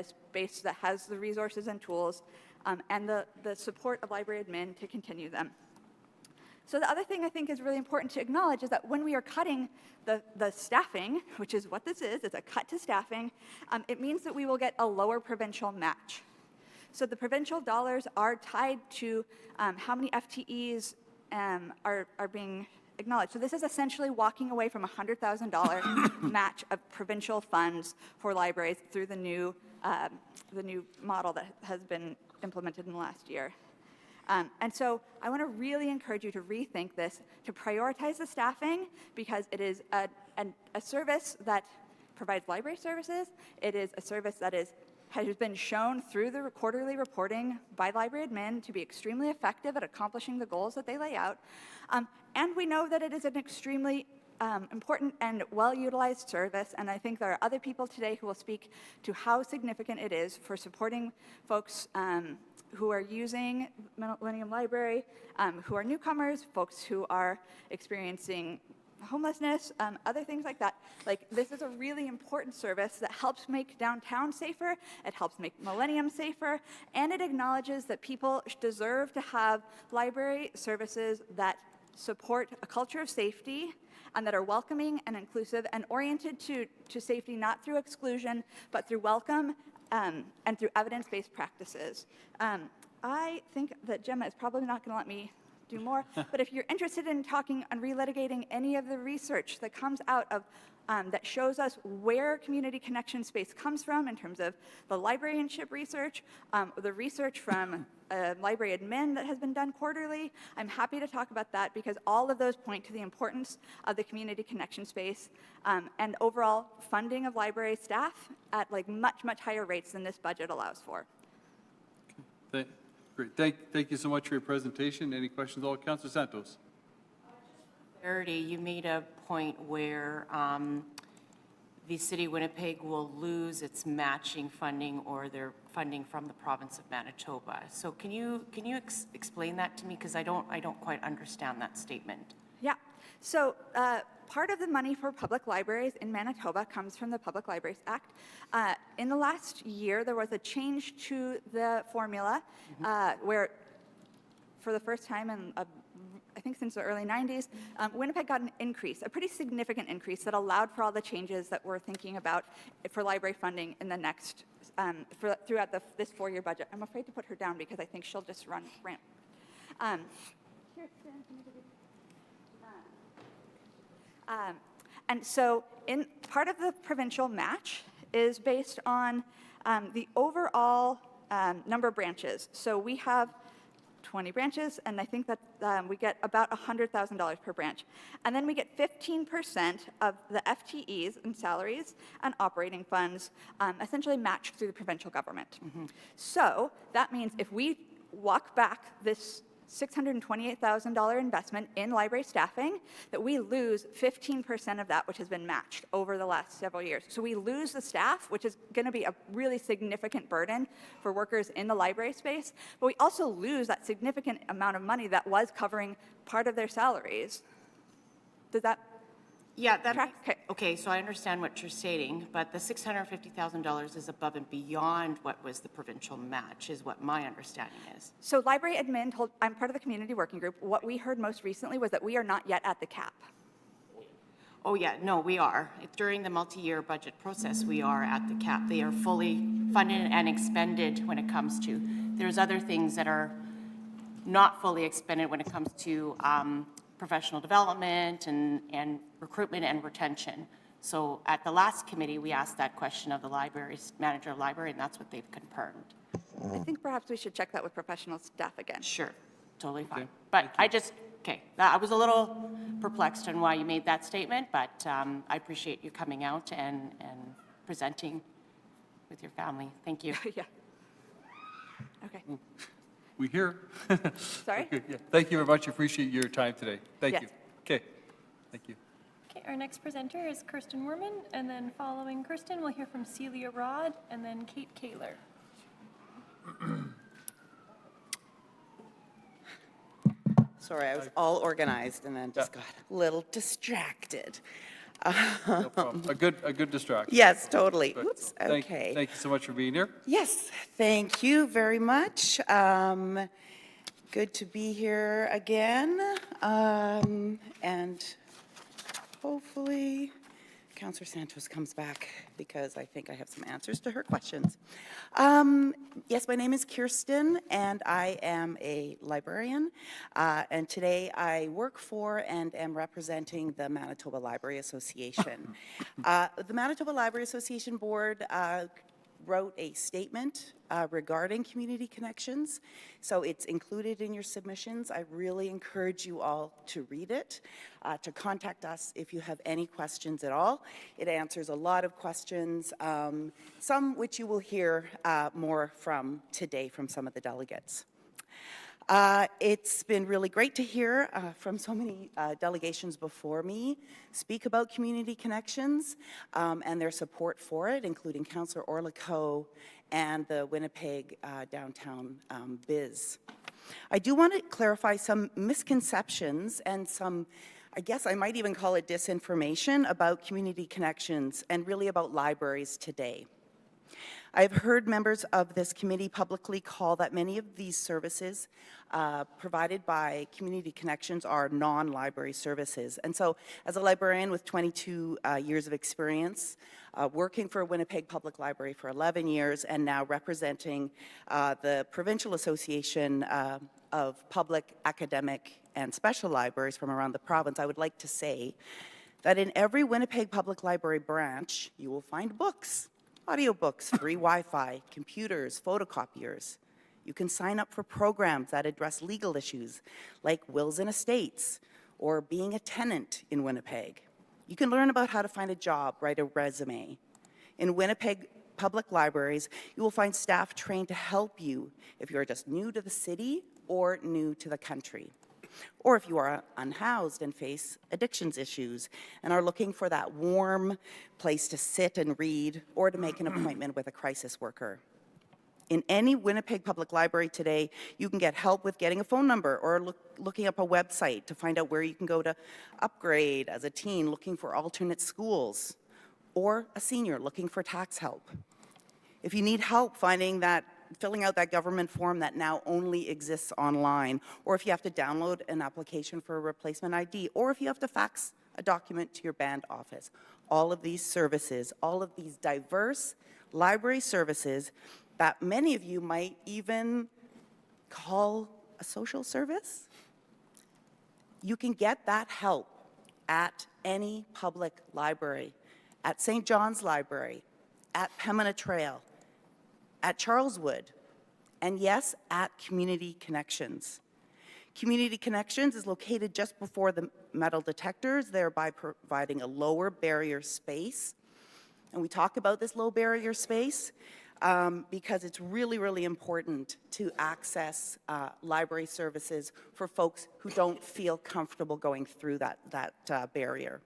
Speaker 13: space that has the resources and tools and the support of library admin to continue them. So the other thing I think is really important to acknowledge is that when we are cutting the staffing, which is what this is, it's a cut to staffing, it means that we will get a lower provincial match. So the provincial dollars are tied to how many FTEs are being acknowledged. So this is essentially walking away from a $100,000 match of provincial funds for libraries through the new model that has been implemented in the last year. And so I want to really encourage you to rethink this, to prioritize the staffing, because it is a service that provides library services. It is a service that has been shown through the quarterly reporting by library admin to be extremely effective at accomplishing the goals that they lay out. And we know that it is an extremely important and well-utilized service, and I think there are other people today who will speak to how significant it is for supporting folks who are using Millennium Library, who are newcomers, folks who are experiencing homelessness, other things like that. Like, this is a really important service that helps make downtown safer, it helps make Millennium safer, and it acknowledges that people deserve to have library services that support a culture of safety and that are welcoming and inclusive and oriented to safety, not through exclusion, but through welcome and through evidence-based practices. I think that Gemma is probably not going to let me do more, but if you're interested in talking and relitigating any of the research that comes out of that shows us where community connection space comes from in terms of the librarianship research, the research from library admin that has been done quarterly, I'm happy to talk about that because all of those point to the importance of the community connection space and overall funding of library staff at like much, much higher rates than this budget allows for.
Speaker 1: Great. Thank you so much for your presentation. Any questions? All, Councilor Santos.
Speaker 14: Clarity, you made a point where the City of Winnipeg will lose its matching funding or their funding from the province of Manitoba. So can you explain that to me, because I don't quite understand that statement.
Speaker 13: Yeah. So part of the money for public libraries in Manitoba comes from the Public Libraries Act. In the last year, there was a change to the formula where, for the first time in I think since the early 90s, Winnipeg got an increase, a pretty significant increase that allowed for all the changes that we're thinking about for library funding in the next, throughout this four-year budget. I'm afraid to put her down because I think she'll just rant. And so part of the provincial match is based on the overall number of branches. So we have 20 branches, and I think that we get about $100,000 per branch. And then we get 15% of the FTEs and salaries and operating funds essentially matched through the provincial government. So that means if we walk back this $628,000 investment in library staffing, that we lose 15% of that, which has been matched over the last several years. So we lose the staff, which is going to be a really significant burden for workers in the library space, but we also lose that significant amount of money that was covering part of their salaries. Does that
Speaker 14: Yeah, that,
Speaker 13: Track? Okay.
Speaker 14: okay, so I understand what you're stating, but the $650,000 is above and beyond what was the provincial match, is what my understanding is.
Speaker 13: So library admin told, I'm part of the community working group. What we heard most recently was that we are not yet at the cap.
Speaker 14: Oh, yeah, no, we are. During the multi-year budget process, we are at the cap. They are fully funded and expended when it comes to, there's other things that are not fully expended when it comes to professional development and recruitment and retention. So at the last committee, we asked that question of the library's manager of library, and that's what they've confirmed.
Speaker 13: I think perhaps we should check that with professional staff again.
Speaker 14: Sure, totally fine. But I just, okay, I was a little perplexed on why you made that statement, but I appreciate you coming out and presenting with your family. Thank you.
Speaker 13: Yeah. Okay.
Speaker 1: We hear.
Speaker 13: Sorry?
Speaker 1: Yeah. Thank you very much. Appreciate your time today. Thank
Speaker 13: Yes.
Speaker 1: you. Okay. Thank you.
Speaker 2: Okay, our next presenter is Kirsten Werman, and then following Kirsten, we'll hear from Celia Rod, and then Kate Kaler.
Speaker 15: Sorry, I was all organized and then just got a little distracted.
Speaker 1: No problem. A good distraction.
Speaker 15: Yes, totally.
Speaker 1: Good.
Speaker 15: Oops,
Speaker 1: Thank
Speaker 15: okay.
Speaker 1: you so much for being here.
Speaker 15: Yes, thank you very much. Good to be here again. And hopefully Councillor Santos comes back because I think I have some answers to her questions. Yes, my name is Kirsten and I am a librarian. And today I work for and am representing the Manitoba Library Association. The Manitoba Library Association Board wrote a statement regarding community connections, so it's included in your submissions. I really encourage you all to read it, to contact us if you have any questions at all. It answers a lot of questions, some which you will hear more from today from some of the delegates. It's been really great to hear from so many delegations before me speak about community connections and their support for it, including Councillor Orlico and the Winnipeg Downtown Biz. I do want to clarify some misconceptions and some, I guess I might even call it disinformation about community connections and really about libraries today. I've heard members of this committee publicly call that many of these services provided by Community Connections are non-library services. And so as a librarian with 22 years of experience, working for Winnipeg Public Library for 11 years and now representing the Provincial Association of Public, Academic and Special Libraries from around the province, I would like to say that in every Winnipeg Public Library branch, you will find books. Audiobooks, free Wi-Fi, computers, photocopiers. You can sign up for programs that address legal issues like wills and estates or being a tenant in Winnipeg. You can learn about how to find a job, write a resume. In Winnipeg public libraries, you will find staff trained to help you if you're just new to the city or new to the country. Or if you are unhoused and face addictions issues and are looking for that warm place to sit and read or to make an appointment with a crisis worker. In any Winnipeg Public Library today, you can get help with getting a phone number or looking up a website to find out where you can go to upgrade as a teen looking for alternate schools, or a senior looking for tax help. If you need help filling out that government form that now only exists online, or if you have to download an application for a replacement ID, or if you have to fax a document to your band office. All of these services, all of these diverse library services that many of you might even call a social service, you can get that help at any public library, at St. John's Library, at Pembina Trail, at Charleswood, and yes, at Community Connections. Community Connections is located just before the metal detectors, thereby providing a lower barrier space. And we talk about this low barrier space because it's really, really important to access library services for folks who don't feel comfortable going through that barrier.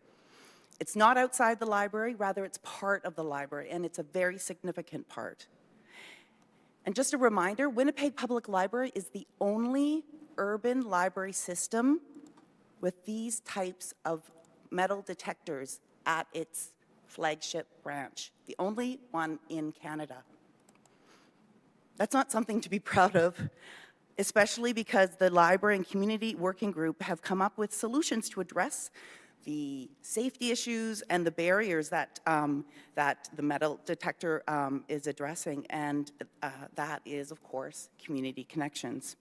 Speaker 15: It's not outside the library, rather it's part of the library, and it's a very significant part. And just a reminder, Winnipeg Public Library is the only urban library system with these types of metal detectors at its flagship branch, the only one in Canada. That's not something to be proud of, especially because the library and community working group have come up with solutions to address the safety issues and the barriers that, that the metal detector is addressing, and that is, of course, community connections.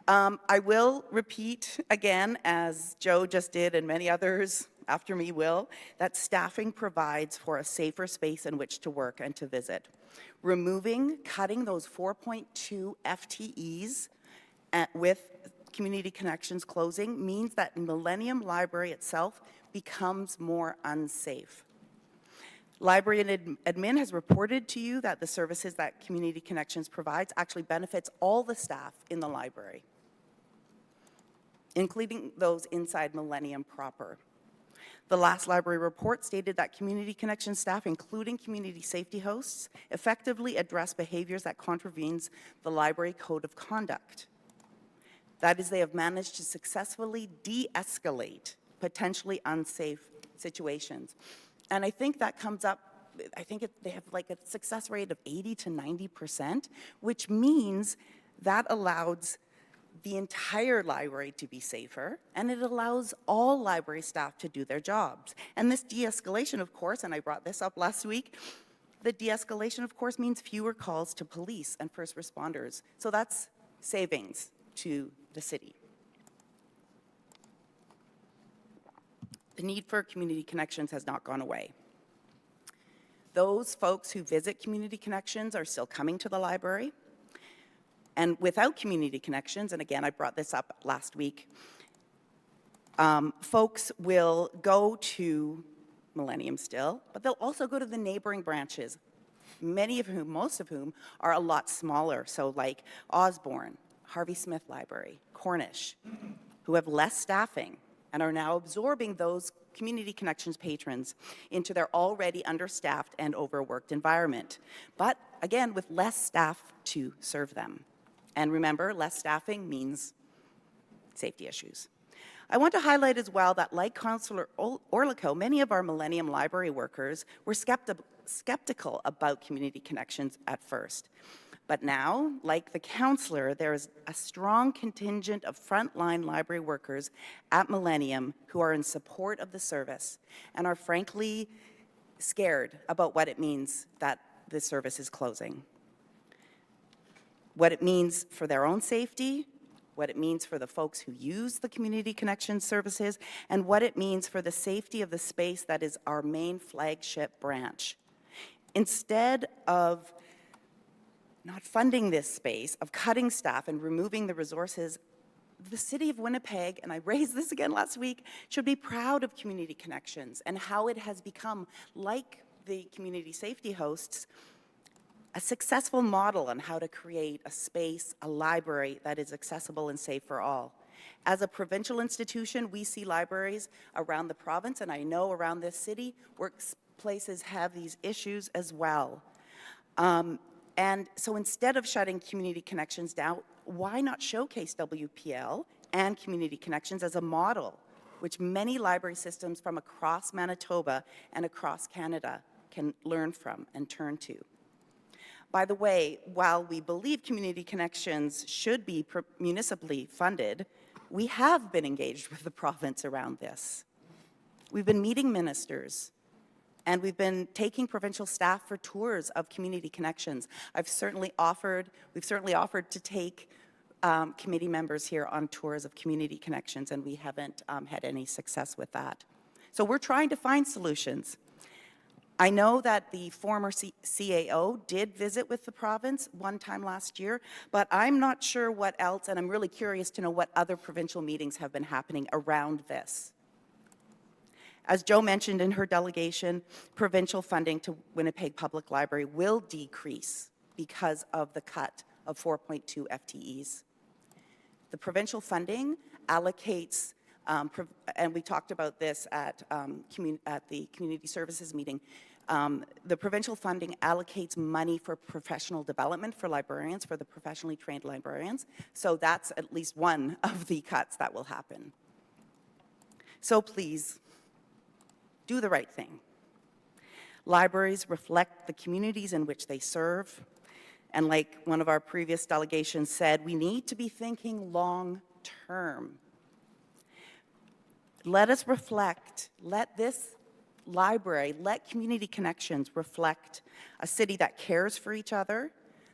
Speaker 15: I will repeat again, as Joe just did and many others after me will, that staffing provides for a safer space in which to work and to visit. Cutting those 4.2 FTEs with Community Connections closing means that Millennium Library itself becomes more unsafe. Library and admin has reported to you that the services that Community Connections provides actually benefits all the staff in the library, including those inside Millennium proper. The last library report stated that Community Connections staff, including community safety hosts, effectively address behaviors that contravenes the library code of conduct. That is, they have managed to successfully de-escalate potentially unsafe situations. And I think that comes up, they have like a success rate of 80 to 90%, which means that allows the entire library to be safer, and it allows all library staff to do their jobs. And this de-escalation, of course, and I brought this up last week, the de-escalation, of course, means fewer calls to police and first responders. So that's savings to the city. The need for Community Connections has not gone away. Those folks who visit Community Connections are still coming to the library. And without Community Connections, and again, I brought this up last week, folks will go to Millennium still, but they'll also go to the neighboring branches, most of whom are a lot smaller. So like Osborne, Harvey Smith Library, Cornish, who have less staffing and are now absorbing those Community Connections patrons into their already understaffed and overworked environment. But again, with less staff to serve them. And remember, less staffing means safety issues. I want to highlight as well that, like Councillor Orlikow, many of our Millennium Library workers were skeptical about Community Connections at first. But now, like the councillor, there is a strong contingent of frontline library workers at Millennium who are in support of the service and are frankly scared about what it means that the service is closing. What it means for their own safety, what it means for the folks who use the Community Connection services, and what it means for the safety of the space that is our main flagship branch. Instead of not funding this space, of cutting staff and removing the resources, the City of Winnipeg, and I raised this again last week, should be proud of Community Connections and how it has become, like the community safety hosts, a successful model on how to create a space, a library that is accessible and safe for all. As a provincial institution, we see libraries around the province, and I know around this city, workplaces have these issues as well. And so instead of shutting Community Connections down, why not showcase WPL and Community Connections as a model, which many library systems from across Manitoba and across Canada can learn from and turn to? By the way, while we believe Community Connections should be municipally funded, we have been engaged with the province around this. We've been meeting ministers, and we've been taking provincial staff for tours of Community Connections. We've certainly offered to take committee members here on tours of Community Connections, and we haven't had any success with that. So we're trying to find solutions. I know that the former CAO did visit with the province one time last year, but I'm not sure what else, and I'm really curious to know what other provincial meetings have been happening around this. As Joe mentioned in her delegation, provincial funding to Winnipeg Public Library will decrease because of the cut of 4.2 FTEs. The provincial funding allocates, and we talked about this at the community services meeting, the provincial funding allocates money for professional development for librarians, for the professionally trained librarians. So that's at least one of the cuts that will happen. So please, Do the right thing. Libraries reflect the communities in which they serve. And like one of our previous delegations said, we need to be thinking long-term. Let us reflect, let this library, let Community Connections reflect a city that cares for each other,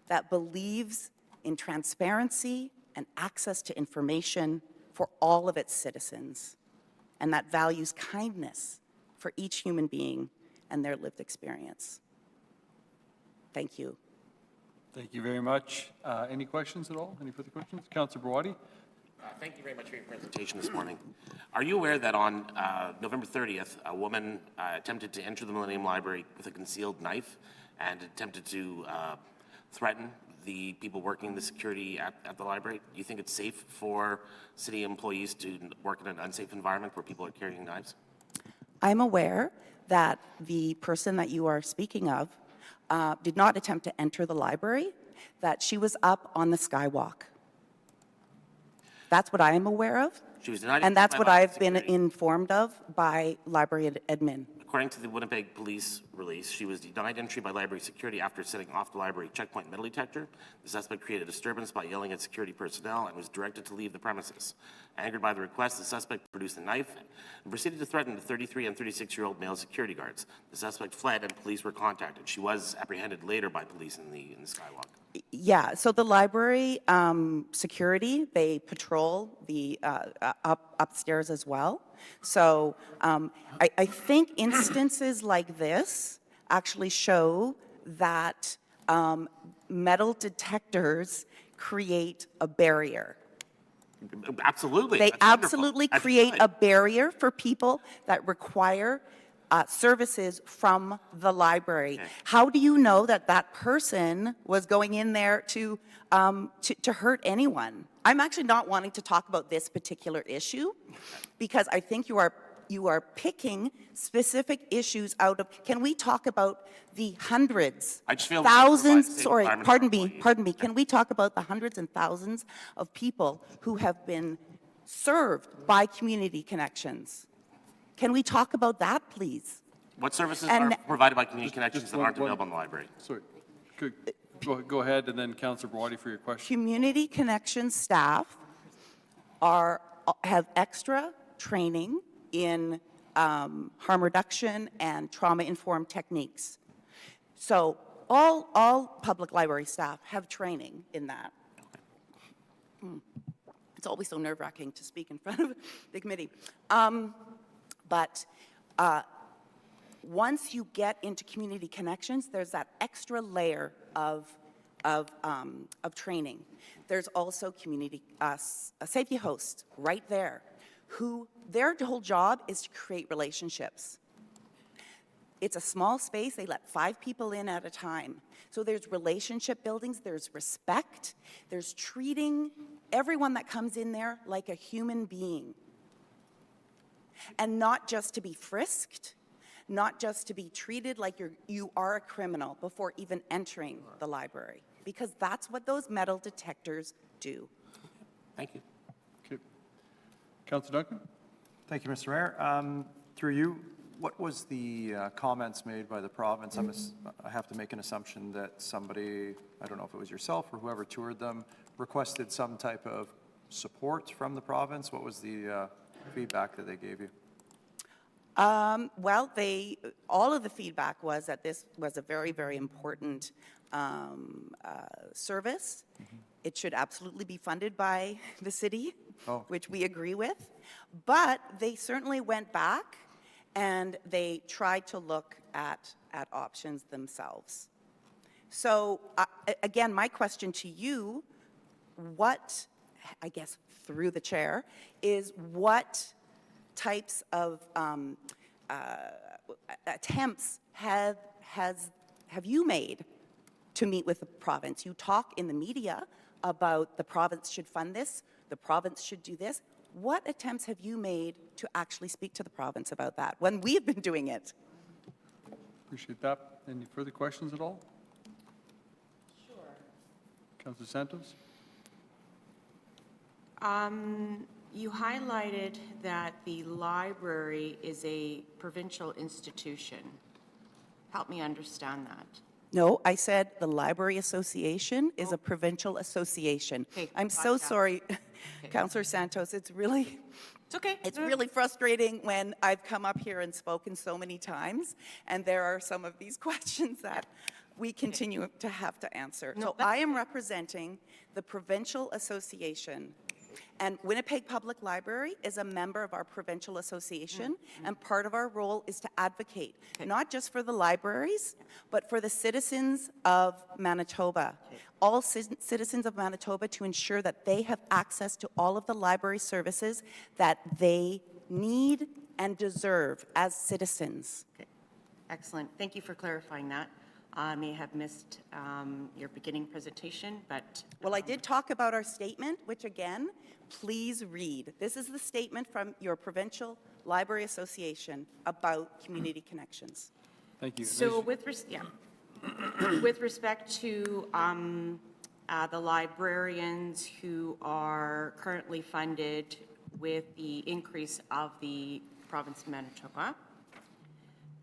Speaker 15: that believes in transparency and access to information for all of its citizens, and that values kindness for each human being and their lived experience. Thank you.
Speaker 1: Thank you very much. Any questions at all? Any further questions? Councillor Brawadi?
Speaker 16: Thank you very much for your presentation this morning. Are you aware that on November 30th, a woman attempted to enter the Millennium Library with a concealed knife and attempted to threaten the people working the security at the library? Do you think it's safe for city employees to work in an unsafe environment where people are carrying knives?
Speaker 15: I'm aware that the person that you are speaking of did not attempt to enter the library, that she was up on the skywalk. That's what I am aware of,
Speaker 16: She was denied
Speaker 15: and that's what
Speaker 16: by
Speaker 15: I've been
Speaker 16: security.
Speaker 15: informed of by library admin.
Speaker 16: According to the Winnipeg Police release, she was denied entry by library security after setting off the library checkpoint metal detector. The suspect created a disturbance by yelling at security personnel and was directed to leave the premises. Angered by the request, the suspect produced a knife and proceeded to threaten the 33 and 36-year-old male security guards. The suspect fled and police were contacted. She was apprehended later by police in the skywalk.
Speaker 15: Yeah, so the library security, they patrol the upstairs as well. So I think instances like this actually show that metal detectors create a barrier.
Speaker 16: Absolutely.
Speaker 15: They
Speaker 16: That's wonderful.
Speaker 15: absolutely
Speaker 16: That's
Speaker 15: create
Speaker 16: good.
Speaker 15: a barrier for people that require services from the library.
Speaker 16: Okay.
Speaker 15: How do you know that that person was going in there to hurt anyone? I'm actually not wanting to talk about this particular issue because I think you are picking specific issues out of. Can we talk about the hundreds,
Speaker 16: I just feel
Speaker 15: thousands?
Speaker 16: safe
Speaker 15: Sorry,
Speaker 16: environment for
Speaker 15: pardon me.
Speaker 16: employees.
Speaker 15: Pardon me. Can we talk about the hundreds and thousands of people who have been served by Community Connections? Can we talk about that, please?
Speaker 16: What services
Speaker 15: And-
Speaker 16: are provided by Community Connections
Speaker 1: just
Speaker 16: that
Speaker 1: one-
Speaker 16: aren't available in the library?
Speaker 1: Sorry. Go ahead, and then Councillor Brawadi for your question.
Speaker 15: Community Connections staff have extra training in harm reduction and trauma-informed techniques. So all public library staff have training in that. It's always so nerve-wracking to speak in front of the committee. But once you get into Community Connections, there's that extra layer of training. There's also community a safety host right there, who their whole job is to create relationships. It's a small space. They let 5 people in at a time. So there's relationship buildings, there's respect, there's treating everyone that comes in there like a human being. And not just to be frisked, not just to be treated like you are a criminal before even entering the library, because that's what those metal detectors do.
Speaker 16: Thank you.
Speaker 1: Okay. Councillor Duncan?
Speaker 8: Thank you, Mr. Mayor. Through you, what was the comments made by the province? I have to make an assumption that somebody, I don't know if it was yourself or whoever toured them, requested some type of support from the province. What was the feedback that they gave you?
Speaker 15: Well, all of the feedback was that this was a very, very important service. It should absolutely be funded by the city, which we agree with. But they certainly went back and they tried to look at options themselves. So again, my question to you, what, I guess through the chair, is what types of attempts have you made to meet with the province? You talk in the media about the province should fund this, the province should do this. What attempts have you made to actually speak to the province about that when we've been doing it?
Speaker 1: Appreciate that. Any further questions at all? Sure. Councillor Santos?
Speaker 14: You highlighted that the library is a provincial institution. Help me understand that.
Speaker 15: No, I said the Library Association is a provincial association.
Speaker 14: Okay,
Speaker 15: I'm so
Speaker 14: gotcha.
Speaker 15: sorry, Councillor Santos. It's really,
Speaker 14: It's okay.
Speaker 15: it's really frustrating when I've come up here and spoken so many times, and there are some of these questions that we continue to have to answer.
Speaker 14: No,
Speaker 15: So I am representing the Provincial Association, and Winnipeg Public Library is a member of our provincial association, and part of our role is to advocate, not just for the libraries, but for the citizens of Manitoba, all citizens of Manitoba, to ensure that they have access to all of the library services that they need and deserve as citizens.
Speaker 14: Okay. Excellent. Thank you for clarifying that. I may have missed your beginning presentation, but
Speaker 15: Well, I did talk about our statement, which again, please read. This is the statement from your Provincial Library Association about community connections.
Speaker 1: Thank you.
Speaker 14: so with with respect to the librarians who are currently funded with the increase of the province of Manitoba,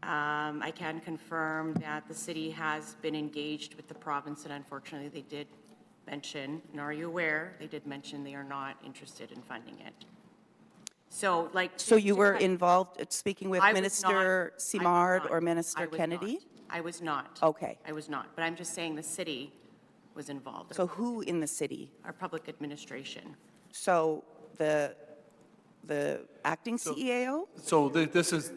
Speaker 14: I can confirm that the city has been engaged with the province, and unfortunately, they did mention, and are you aware, they did mention they are not interested in funding it. So like.
Speaker 15: So you were involved, speaking with
Speaker 14: I was
Speaker 15: Minister
Speaker 14: not-
Speaker 15: Simard
Speaker 14: I was
Speaker 15: or
Speaker 14: not.
Speaker 15: Minister
Speaker 14: I was
Speaker 15: Kennedy?
Speaker 14: not. I was not.
Speaker 15: Okay.
Speaker 14: I was not, but I'm just saying the city was involved.
Speaker 15: So who in the city?
Speaker 14: Our public administration.
Speaker 15: So the acting CEO?
Speaker 1: So this is.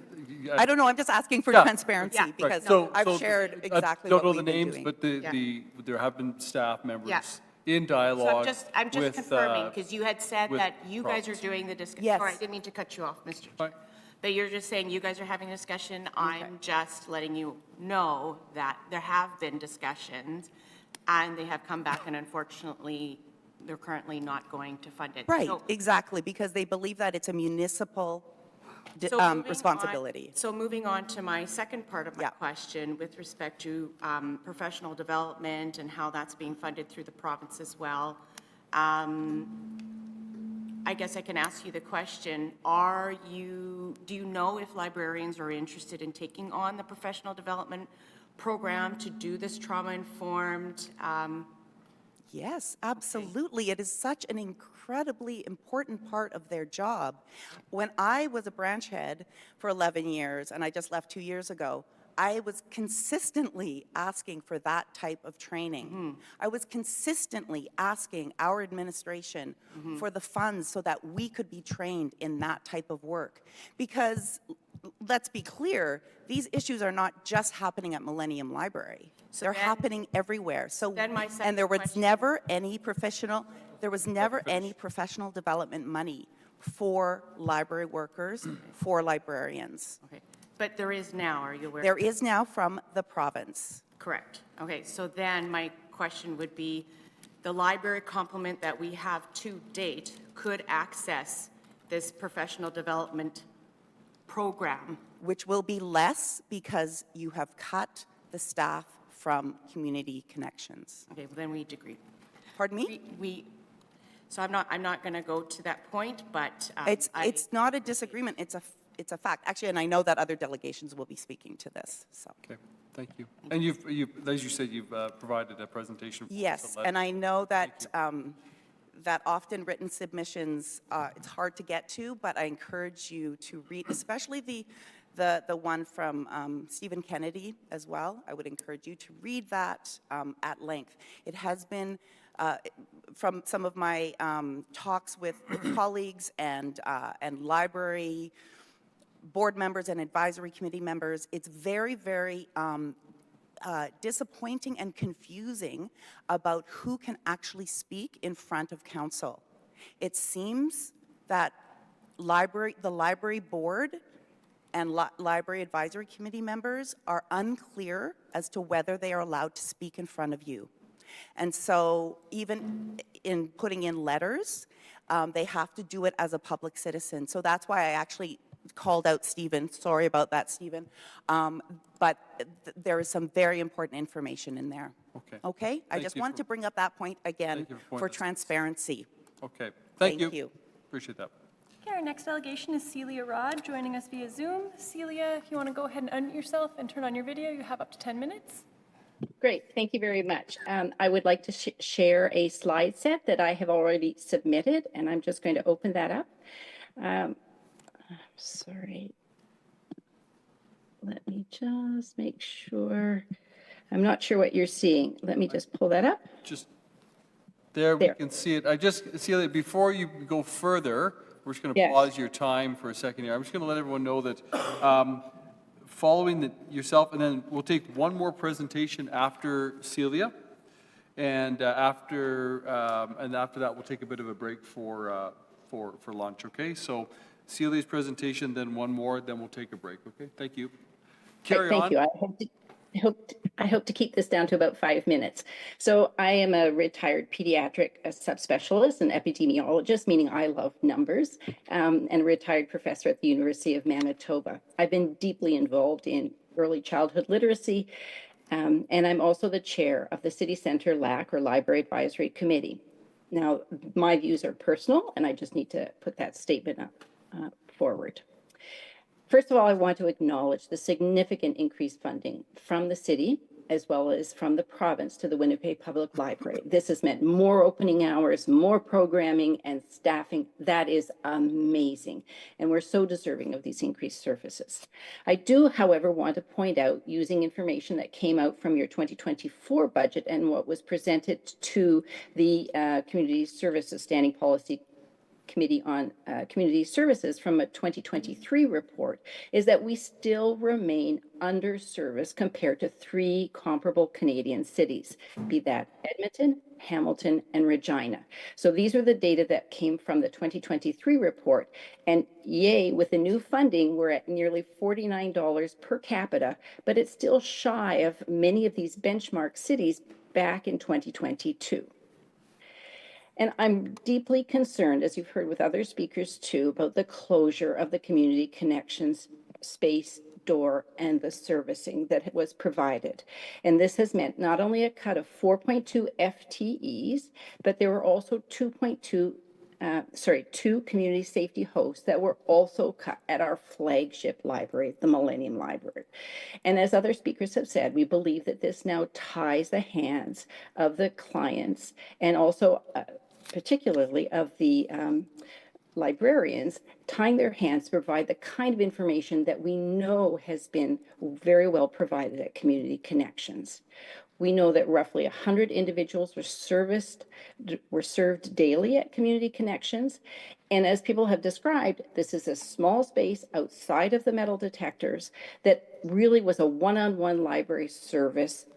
Speaker 15: I don't know, I'm just asking for
Speaker 1: Yeah.
Speaker 15: transparency
Speaker 14: Yeah.
Speaker 15: because
Speaker 1: So-
Speaker 15: I've
Speaker 1: so
Speaker 15: shared
Speaker 1: I
Speaker 15: exactly
Speaker 1: don't
Speaker 15: what
Speaker 1: know
Speaker 15: we've
Speaker 1: the
Speaker 15: been
Speaker 1: names,
Speaker 15: doing.
Speaker 1: but there have been staff members
Speaker 14: Yeah.
Speaker 1: in
Speaker 14: So
Speaker 1: dialogue
Speaker 14: I'm just
Speaker 1: with,
Speaker 14: confirming, because you had said
Speaker 1: with
Speaker 14: that you guys are
Speaker 1: province.
Speaker 14: doing the discussion.
Speaker 15: Yes.
Speaker 14: Sorry, I didn't mean to cut you off, Mr. Chair.
Speaker 1: Fine.
Speaker 14: But you're just saying you guys are having a discussion. I'm just letting you know that there have been discussions, and they have come back, and unfortunately, they're currently not going to fund it.
Speaker 15: Right,
Speaker 14: So-
Speaker 15: exactly, because they believe that it's a municipal
Speaker 14: So moving on-
Speaker 15: responsibility.
Speaker 14: So moving on to my second part of my
Speaker 15: Yeah.
Speaker 14: question with respect to professional development and how that's being funded through the province as well. I guess I can ask you the question, do you know if librarians are interested in taking on the professional development program to do this trauma-informed?
Speaker 15: Yes, absolutely. It is such an incredibly important part of their job. When I was a branch head for 11 years, and I just left 2 years ago, I was consistently asking for that type of training. I was consistently asking our administration for the funds so that we could be trained in that type of work. Because, let's be clear, these issues are not just happening at Millennium Library. They're
Speaker 14: then-
Speaker 15: happening everywhere. So,
Speaker 14: Then my second
Speaker 15: and there was
Speaker 14: question-
Speaker 15: never any professional development money for library workers, for librarians.
Speaker 14: Okay, but there is now, are you aware?
Speaker 15: There is now from the province.
Speaker 14: Correct. Okay, so then my question would be, the library complement that we have to date could access this professional development program.
Speaker 15: Which will be less because you have cut the staff from Community Connections.
Speaker 14: Okay, well, then we agree.
Speaker 15: Pardon me?
Speaker 14: So I'm not going to go to that point, but.
Speaker 15: It's not a disagreement, it's a fact. Actually, and I know that other delegations will be speaking to this, so.
Speaker 1: Okay, thank you. And you've, as you said, you've provided a presentation. for us,
Speaker 15: Yes,
Speaker 1: a letter.
Speaker 15: and I know that, that often written submissions, it's hard to get to, but I encourage you to read, especially the one from Stephen Kennedy as well. I would encourage you to read that at length. It has been, from some of my talks with colleagues and library board members and advisory committee members, it's very, very disappointing and confusing about who can actually speak in front of council. It seems that the library board and library advisory committee members are unclear as to whether they are allowed to speak in front of you. And so even in putting in letters, they have to do it as a public citizen. So that's why I actually called out Stephen. Sorry about that, Stephen. But there is some very important information in there.
Speaker 1: Okay.
Speaker 15: Okay? I
Speaker 1: Thank
Speaker 15: just
Speaker 1: you
Speaker 15: wanted
Speaker 1: for-
Speaker 15: to bring up that point again
Speaker 1: Thank you for
Speaker 15: for
Speaker 1: pointing this out.
Speaker 15: transparency.
Speaker 1: Okay,
Speaker 15: Thank
Speaker 1: thank you.
Speaker 15: you.
Speaker 1: Appreciate that.
Speaker 2: Okay, our next delegation is Celia Rod, joining us via Zoom. Celia, if you want to go ahead and unmute yourself and turn on your video, you have up to 10 minutes.
Speaker 17: Great, thank you very much. I would like to share a slide set that I have already submitted, and I'm just going to open that up. Sorry. Let me just make sure. I'm not sure what you're seeing. Let me just pull that up.
Speaker 1: Just there, we can see it. Celia, before you go further, we're just going to pause your time for a second here. I'm just going to let everyone know that following yourself, and then we'll take one more presentation after Celia, and after that, we'll take a bit of a break for lunch. Okay, so Celia's presentation, then one more, then we'll take a break. Okay, thank you. Carry on.
Speaker 17: Thank you. I hope to keep this down to about 5 minutes. So I am a retired pediatric subspecialist and epidemiologist, meaning I love numbers, and a retired professor at the University of Manitoba. I've been deeply involved in early childhood literacy, and I'm also the chair of the City Centre LAC, or Library Advisory Committee. Now, my views are personal, and I just need to put that statement up forward. First of all, I want to acknowledge the significant increased funding from the city as well as from the province to the Winnipeg Public Library. This has meant more opening hours, more programming and staffing. That is amazing. And we're so deserving of these increased services. I do, however, want to point out, using information that came out from your 2024 budget and what was presented to the Community Services Standing Policy Committee on Community Services from a 2023 report, is that we still remain underserviced compared to 3 comparable Canadian cities, be that Edmonton, Hamilton, and Regina. So these are the data that came from the 2023 report. And yay, with the new funding, we're at nearly $49 per capita, but it's still shy of many of these benchmark cities back in 2022. And I'm deeply concerned, as you've heard with other speakers too, about the closure of the Community Connections space, door, and the servicing that was provided. And this has meant not only a cut of 4.2 FTEs, but there were also 2 community safety hosts that were also cut at our flagship library, the Millennium Library. And as other speakers have said, we believe that this now ties the hands of the clients and also particularly of the librarians, tying their hands to provide the kind of information that we know has been very well provided at Community Connections. We know that roughly 100 individuals were served daily at Community Connections. And as people have described, this is a small space outside of the metal detectors that really was a one-on-one library service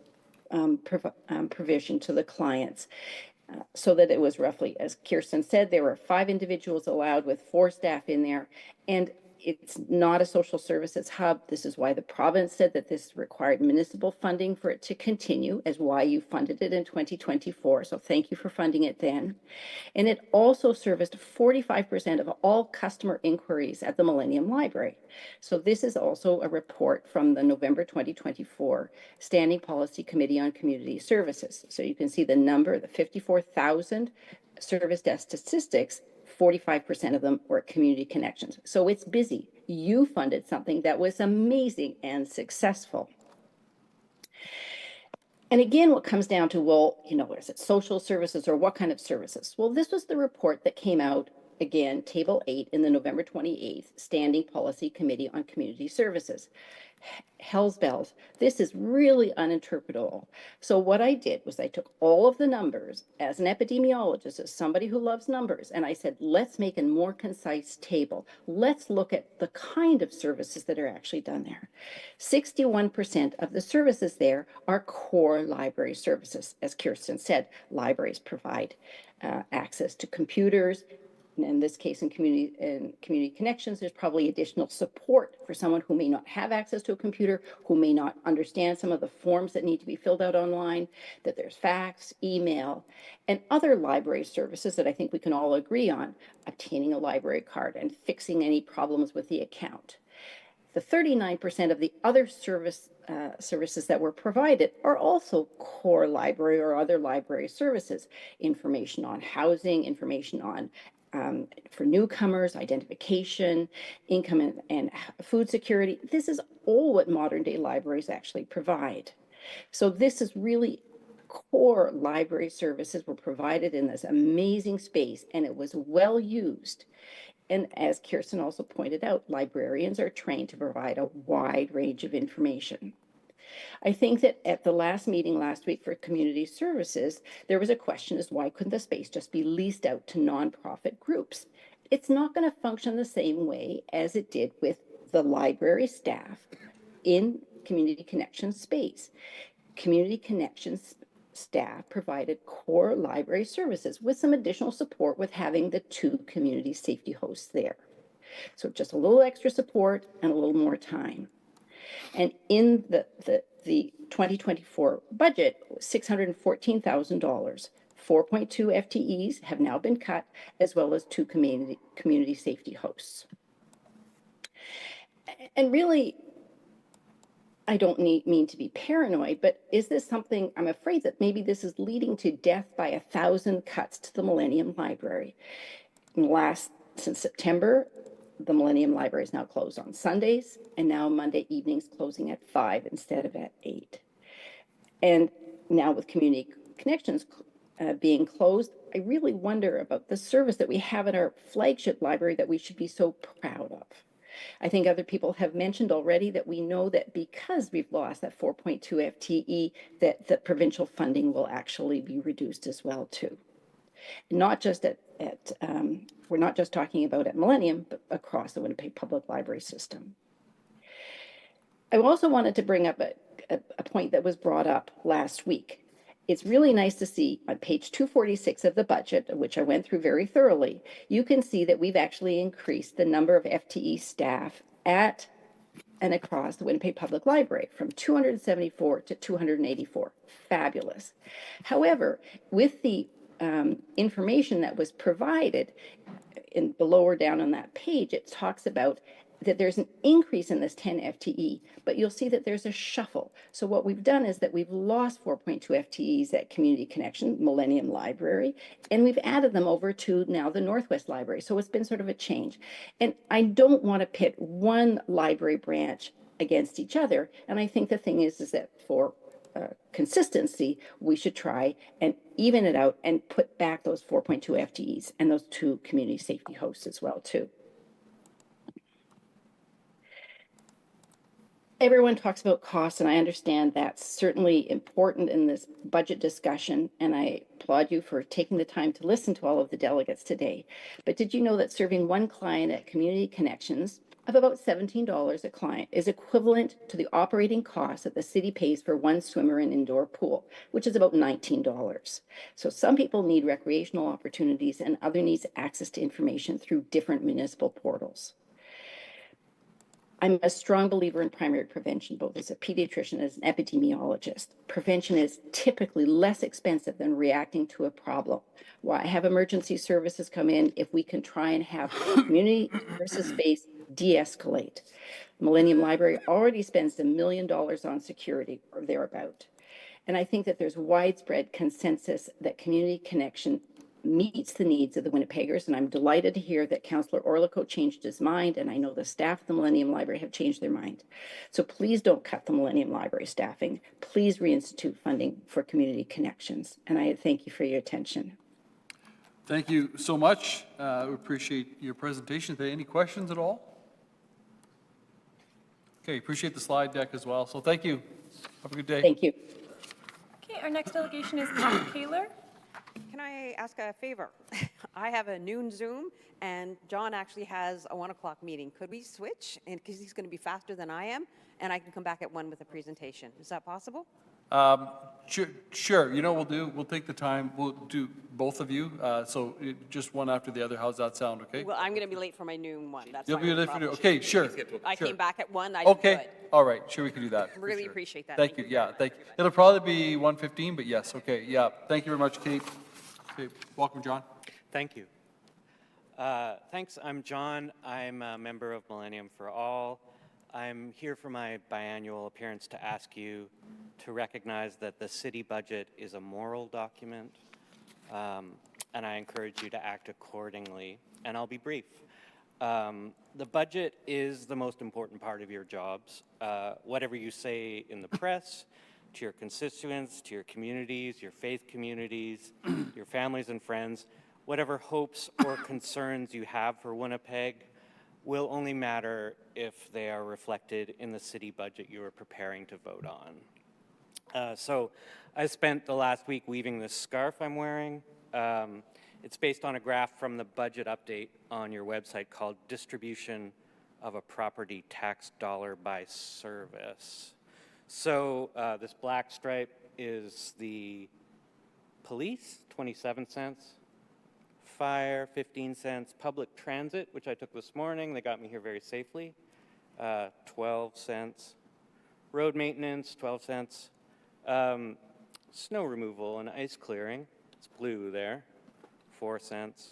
Speaker 17: provision to the clients. So that it was roughly, as Kirsten said, there were 5 individuals allowed with 4 staff in there. And it's not a social services hub. This is why the province said that this required municipal funding for it to continue, as why you funded it in 2024. So thank you for funding it then. And it also serviced 45% of all customer inquiries at the Millennium Library. So this is also a report from the November 2024 Standing Policy Committee on Community Services. So you can see the number, the 54,000 service desk statistics. 45% of them were Community Connections. So it's busy. You funded something that was amazing and successful. And again, what comes down to, well, is it social services or what kind of services? Well, this was the report that came out, again, Table 8 in the November 28th Standing Policy Committee on Community Services. Hell's bells, this is really uninterpretable. So what I did was I took all of the numbers as an epidemiologist, as somebody who loves numbers, and I said, let's make a more concise table. Let's look at the kind of services that are actually done there. 61% of the services there are core library services. As Kirsten said, libraries provide access to computers. In this case, in community Connections, there's probably additional support for someone who may not have access to a computer, who may not understand some of the forms that need to be filled out online, that there's fax, email, and other library services that I think we can all agree on, obtaining a library card and fixing any problems with the account. The 39% of the other services that were provided are also core library or other library services, information on housing, information on for newcomers, identification, income and food security. This is all what modern day libraries actually provide. So this is really core library services were provided in this amazing space, and it was well used. And as Kirsten also pointed out, librarians are trained to provide a wide range of information. I think that at the last meeting last week for community services, there was a question as why couldn't the space just be leased out to nonprofit groups? It's not going to function the same way as it did with the library staff in Community Connections space. Community Connections staff provided core library services with some additional support with having the 2 community safety hosts there. So just a little extra support and a little more time. And in the 2024 budget, $614,000, 4.2 FTEs have now been cut, as well as 2 community safety hosts. And really, I don't mean to be paranoid, but is this something, I'm afraid that maybe this is leading to death by 1,000 cuts to the Millennium Library. Since September, the Millennium Library is now closed on Sundays, and now Monday evenings closing at 5 instead of at 8. And now with Community Connections being closed, I really wonder about the service that we have in our flagship library that we should be so proud of. I think other people have mentioned already that we know that because we've lost that 4.2 FTE, that the provincial funding will actually be reduced as well too. Not just we're not just talking about at Millennium, but across the Winnipeg Public Library system. I also wanted to bring up a point that was brought up last week. It's really nice to see on page 246 of the budget, which I went through very thoroughly, you can see that we've actually increased the number of FTE staff at and across the Winnipeg Public Library from 274 to 284. Fabulous. However, with the information that was provided in below or down on that page, it talks about that there's an increase in this 10 FTE, but you'll see that there's a shuffle. So what we've done is that we've lost 4.2 FTEs at Community Connection, Millennium Library, and we've added them over to now the Northwest Library. So it's been sort of a change. And I don't want to pit one library branch against each other. And I think the thing is that for consistency, we should try and even it out and put back those 4.2 FTEs and those 2 community safety hosts as well too. Everyone talks about costs, and I understand that's certainly important in this budget discussion, and I applaud you for taking the time to listen to all of the delegates today. But did you know that serving one client at Community Connections of about $17 a client is equivalent to the operating costs that the city pays for one swimmer and indoor pool, which is about $19. So some people need recreational opportunities and other needs access to information through different municipal portals. I'm a strong believer in primary prevention, both as a pediatrician and as an epidemiologist. Prevention is typically less expensive than reacting to a problem. Why have emergency services come in if we can try and have community services space de-escalate? Millennium Library already spends $1 million on security or thereabout. And I think that there's widespread consensus that Community Connection meets the needs of the Winnipeggers, and I'm delighted to hear that Councillor Orlikow changed his mind, and I know the staff of the Millennium Library have changed their mind. So please don't cut the Millennium Library staffing. Please reinstitute funding for Community Connections, and I thank you for your attention.
Speaker 1: Thank you so much. We appreciate your presentation today. Any questions at all? Okay, appreciate the slide deck as well, so thank you. Have a good day.
Speaker 17: Thank you.
Speaker 2: Okay, our next delegation is Tom Kaler.
Speaker 18: Can I ask a favor? I have a noon Zoom, and John actually has a 1 o'clock meeting. Could we switch? And because he's going to be faster than I am, and I can come back at 1 with a presentation. Is that possible?
Speaker 1: Sure. You know what we'll take the time. We'll do both of you. So just one after the other. How's that sound? Okay.
Speaker 18: Well, I'm going to be late for my noon one. That's
Speaker 1: You'll
Speaker 18: my
Speaker 1: be
Speaker 18: only
Speaker 1: late for
Speaker 18: problem.
Speaker 1: Okay. Sure.
Speaker 18: I
Speaker 1: Sure.
Speaker 18: came back at 1. I
Speaker 1: Okay.
Speaker 18: did good.
Speaker 1: All right. Sure, we can do that. for
Speaker 18: Really
Speaker 1: sure.
Speaker 18: appreciate that.
Speaker 1: Thank you. Yeah. Thank you. It'll probably be 1:15, but yes. Okay. Yeah. Thank you very much, Kate. Okay. Welcome, John.
Speaker 19: Thank you. Thanks. I'm John. I'm a member of Millennium for All. I'm here for my biannual appearance to ask you to recognize that the city budget is a moral document. and I encourage you to act accordingly. And I'll be brief. The budget is the most important part of your jobs. Whatever you say in the press, to your constituents, to your communities, your faith communities, your families and friends, whatever hopes or concerns you have for Winnipeg will only matter if they are reflected in the city budget you are preparing to vote on. So I spent the last week weaving this scarf I'm wearing. It's based on a graph from the budget update on your website called Distribution of a Property Tax Dollar by Service. So this black stripe is the police, 27 cents, fire, 15 cents, public transit, which I took this morning, they got me here very safely, 12 cents, road maintenance, 12 cents, snow removal and ice clearing, it's blue there, 4 cents.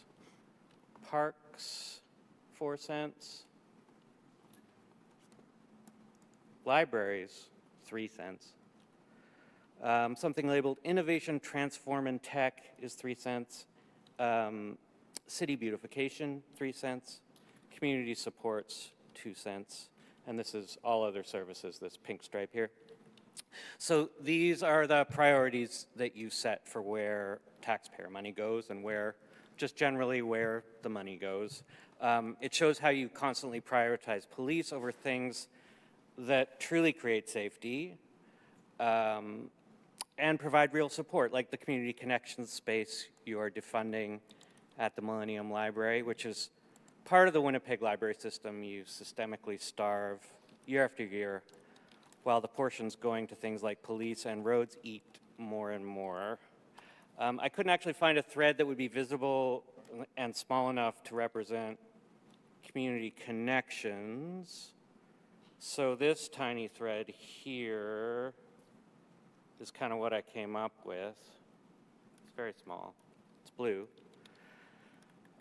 Speaker 19: Parks, 4 cents. Libraries, 3 cents. Something labeled Innovation, Transform, and Tech is 3 cents. City Beautification, 3 cents. Community Supports, 2 cents. And this is all other services, this pink stripe here. So these are the priorities that you set for where taxpayer money goes and where, just generally where the money goes. It shows how you constantly prioritize police over things that truly create safety and provide real support, like the community connections space you are defunding at the Millennium Library, which is part of the Winnipeg library system you systemically starve year after year, while the portions going to things like police and roads eat more and more. I couldn't actually find a thread that would be visible and small enough to represent community connections. So this tiny thread here is kind of what I came up with. It's very small. It's blue.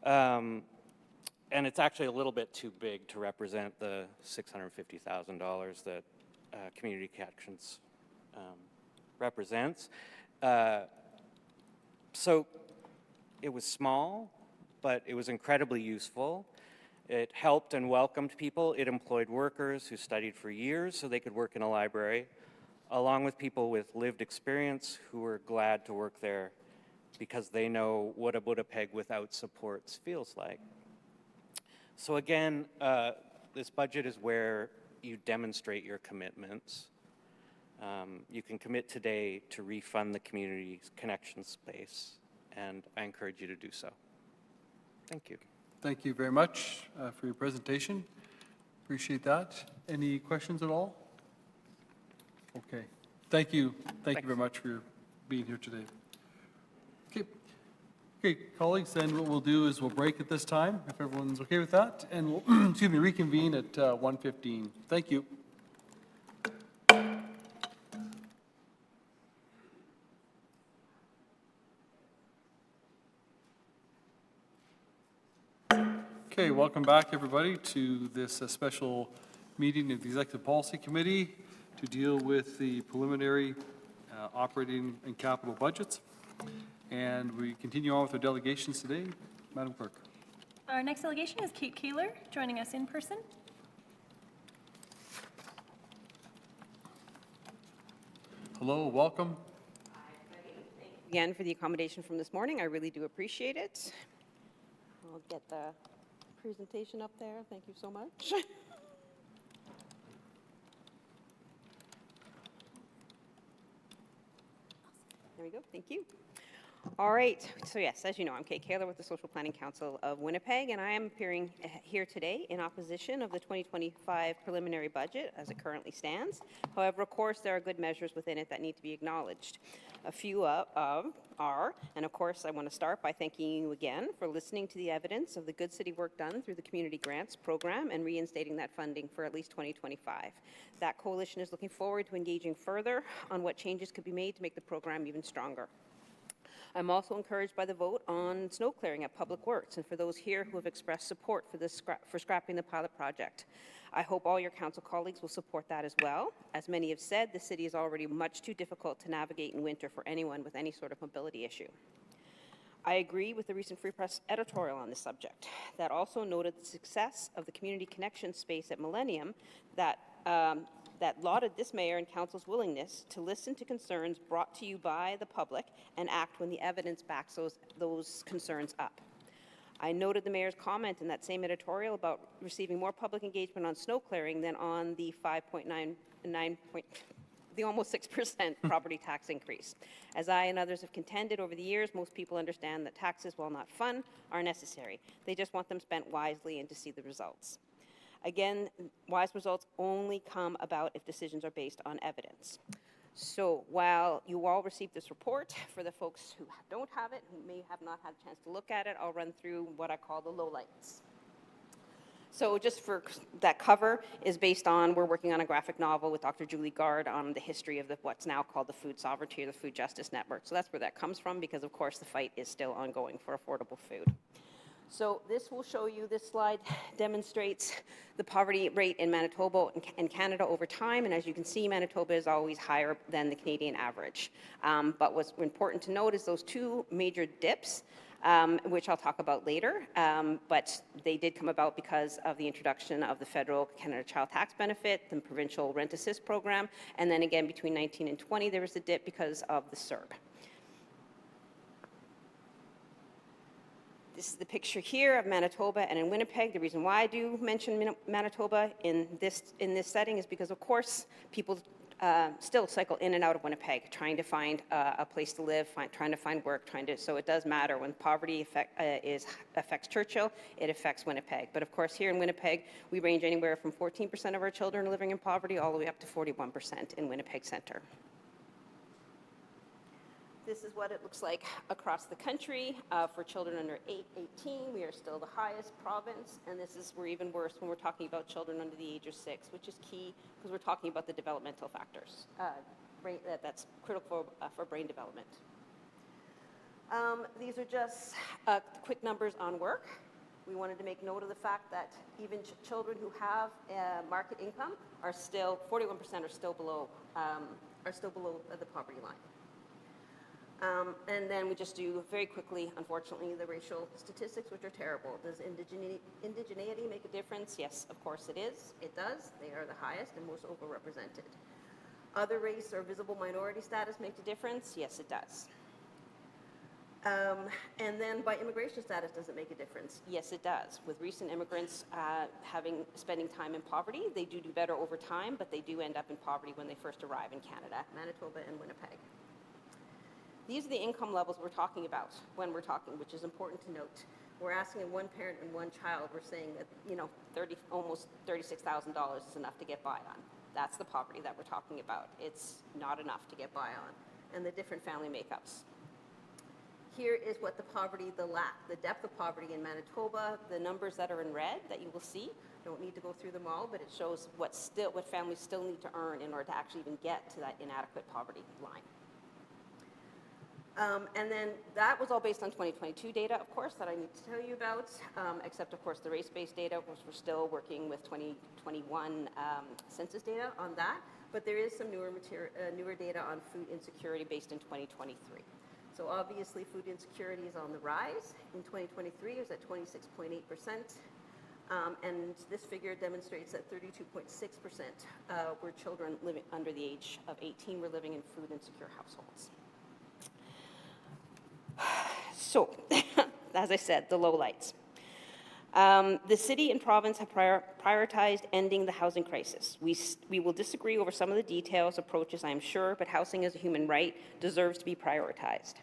Speaker 19: And it's actually a little bit too big to represent the $650,000 that Community Connections represents. So it was small, but it was incredibly useful. It helped and welcomed people. It employed workers who studied for years so they could work in a library, along with people with lived experience who were glad to work there because they know what a Winnipeg without supports feels like. So again, this budget is where you demonstrate your commitments. You can commit today to refund the community connection space, and I encourage you to do so. Thank you.
Speaker 1: Thank you very much for your presentation. Appreciate that. Any questions at all? Okay. Thank you. Thank you very much for being here today. Okay. Okay, colleagues, then what we'll do is we'll break at this time, if everyone's okay with that, and we'll, excuse me, reconvene at 1:15. Thank you. Okay, welcome back, everybody, to this special meeting of the Executive Policy Committee to deal with the preliminary operating and capital budgets. And we continue on with our delegations today. Madam Clerk.
Speaker 2: Our next delegation is Kate Kaler, joining us in person.
Speaker 1: Hello, welcome.
Speaker 18: Again, for the accommodation from this morning, I really do appreciate it. I'll get the presentation up there. Thank you so much. There we go. Thank you. All right. So yes, as you know, I'm Kate Kaler with the Social Planning Council of Winnipeg, and I am appearing here today in opposition of the 2025 preliminary budget as it currently stands. However, of course, there are good measures within it that need to be acknowledged. A few are, and of course, I want to start by thanking you again for listening to the evidence of the good city work done through the Community Grants Program and reinstating that funding for at least 2025. That coalition is looking forward to engaging further on what changes could be made to make the program even stronger. I'm also encouraged by the vote on snow clearing at Public Works and for those here who have expressed support for scrapping the pilot project. I hope all your council colleagues will support that as well. As many have said, the city is already much too difficult to navigate in winter for anyone with any sort of mobility issue. I agree with the recent Free Press editorial on this subject that also noted the success of the community connection space at Millennium that lauded this mayor and council's willingness to listen to concerns brought to you by the public and act when the evidence backs those concerns up. I noted the mayor's comment in that same editorial about receiving more public engagement on snow clearing than on the the almost 6% property tax increase. As I and others have contended over the years, most people understand that taxes, while not fun, are necessary. They just want them spent wisely and to see the results. Again, wise results only come about if decisions are based on evidence. So while you all received this report, for the folks who don't have it, who may have not had a chance to look at it, I'll run through what I call the lowlights. So just for that cover is based on, we're working on a graphic novel with Dr. Julie Gard on the history of what's now called the Food Sovereignty or the Food Justice Network. So that's where that comes from, because of course the fight is still ongoing for affordable food. So this will show you, this slide demonstrates the poverty rate in Manitoba and Canada over time. And as you can see, Manitoba is always higher than the Canadian average. But what's important to note is those two major dips, which I'll talk about later, but they did come about because of the introduction of the federal Canada Child Tax Benefit, the provincial Rent Assist program, and then again between 19 and 20 there was a dip because of the CERB. This is the picture here of Manitoba and in Winnipeg. The reason why I do mention Manitoba in this setting is because, of course, people still cycle in and out of Winnipeg, trying to find a place to live, trying to find work, so it does matter. When poverty affects Churchill, it affects Winnipeg. But of course, here in Winnipeg, we range anywhere from 14% of our children living in poverty all the way up to 41% in Winnipeg Centre. This is what it looks like across the country. For children under 18, we are still the highest province, and we're even worse when we're talking about children under the age of 6, which is key because we're talking about the developmental factors. That's critical for brain development. These are just quick numbers on work. We wanted to make note of the fact that even children who have market income are still, 41% are still below the poverty line. And then we just do very quickly, unfortunately, the racial statistics, which are terrible. Does indigeneity make a difference? Yes, of course it is. It does. They are the highest and most overrepresented. Other race or visible minority status make a difference? Yes, it does. And then by immigration status, does it make a difference? Yes, it does. With recent immigrants spending time in poverty, they do better over time, but they do end up in poverty when they first arrive in Canada, Manitoba and Winnipeg. These are the income levels we're talking about when we're talking, which is important to note. We're asking one parent and one child, we're saying that, almost $36,000 is enough to get by on. That's the poverty that we're talking about. It's not enough to get by on. And the different family makeups. Here is what the depth of poverty in Manitoba, the numbers that are in red that you will see. Don't need to go through them all, but it shows what families still need to earn in order to actually even get to that inadequate poverty line. And then that was all based on 2022 data, of course, that I need to tell you about, except, of course, the race-based data, of course, we're still working with 2021 census data on that, but there is some newer data on food insecurity based in 2023. So obviously, food insecurity is on the rise. In 2023, it was at 26.8%, and this figure demonstrates that 32.6% were children living under the age of 18 were living in food insecure households. So, as I said, the lowlights. The city and province have prioritized ending the housing crisis. We will disagree over some of the details, approaches, I'm sure, but housing as a human right deserves to be prioritized.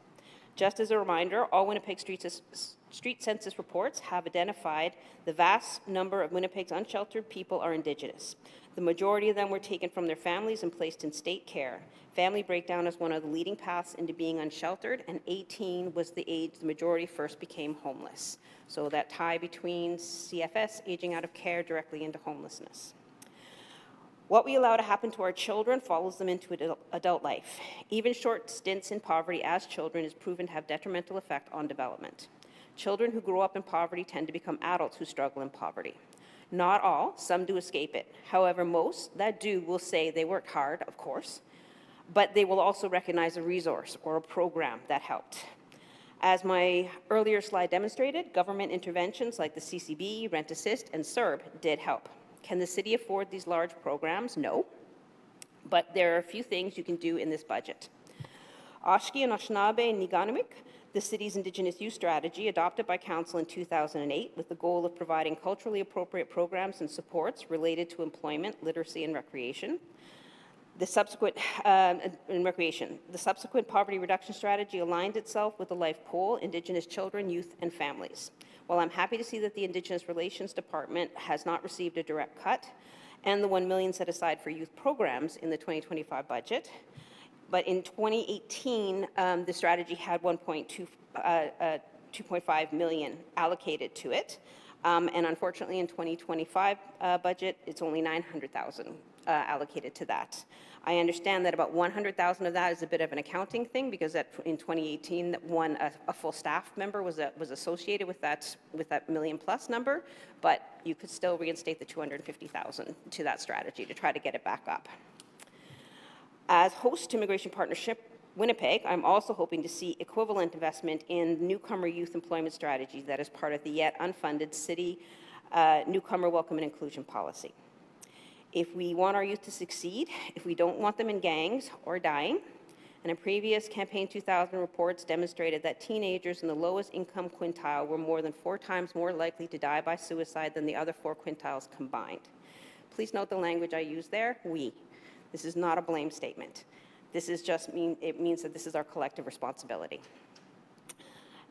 Speaker 18: Just as a reminder, all Winnipeg street census reports have identified the vast number of Winnipeg's unsheltered people are Indigenous. The majority of them were taken from their families and placed in state care. Family breakdown is one of the leading paths into being unsheltered, and 18 was the age the majority first became homeless. So that tie between CFS, aging out of care, directly into homelessness. What we allow to happen to our children follows them into adult life. Even short stints in poverty as children is proven to have detrimental effect on development. Children who grow up in poverty tend to become adults who struggle in poverty. Not all, some do escape it. However, most that do will say they worked hard, of course, but they will also recognize a resource or a program that helped. As my earlier slide demonstrated, government interventions like the CCB, Rent Assist, and CERB did help. Can the city afford these large programs? No. But there are a few things you can do in this budget. Oshki and Anishinaabe and Niganamik, the city's Indigenous youth strategy adopted by Council in 2008 with the goal of providing culturally appropriate programs and supports related to employment, literacy, and recreation. The subsequent poverty reduction strategy aligned itself with the Life Pole, Indigenous children, youth, and families. While I'm happy to see that the Indigenous Relations Department has not received a direct cut and the $1 million set aside for youth programs in the 2025 budget, but in 2018, the strategy had 2.5 million allocated to it. And unfortunately, in 2025 budget, it's only 900,000 allocated to that. I understand that about 100,000 of that is a bit of an accounting thing because in 2018, a full staff member was associated with that $1 million+ number, but you could still reinstate the 250,000 to that strategy to try to get it back up. As host to Immigration Partnership Winnipeg, I'm also hoping to see equivalent investment in newcomer youth employment strategy that is part of the yet unfunded city newcomer welcome and inclusion policy. If we want our youth to succeed, if we don't want them in gangs or dying, and a previous Campaign 2000 reports demonstrated that teenagers in the lowest income quintile were more than 4 times more likely to die by suicide than the other 4 quintiles combined. Please note the language I use there, we. This is not a blame statement. This is just it means that this is our collective responsibility.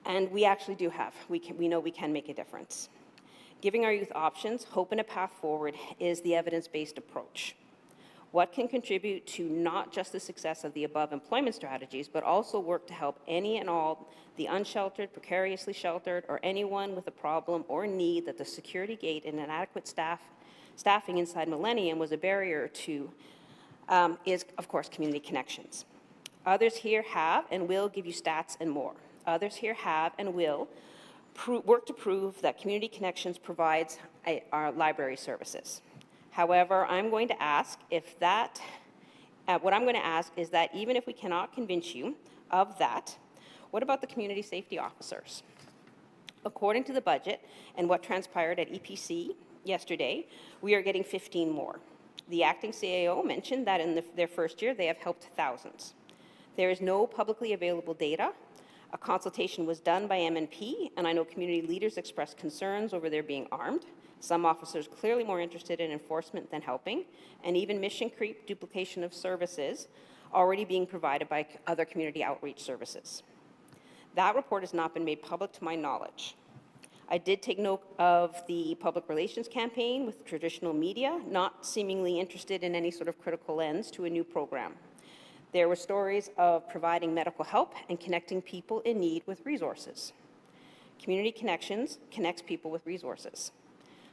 Speaker 18: And we actually do have, we know we can make a difference. Giving our youth options, hope, and a path forward is the evidence-based approach. What can contribute to not just the success of the above employment strategies, but also work to help any and all the unsheltered, precariously sheltered, or anyone with a problem or need that the security gate and inadequate staffing inside Millennium was a barrier to is, of course, community connections. Others here have and will give you stats and more. Others here have and will work to prove that Community Connections provides our library services. However, I'm going to ask if that, what I'm going to ask is that even if we cannot convince you of that, what about the community safety officers? According to the budget and what transpired at EPC yesterday, we are getting 15 more. The acting CAO mentioned that in their first year, they have helped thousands. There is no publicly available data. A consultation was done by MNP, and I know community leaders expressed concerns over their being armed. Some officers clearly more interested in enforcement than helping, and even mission creep, duplication of services already being provided by other community outreach services. That report has not been made public to my knowledge. I did take note of the public relations campaign with traditional media, not seemingly interested in any sort of critical lens to a new program. There were stories of providing medical help and connecting people in need with resources. Community Connections connects people with resources.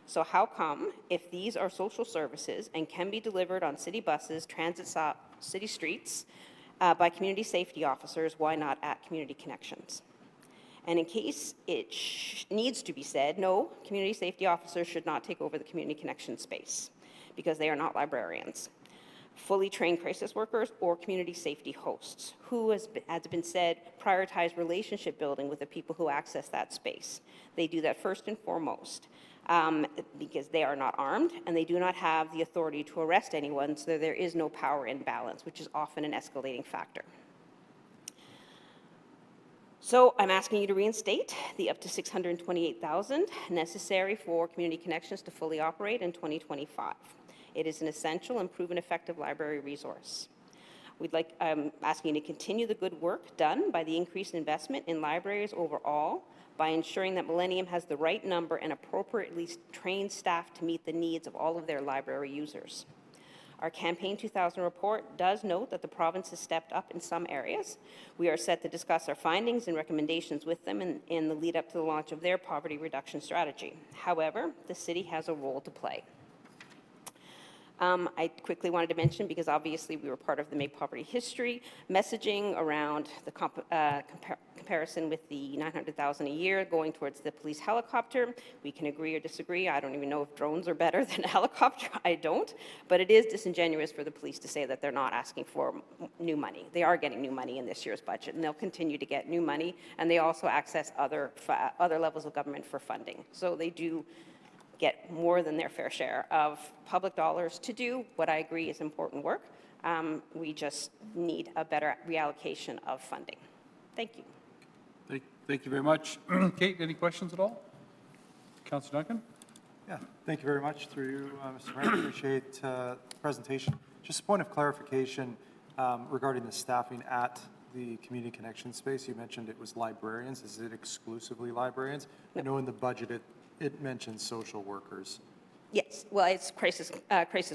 Speaker 18: So how come, if these are social services and can be delivered on city buses, transit stop, city streets, by community safety officers, why not at Community Connections? And in case it needs to be said, no, community safety officers should not take over the Community Connection space because they are not librarians. Fully trained crisis workers or community safety hosts who, as been said, prioritize relationship building with the people who access that space. They do that first and foremost because they are not armed and they do not have the authority to arrest anyone, so there is no power imbalance, which is often an escalating factor. So I'm asking you to reinstate the up to $628,000 necessary for Community Connections to fully operate in 2025. It is an essential and proven effective library resource. I'm asking you to continue the good work done by the increased investment in libraries overall by ensuring that Millennium has the right number and appropriately trained staff to meet the needs of all of their library users. Our Campaign 2000 report does note that the province has stepped up in some areas. We are set to discuss our findings and recommendations with them in the lead up to the launch of their poverty reduction strategy. However, the city has a role to play.
Speaker 20: I quickly wanted to mention, because obviously we were part of the Make Poverty History messaging around the comparison with the $900,000 a year going towards the police helicopter. We can agree or disagree. I don't even know if drones are better than a helicopter. I don't. But it is disingenuous for the police to say that they're not asking for new money. They are getting new money in this year's budget, and they'll continue to get new money. And they also access other levels of government for funding. So they do get more than their fair share of public dollars to do what I agree is important work. We just need a better reallocation of funding. Thank you.
Speaker 1: Thank you very much. Kate, any questions at all? Councillor Duncan?
Speaker 8: Yeah, thank you very much through you, Mr. Mayor. Appreciate the presentation. Just a point of clarification regarding the staffing at the community connection space. You mentioned it was librarians. Is it exclusively librarians? I know in the budget it mentions social workers.
Speaker 20: Yes, well, it's crisis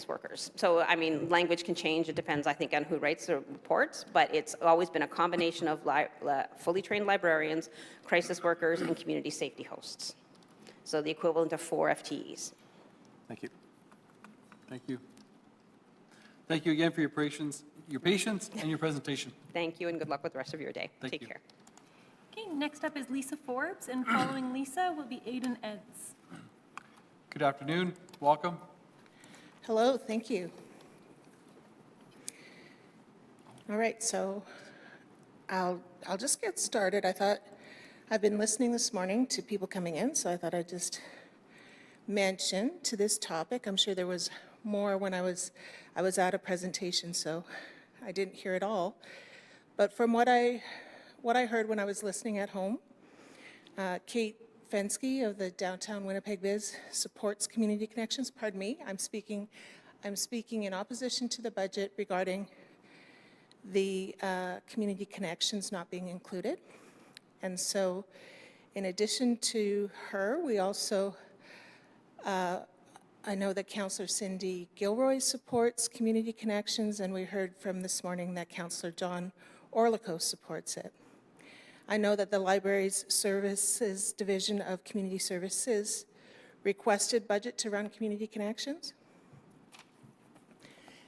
Speaker 20: workers. So, I mean, language can change. It depends, I think, on who writes the reports, but it's always been a combination of fully trained librarians, crisis workers, and community safety hosts. So the equivalent of 4 FTEs.
Speaker 8: Thank you.
Speaker 1: Thank you. Thank you again for your patience and your presentation.
Speaker 20: Thank you, and good luck with the rest of your day.
Speaker 1: Thank
Speaker 20: Take
Speaker 1: you.
Speaker 20: care.
Speaker 2: Okay, next up is Lisa Forbes, and following Lisa will be Aidan Eds.
Speaker 1: Good afternoon. Welcome.
Speaker 21: Hello, thank you. All right, so I'll just get started. I've been listening this morning to people coming in, so I thought I'd just mention to this topic. I'm sure there was more when I was at a presentation, so I didn't hear it all. But from what I heard when I was listening at home, Kate Fensky of the Downtown Winnipeg Biz supports community connections. Pardon me, I'm speaking in opposition to the budget regarding the community connections not being included. And so, in addition to her, we also, I know that Councillor Cindy Gilroy supports community connections, and we heard from this morning that Councillor John Orlico supports it. I know that the Libraries Services Division of Community Services requested budget to run community connections.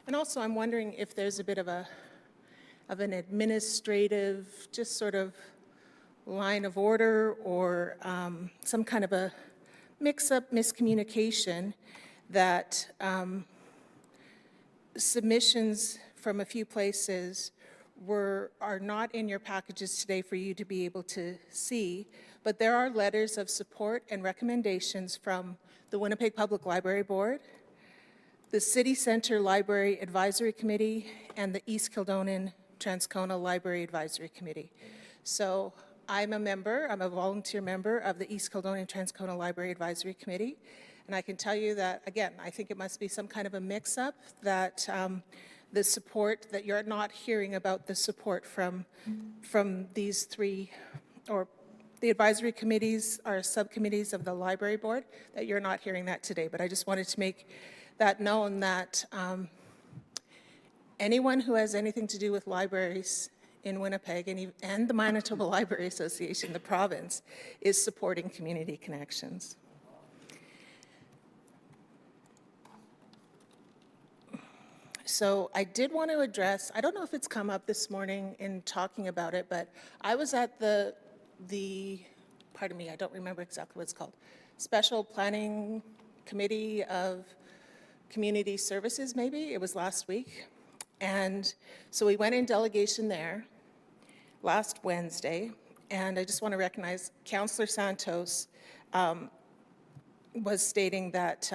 Speaker 21: And also, I'm wondering if there's a bit of an administrative, just sort of line of order or some kind of a mix-up, miscommunication that submissions from a few places are not in your packages today for you to be able to see, but there are letters of support and recommendations from the Winnipeg Public Library Board, the City Centre Library Advisory Committee, and the East Kildonan Transcona Library Advisory Committee. So I'm a volunteer member of the East Kildonan Transcona Library Advisory Committee, and I can tell you that, again, I think it must be some kind of a mix-up that the support, that you're not hearing about the support from these three, or the advisory committees are subcommittees of the library board, that you're not hearing that today. But I just wanted to make that known that anyone who has anything to do with libraries in Winnipeg and the Manitoba Library Association, the province, is supporting community connections. So I did want to address, I don't know if it's come up this morning in talking about it, but I was at the pardon me, I don't remember exactly what it's called, Special Planning Committee of Community Services, maybe, it was last week. And so we went in delegation there last Wednesday, and I just want to recognize Councillor Santos was stating that,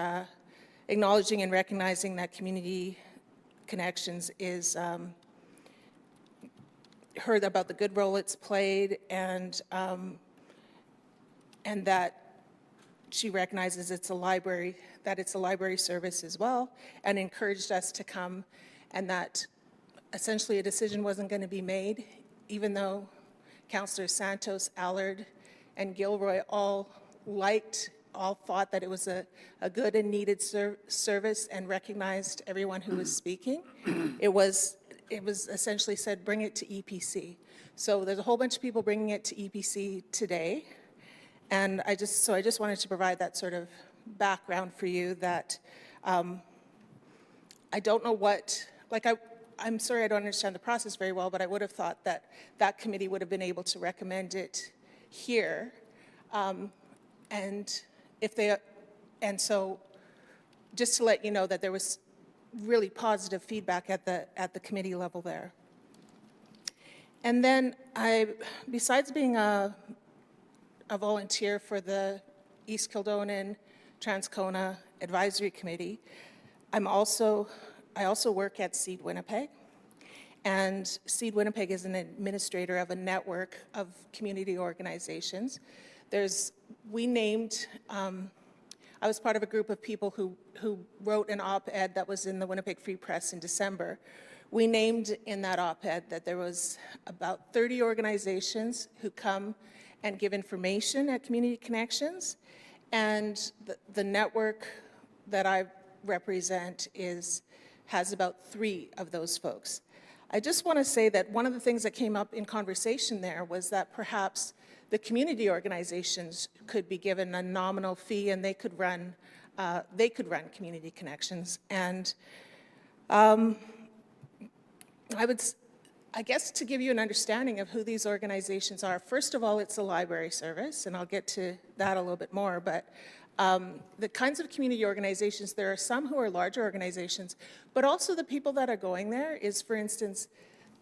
Speaker 21: acknowledging and recognizing that community connections is heard about the good role it's played, and that she recognizes it's a library, that it's a library service as well, and encouraged us to come, and that essentially a decision wasn't going to be made, even though Councillors Santos, Allard, and Gilroy all thought that it was a good and needed service and recognized everyone who was speaking. It was essentially said, bring it to EPC. So there's a whole bunch of people bringing it to EPC today. And I just wanted to provide that sort of background for you that I don't know what, like, I'm sorry I don't understand the process very well, but I would have thought that that committee would have been able to recommend it here. And if they, and so just to let you know that there was really positive feedback at the committee level there. And then besides being a volunteer for the East Kildonan Transcona Advisory Committee, I also work at Seed Winnipeg. And Seed Winnipeg is an administrator of a network of community organizations. We named, I was part of a group of people who wrote an op-ed that was in the Winnipeg Free Press in December. We named in that op-ed that there was about 30 organizations who come and give information at Community Connections, and the network that I represent has about 3 of those folks. I just want to say that one of the things that came up in conversation there was that perhaps the community organizations could be given a nominal fee and they could run Community Connections. And I guess to give you an understanding of who these organizations are, first of all, it's a library service, and I'll get to that a little bit more, but the kinds of community organizations, there are some who are larger organizations, but also the people that are going there is, for instance,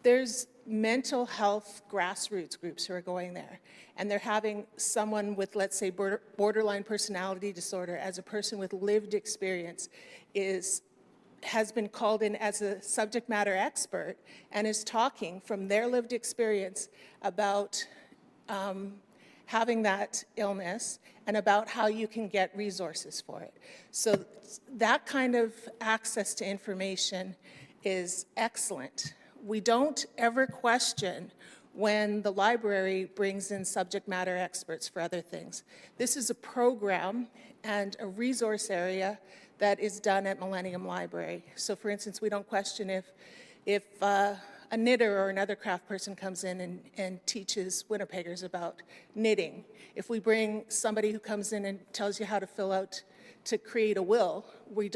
Speaker 21: there's mental health grassroots groups who are going there, and they're having someone with, let's say, borderline personality disorder as a person with lived experience has been called in as a subject matter expert and is talking from their lived experience about having that illness and about how you can get resources for it. So that kind of access to information is excellent. We don't ever question when the library brings in subject matter experts for other things. This is a program and a resource area that is done at Millennium Library. So for instance, we don't question if a knitter or another craft person comes in and teaches Winnipeggers about knitting. If we bring somebody who comes in and tells you how to fill out, to create a will, we're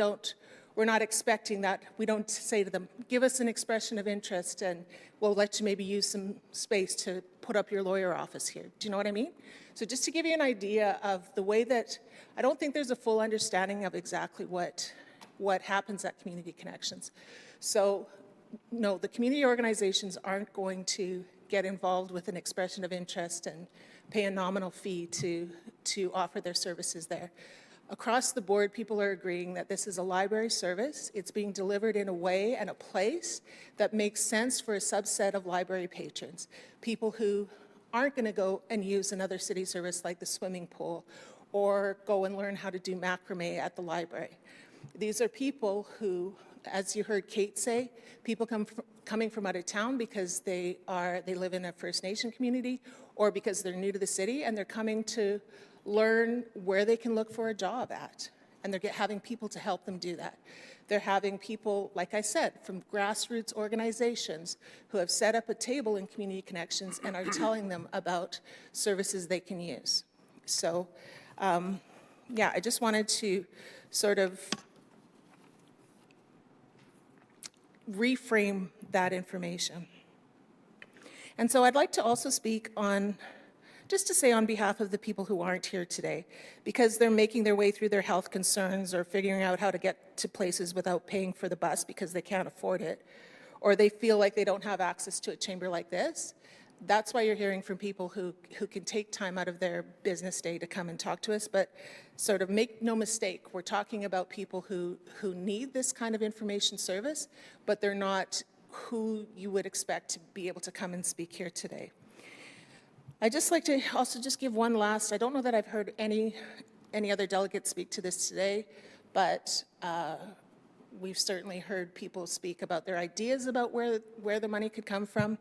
Speaker 21: not expecting that. We don't say to them, give us an expression of interest and we'll let you maybe use some space to put up your lawyer office here. Do you know what I mean? So just to give you an idea of the way that, I don't think there's a full understanding of exactly what happens at Community Connections. So no, the community organizations aren't going to get involved with an expression of interest and pay a nominal fee to offer their services there. Across the board, people are agreeing that this is a library service. It's being delivered in a way and a place that makes sense for a subset of library patrons, people who aren't going to go and use another city service like the swimming pool or go and learn how to do macrame at the library. These are people who, as you heard Kate say, people coming from out of town because they live in a First Nation community or because they're new to the city and they're coming to learn where they can look for a job at. And they're having people to help them do that. They're having people, like I said, from grassroots organizations who have set up a table in Community Connections and are telling them about services they can use. So, yeah, I just wanted to sort of reframe that information. And so I'd like to also speak on, just to say on behalf of the people who aren't here today, because they're making their way through their health concerns or figuring out how to get to places without paying for the bus because they can't afford it, or they feel like they don't have access to a chamber like this. That's why you're hearing from people who can take time out of their business day to come and talk to us, but sort of make no mistake, we're talking about people who need this kind of information service, but they're not who you would expect to be able to come and speak here today. I'd just like to also just give one last, I don't know that I've heard any other delegates speak to this today, but we've certainly heard people speak about their ideas about where the money could come from.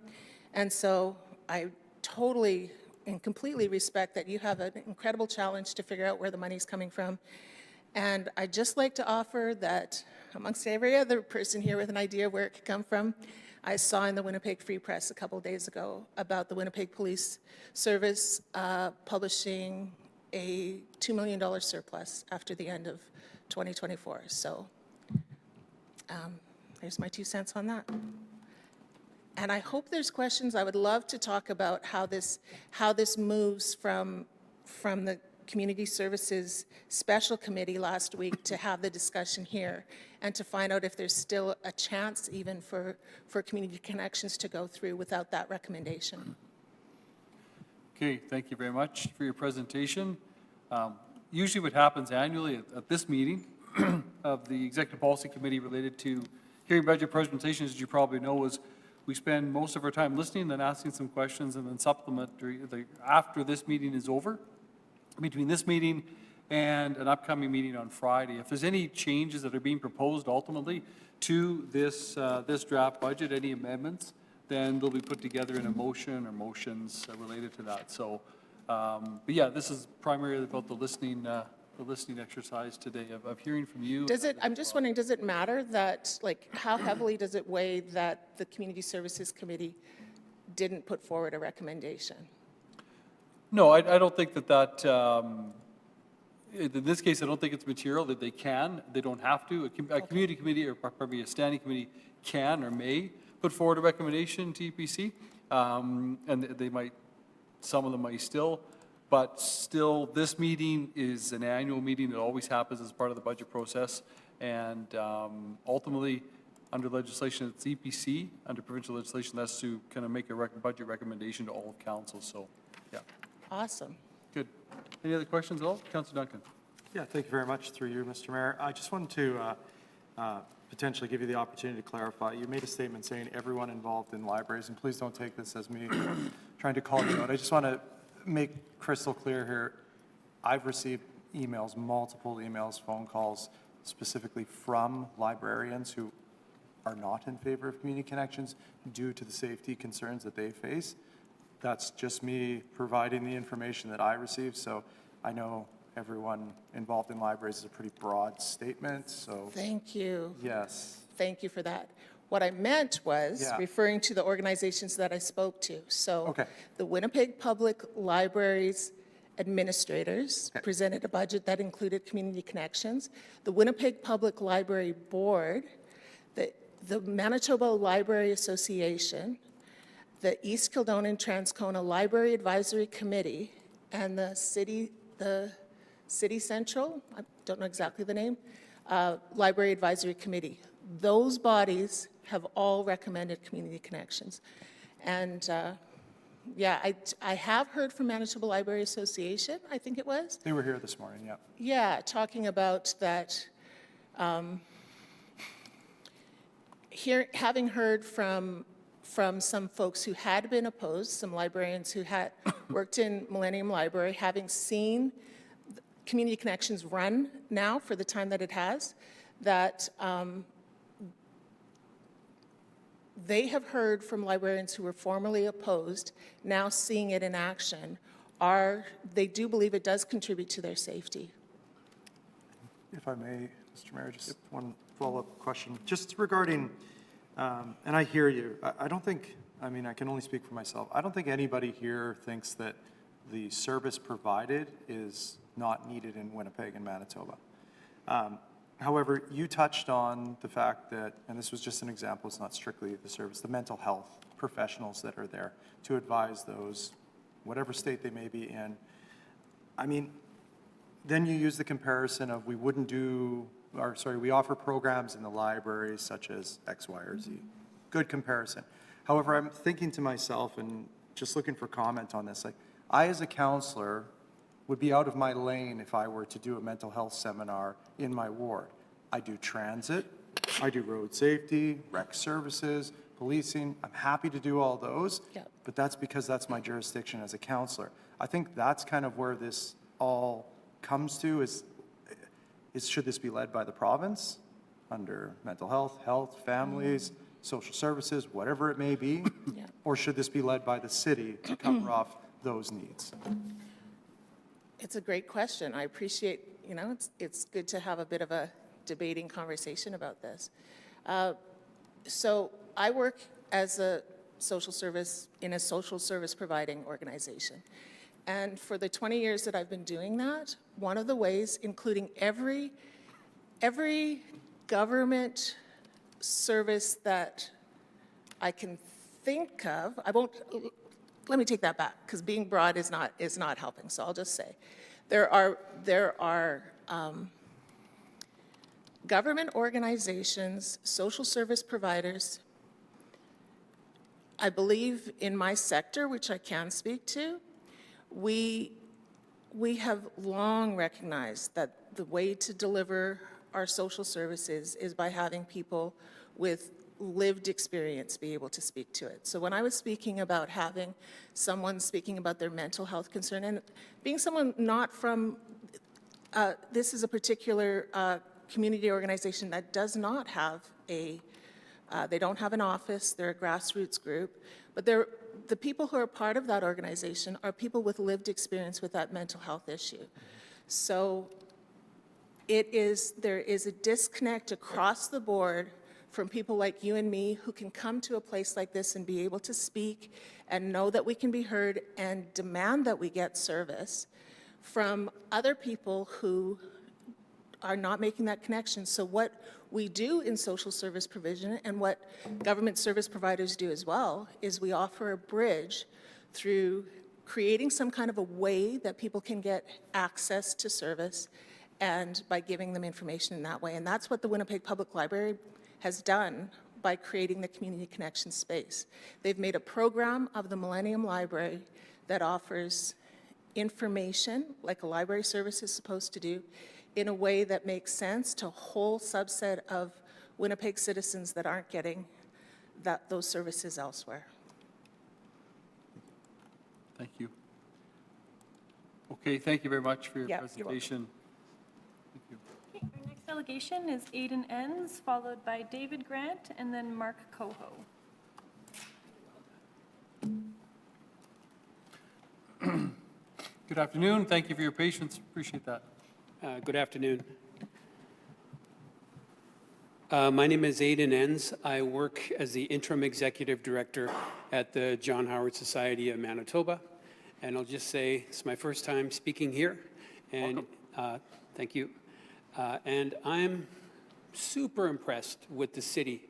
Speaker 21: And so I totally and completely respect that you have an incredible challenge to figure out where the money's coming from. And I'd just like to offer that amongst every other person here with an idea of where it could come from, I saw in the Winnipeg Free Press a couple days ago about the Winnipeg Police Service publishing a $2 million surplus after the end of 2024. So There's my 2 cents on that. And I hope there's questions. I would love to talk about how this moves from the Community Services Special Committee last week to have the discussion here, and to find out if there's still a chance even for Community Connections to go through without that recommendation.
Speaker 1: Okay, thank you very much for your presentation. Usually what happens annually at this meeting of the Executive Policy Committee related to hearing budget presentations, as you probably know, is we spend most of our time listening, then asking some questions, and then supplementary after this meeting is over. Between this meeting and an upcoming meeting on Friday, if there's any changes that are being proposed ultimately to this draft budget, any amendments, then they'll be put together in a motion or motions related to that. So, but yeah, this is primarily about the listening exercise today of hearing from you.
Speaker 21: I'm just wondering, does it matter that, like, how heavily does it weigh that the Community Services Committee didn't put forward a recommendation?
Speaker 1: No, I don't think that, in this case, I don't think it's material that they can, they don't have to. A community committee, or probably a standing committee, can or may put forward a recommendation to EPC, and they might, some of them might still, but still, this meeting is an annual meeting. It always happens as part of the budget process, and ultimately, under legislation, it's EPC. Under provincial legislation, that's to kind of make a budget recommendation to all of council, so, yeah.
Speaker 21: Awesome.
Speaker 1: Good. Any other questions at all? Councillor Duncan.
Speaker 8: Yeah, thank you very much through you, Mr. Mayor. I just wanted to potentially give you the opportunity to clarify. You made a statement saying everyone involved in libraries, and please don't take this as me trying to call you out. I just want to make crystal clear here. I've received emails, multiple emails, phone calls, specifically from librarians who are not in favor of community connections due to the safety concerns that they face. That's just me providing the information that I received, so I know everyone involved in libraries is a pretty broad statement, so.
Speaker 21: Thank you.
Speaker 8: Yes.
Speaker 21: Thank you for that. What I meant was referring to the organizations that I spoke to. So the Winnipeg Public Libraries administrators presented a budget that included community connections. The Winnipeg Public Library Board, the Manitoba Library Association, the East Kildonan Transcona Library Advisory Committee, and the City Central, I don't know exactly the name, Library Advisory Committee. Those bodies have all recommended community connections. And yeah, I have heard from Manitoba Library Association, I think it was.
Speaker 8: They were here this morning, yeah.
Speaker 21: Yeah, talking about that, having heard from some folks who had been opposed, some librarians who had worked in Millennium Library, having seen Community Connections run now for the time that it has, that they have heard from librarians who were formerly opposed, now seeing it in action, they do believe it does contribute to their safety.
Speaker 8: If I may, Mr. Mayor, just one follow-up question. Just regarding, and I hear you, I don't think, I mean, I can only speak for myself. I don't think anybody here thinks that the service provided is not needed in Winnipeg and Manitoba. However, you touched on the fact that, and this was just an example, it's not strictly the service, the mental health professionals that are there to advise those, whatever state they may be in. I mean, then you use the comparison of we offer programs in the libraries such as X, Y, or Z. Good comparison. However, I'm thinking to myself and just looking for comment on this, like, I as a counselor would be out of my lane if I were to do a mental health seminar in my ward. I do transit, I do road safety, rec services, policing. I'm happy to do all those, but that's because that's my jurisdiction as a counselor. I think that's kind of where this all comes to is should this be led by the province under mental health, families, social services, whatever it may be, or should this be led by the city to cover off those needs?
Speaker 21: It's a great question. I appreciate, it's good to have a bit of a debating conversation about this. So I work as a social service, in a social service providing organization. And for the 20 years that I've been doing that, one of the ways, including every government service that I can think of. I won't, let me take that back, because being broad is not helping, so I'll just say. There are government organizations, social service providers, I believe in my sector, which I can speak to, we have long recognized that the way to deliver our social services is by having people with lived experience be able to speak to it. So when I was speaking about having someone speaking about their mental health concern, and being someone not from, this is a particular community organization that does not have they don't have an office, they're a grassroots group, but the people who are part of that organization are people with lived experience with that mental health issue. So there is a disconnect across the board from people like you and me who can come to a place like this and be able to speak and know that we can be heard and demand that we get service, from other people who are not making that connection. So what we do in social service provision, and what government service providers do as well, is we offer a bridge through creating some kind of a way that people can get access to service, and by giving them information in that way. And that's what the Winnipeg Public Library has done by creating the Community Connection space. They've made a program of the Millennium Library that offers information, like a library service is supposed to do, in a way that makes sense to a whole subset of Winnipeg citizens that aren't getting those services elsewhere.
Speaker 1: Thank you. Okay, thank you very much for your
Speaker 21: Yeah, you're welcome.
Speaker 1: presentation. Thank you.
Speaker 2: Okay, our next delegation is Aidan Enns, followed by David Grant, and then Mark Coho.
Speaker 1: Good afternoon. Thank you for your patience. Appreciate that.
Speaker 4: Good afternoon. My name is Aidan Enns. I work as the Interim Executive Director at the John Howard Society of Manitoba. And I'll just say it's my first time speaking here. And thank you. And I'm super impressed with the city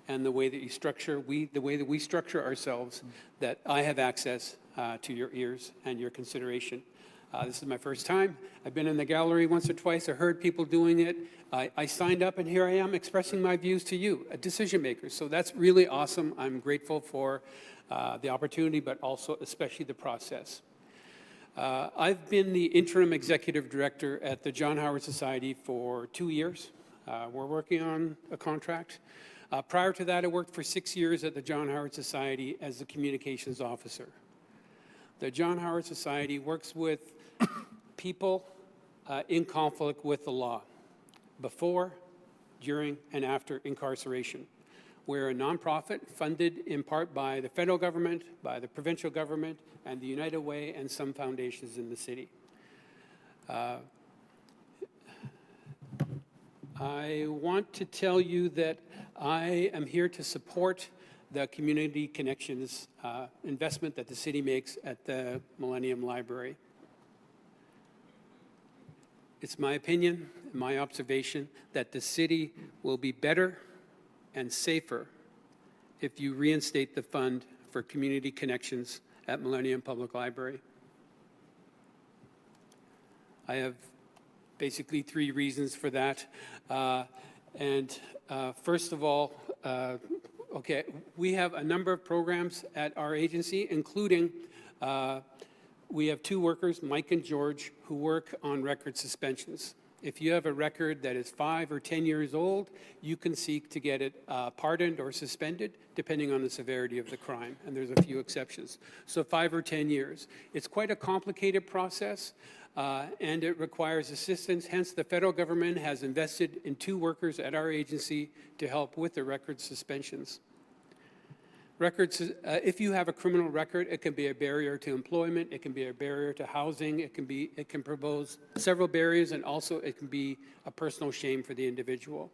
Speaker 4: and the way that you structure, the way that we structure ourselves, that I have access to your ears and your consideration. This is my first time. I've been in the gallery once or twice. I heard people doing it. I signed up, and here I am expressing my views to you, a decision maker. So that's really awesome. I'm grateful for the opportunity, but also especially the process. I've been the interim executive director at the John Howard Society for 2 years. We're working on a contract. Prior to that, I worked for 6 years at the John Howard Society as the communications officer. The John Howard Society works with people in conflict with the law, before, during, and after incarceration. We're a nonprofit funded in part by the federal government, by the provincial government, and the United Way, and some foundations in the city. I want to tell you that I am here to support the Community Connections investment that the city makes at the Millennium Library. It's my opinion, my observation, that the city will be better and safer if you reinstate the fund for community connections at Millennium Public Library. I have basically 3 reasons for that. First of all, okay, we have a number of programs at our agency, including we have 2 workers, Mike and George, who work on record suspensions. If you have a record that is 5 or 10 years old, you can seek to get it pardoned or suspended, depending on the severity of the crime, and there's a few exceptions. So 5 or 10 years. It's quite a complicated process, and it requires assistance. Hence, the federal government has invested in 2 workers at our agency to help with the record suspensions. Records, if you have a criminal record, it can be a barrier to employment, it can be a barrier to housing, it can propose several barriers, and also it can be a personal shame for the individual.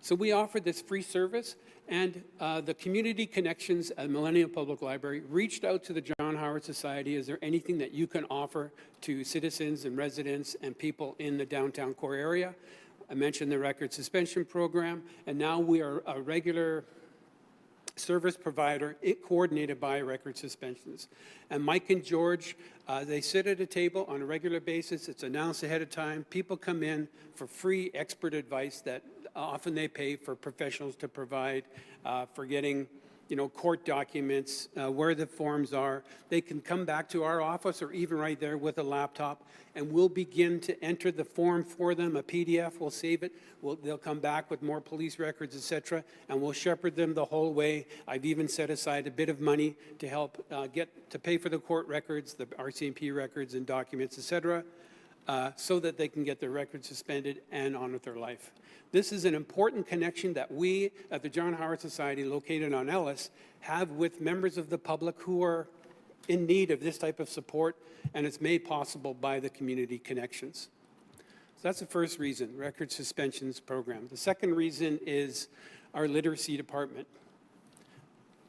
Speaker 4: So we offer this free service, and the Community Connections at Millennium Public Library reached out to the John Howard Society. Is there anything that you can offer to citizens and residents and people in the downtown core area? I mentioned the record suspension program, and now we are a regular service provider coordinated by record suspensions. And Mike and George, they sit at a table on a regular basis. It's announced ahead of time. People come in for free expert advice that often they pay for professionals to provide for getting court documents, where the forms are. They can come back to our office or even right there with a laptop, and we'll begin to enter the form for them, a PDF, we'll save it, they'll come back with more police records, et cetera, and we'll shepherd them the whole way. I've even set aside a bit of money to help pay for the court records, the RCMP records and documents, et cetera, so that they can get their records suspended and on with their life. This is an important connection that we at the John Howard Society, located on Ellis, have with members of the public who are in need of this type of support, and it's made possible by the community connections. So that's the first reason, record suspensions program. The second reason is our literacy department.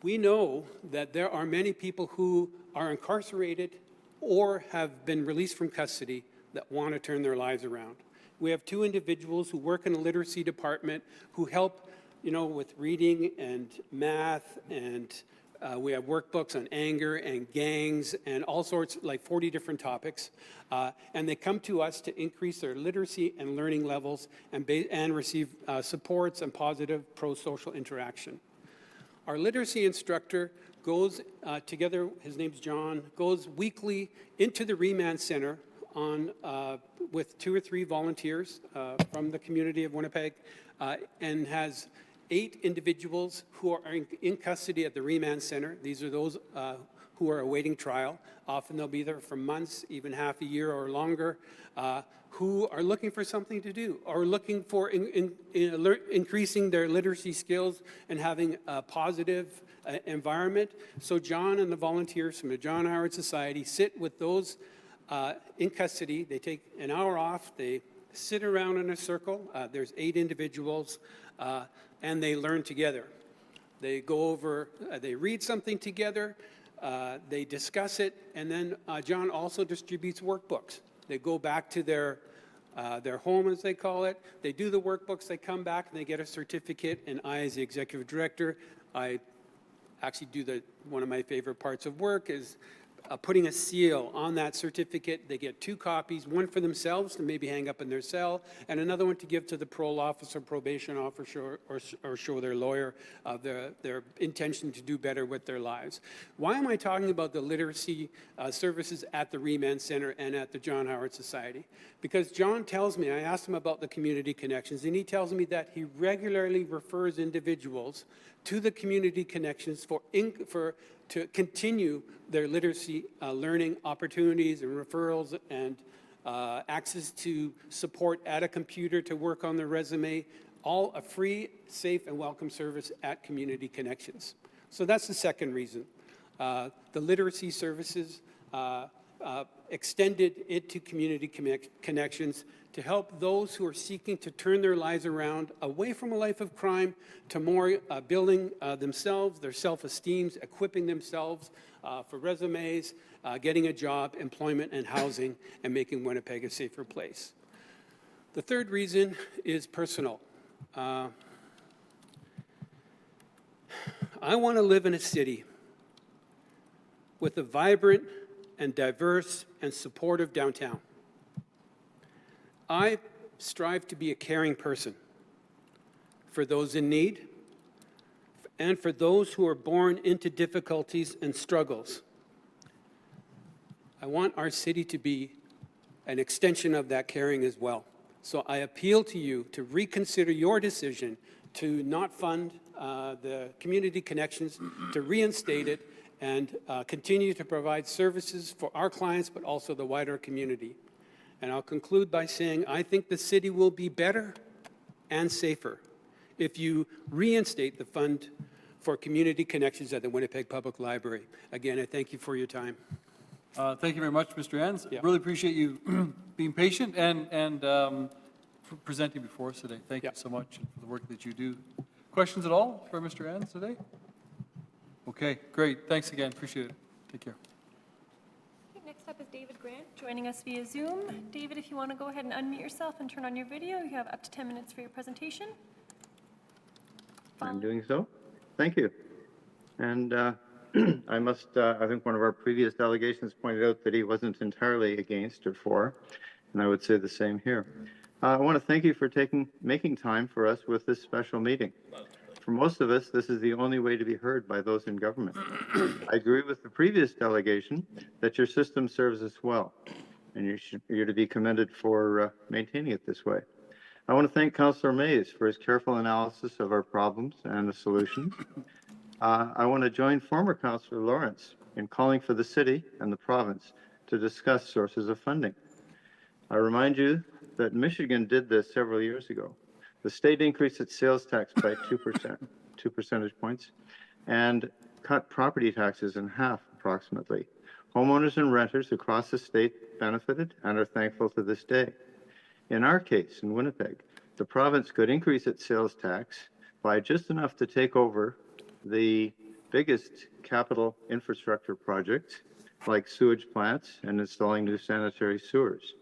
Speaker 4: We know that there are many people who are incarcerated or have been released from custody that want to turn their lives around. We have 2 individuals who work in the literacy department who help, with reading and math, and we have workbooks on anger and gangs and all sorts, like 40 different topics. And they come to us to increase their literacy and learning levels and receive supports and positive pro-social interaction. Our literacy instructor goes together, his name's John, goes weekly into the remand center with 2 or 3 volunteers from the community of Winnipeg, and has 8 individuals who are in custody at the remand center. These are those who are awaiting trial. Often they'll be there for months, even half a year or longer, who are looking for something to do, or looking for increasing their literacy skills and having a positive environment. So John and the volunteers from the John Howard Society sit with those in custody. They take an hour off, they sit around in a circle. There's 8 individuals, and they learn together. They go over, they read something together, they discuss it, and then John also distributes workbooks. They go back to their home, as they call it. They do the workbooks, they come back, and they get a certificate, and I, as the executive director, I actually do one of my favorite parts of work is putting a seal on that certificate. They get 2 copies, one for themselves to maybe hang up in their cell, and another one to give to the parole officer, probation officer, or show their lawyer their intention to do better with their lives. Why am I talking about the literacy services at the Remand Center and at the John Howard Society? Because John tells me, I asked him about the community connections, and he tells me that he regularly refers individuals to the community connections to continue their literacy learning opportunities and referrals and access to support at a computer to work on their resume, all a free, safe, and welcome service at Community Connections. So that's the second reason. The literacy services extended into Community Connections to help those who are seeking to turn their lives around away from a life of crime to more building themselves, their self-esteem, equipping themselves for resumes, getting a job, employment, and housing, and making Winnipeg a safer place. The third reason is personal. I want to live in a city with a vibrant and diverse and supportive downtown. I strive to be a caring person for those in need and for those who are born into difficulties and struggles. I want our city to be an extension of that caring as well. So I appeal to you to reconsider your decision to not fund the Community Connections, to reinstate it, and continue to provide services for our clients, but also the wider community. And I'll conclude by saying I think the city will be better and safer if you reinstate the fund for Community Connections at the Winnipeg Public Library. Again, I thank you for your time.
Speaker 1: Thank you very much, Mr. Enns. Really appreciate you being patient and presenting before us today. Thank you so much for the work that you do. Questions at all for Mr. Enns today? Okay, great. Thanks again. Appreciate it. Take care.
Speaker 2: Next up is David Grant, joining us via Zoom. David, if you want to go ahead and unmute yourself and turn on your video, you have up to 10 minutes for your presentation.
Speaker 6: I'm doing so. Thank you. And I think one of our previous delegations pointed out that he wasn't entirely against or for, and I would say the same here. I want to thank you for making time for us with this special meeting. For most of us, this is the only way to be heard by those in government. I agree with the previous delegation that your system serves us well, and you're to be commended for maintaining it this way. I want to thank Councillor Mays for his careful analysis of our problems and the solutions. I want to join former Councillor Lawrence in calling for the city and the province to discuss sources of funding. I remind you that Michigan did this several years ago. The state increased its sales tax by 2%, 2 percentage points, and cut property taxes in half approximately. Homeowners and renters across the state benefited and are thankful to this day. In our case, in Winnipeg, the province could increase its sales tax by just enough to take over the biggest capital infrastructure projects like sewage plants and installing new sanitary sewers.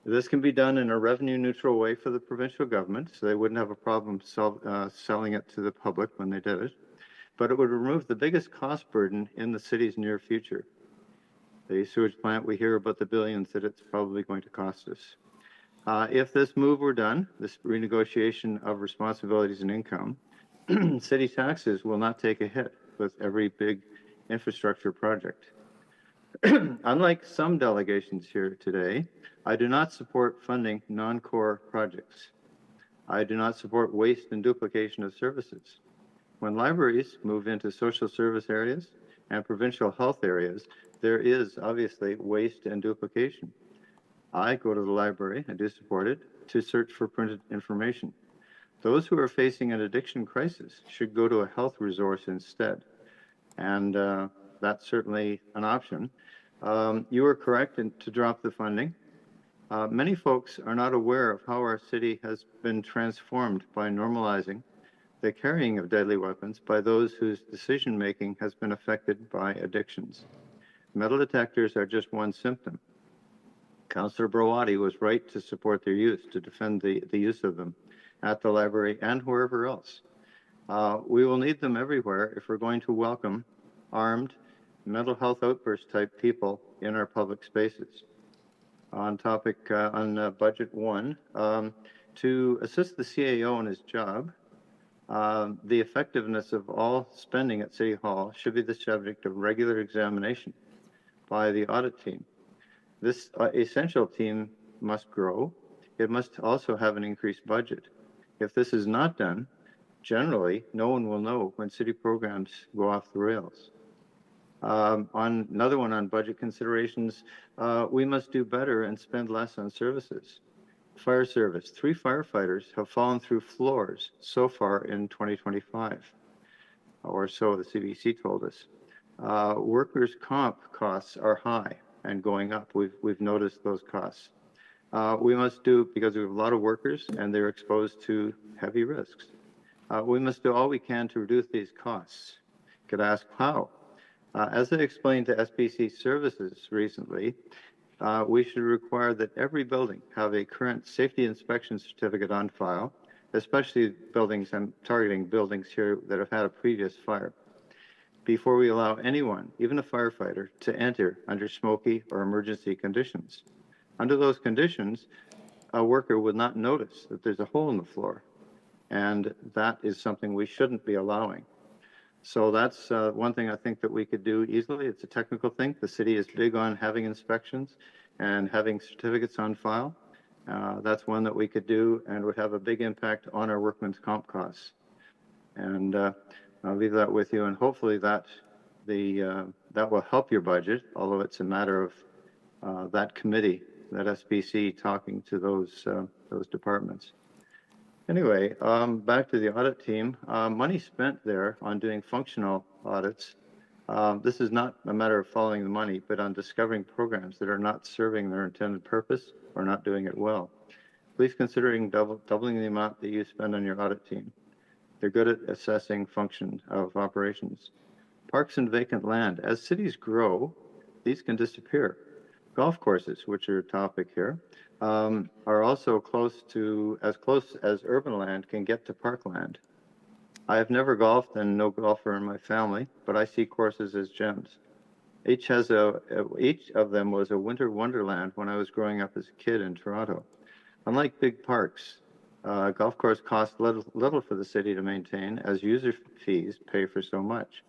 Speaker 6: This can be done in a revenue neutral way for the provincial government, so they wouldn't have a problem selling it to the public when they did it, but it would remove the biggest cost burden in the city's near future. The sewage plant, we hear about the billions that it's probably going to cost us. If this move were done, this renegotiation of responsibilities and income, city taxes will not take a hit with every big infrastructure project. Unlike some delegations here today, I do not support funding non-core projects. I do not support waste and duplication of services. When libraries move into social service areas and provincial health areas, there is obviously waste and duplication. I go to the library, I do support it, to search for printed information. Those who are facing an addiction crisis should go to a health resource instead. And that's certainly an option. You are correct to drop the funding. Many folks are not aware of how our city has been transformed by normalizing the carrying of deadly weapons by those whose decision-making has been affected by addictions. Metal detectors are just one symptom. Councillor Browati was right to support their use, to defend the use of them at the library and wherever else. We will need them everywhere if we're going to welcome armed mental health outburst type people in our public spaces. On budget one, to assist the CAO in his job, the effectiveness of all spending at City Hall should be the subject of regular examination by the audit team. This essential team must grow. It must also have an increased budget. If this is not done, generally, no one will know when city programs go off the rails. On another one on budget considerations, we must do better and spend less on services. Fire service, 3 firefighters have fallen through floors so far in 2025, or so the CBC told us. Workers' comp costs are high and going up. We've noticed those costs. We must do, because we have a lot of workers and they're exposed to heavy risks. We must do all we can to reduce these costs. Could ask how? As I explained to SPC Services recently, we should require that every building have a current safety inspection certificate on file, especially buildings, I'm targeting buildings here that have had a previous fire, before we allow anyone, even a firefighter, to enter under smoky or emergency conditions. Under those conditions, a worker would not notice that there's a hole in the floor, and that is something we shouldn't be allowing. So that's one thing I think that we could do easily. It's a technical thing. The city is big on having inspections and having certificates on file. That's one that we could do and would have a big impact on our workman's comp costs. And I'll leave that with you, and hopefully that will help your budget, although it's a matter of that committee, that SPC, talking to those departments. Anyway, back to the audit team. Money spent there on doing functional audits. This is not a matter of following the money, but on discovering programs that are not serving their intended purpose or not doing it well. Please considering doubling the amount that you spend on your audit team. They're good at assessing function of operations. Parks and vacant land. As cities grow, these can disappear. Golf courses, which are a topic here, are also as close as urban land can get to parkland. I have never golfed and no golfer in my family, but I see courses as gems. Each of them was a winter wonderland when I was growing up as a kid in Toronto. Unlike big parks, golf course cost little for the city to maintain, as user fees pay for so much.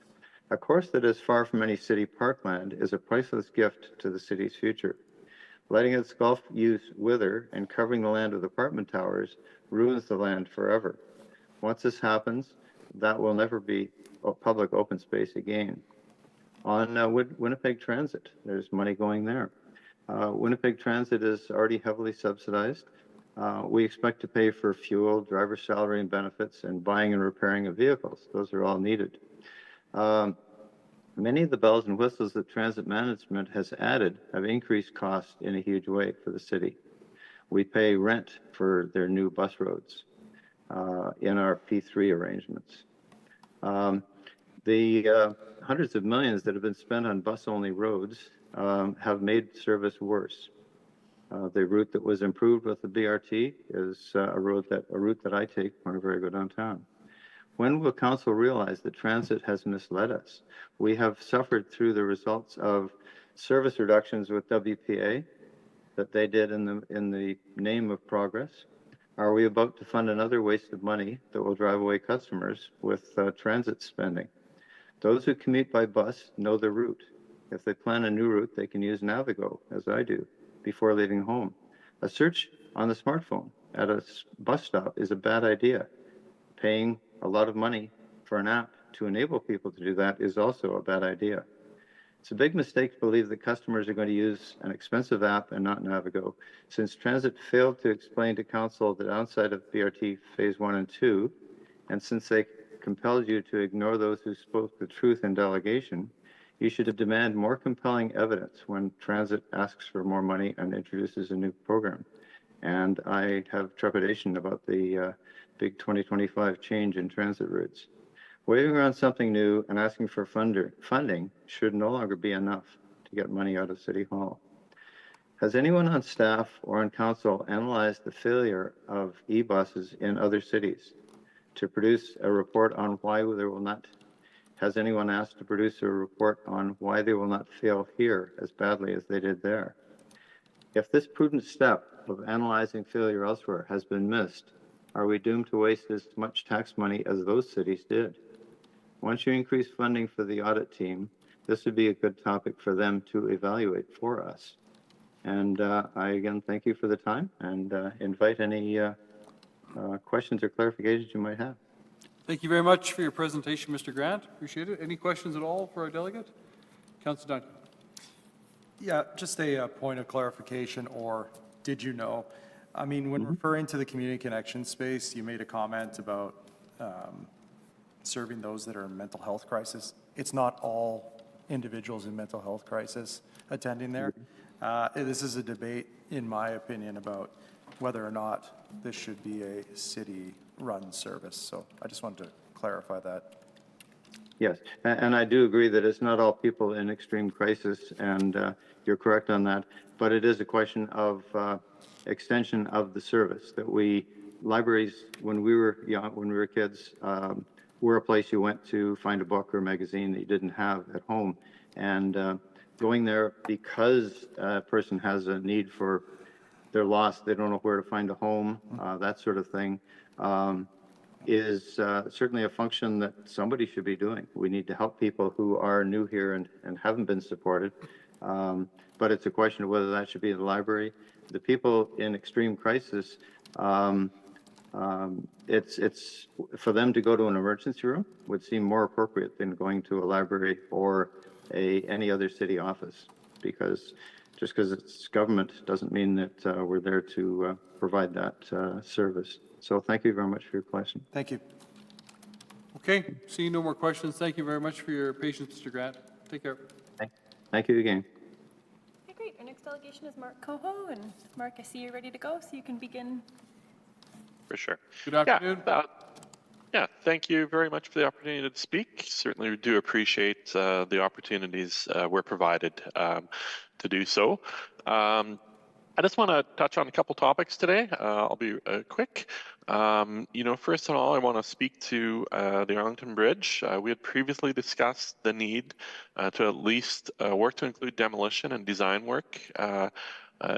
Speaker 6: A course that is far from any city parkland is a priceless gift to the city's future. Letting its golf use wither and covering the land with apartment towers ruins the land forever. Once this happens, that will never be public open space again. On Winnipeg Transit, there's money going there. Winnipeg Transit is already heavily subsidized. We expect to pay for fuel, driver salary and benefits, and buying and repairing of vehicles. Those are all needed. Many of the bells and whistles that transit management has added have increased costs in a huge way for the city. We pay rent for their new bus roads in our P3 arrangements. The hundreds of millions that have been spent on bus-only roads have made service worse. The route that was improved with the BRT is a route that I take whenever I go downtown. When will council realize that transit has misled us? We have suffered through the results of service reductions with WPA that they did in the name of progress. Are we about to fund another waste of money that will drive away customers with transit spending? Those who commute by bus know the route. If they plan a new route, they can use Navigo, as I do, before leaving home. A search on the smartphone at a bus stop is a bad idea. Paying a lot of money for an app to enable people to do that is also a bad idea. It's a big mistake to believe that customers are going to use an expensive app and not Navigo, since Transit failed to explain to council the downside of BRT Phase 1 and 2, and since they compelled you to ignore those who spoke the truth in delegation, you should demand more compelling evidence when Transit asks for more money and introduces a new program. And I have trepidation about the big 2025 change in transit routes. Waving around something new and asking for funding should no longer be enough to get money out of City Hall. Has anyone on staff or on council analyzed the failure of e-buses in other cities to produce a report on why there will not? Has anyone asked to produce a report on why they will not fail here as badly as they did there? If this prudent step of analyzing failure elsewhere has been missed, are we doomed to waste as much tax money as those cities did? Once you increase funding for the audit team, this would be a good topic for them to evaluate for us. And I again thank you for the time and invite any questions or clarifications you might have.
Speaker 1: Thank you very much for your presentation, Mr. Grant. Appreciate it. Any questions at all for our delegate? Councilor Duncan.
Speaker 8: Yeah, just a point of clarification, or did you know? I mean, when referring to the community connection space, you made a comment about serving those that are in mental health crisis. It's not all individuals in mental health crisis attending there. This is a debate, in my opinion, about whether or not this should be a city-run service. So I just wanted to clarify that.
Speaker 6: Yes, and I do agree that it's not all people in extreme crisis, and you're correct on that. But it is a question of extension of the service that libraries, when we were young, when we were kids, were a place you went to find a book or a magazine that you didn't have at home. And going there because a person has a need for, they're lost, they don't know where to find a home, that sort of thing, is certainly a function that somebody should be doing. We need to help people who are new here and haven't been supported. But it's a question of whether that should be in the library. The people in extreme crisis, it's for them to go to an emergency room would seem more appropriate than going to a library or any other city office, because just because it's government doesn't mean that we're there to provide that service. So thank you very much for your question.
Speaker 8: Thank you.
Speaker 1: Okay, seeing no more questions, thank you very much for your patience, Mr. Grant. Take care.
Speaker 6: Thank you again.
Speaker 2: Okay, great. Our next delegation is Mark Coho, and Mark, I see you're ready to go, so you can begin.
Speaker 7: For sure.
Speaker 1: Good afternoon.
Speaker 7: Yeah, Yeah, thank you very much for the opportunity to speak. Certainly do appreciate the opportunities we're provided to do so. I just want to touch on a couple topics today. I'll be quick. First of all, I want to speak to the Arlington Bridge. We had previously discussed the need to at least work to include demolition and design work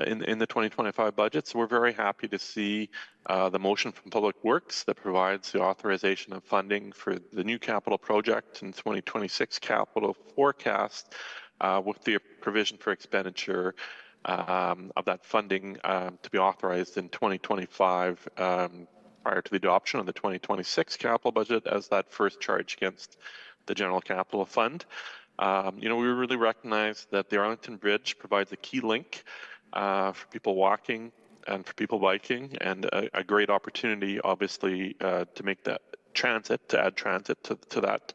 Speaker 7: in the 2025 budget. So we're very happy to see the motion from Public Works that provides the authorization of funding for the new capital project in 2026 capital forecast with the provision for expenditure of that funding to be authorized in 2025 prior to the adoption of the 2026 capital budget as that first charge against the general capital fund. We really recognize that the Arlington Bridge provides a key link for people walking and for people biking, and a great opportunity, obviously, to make that transit, to add transit to that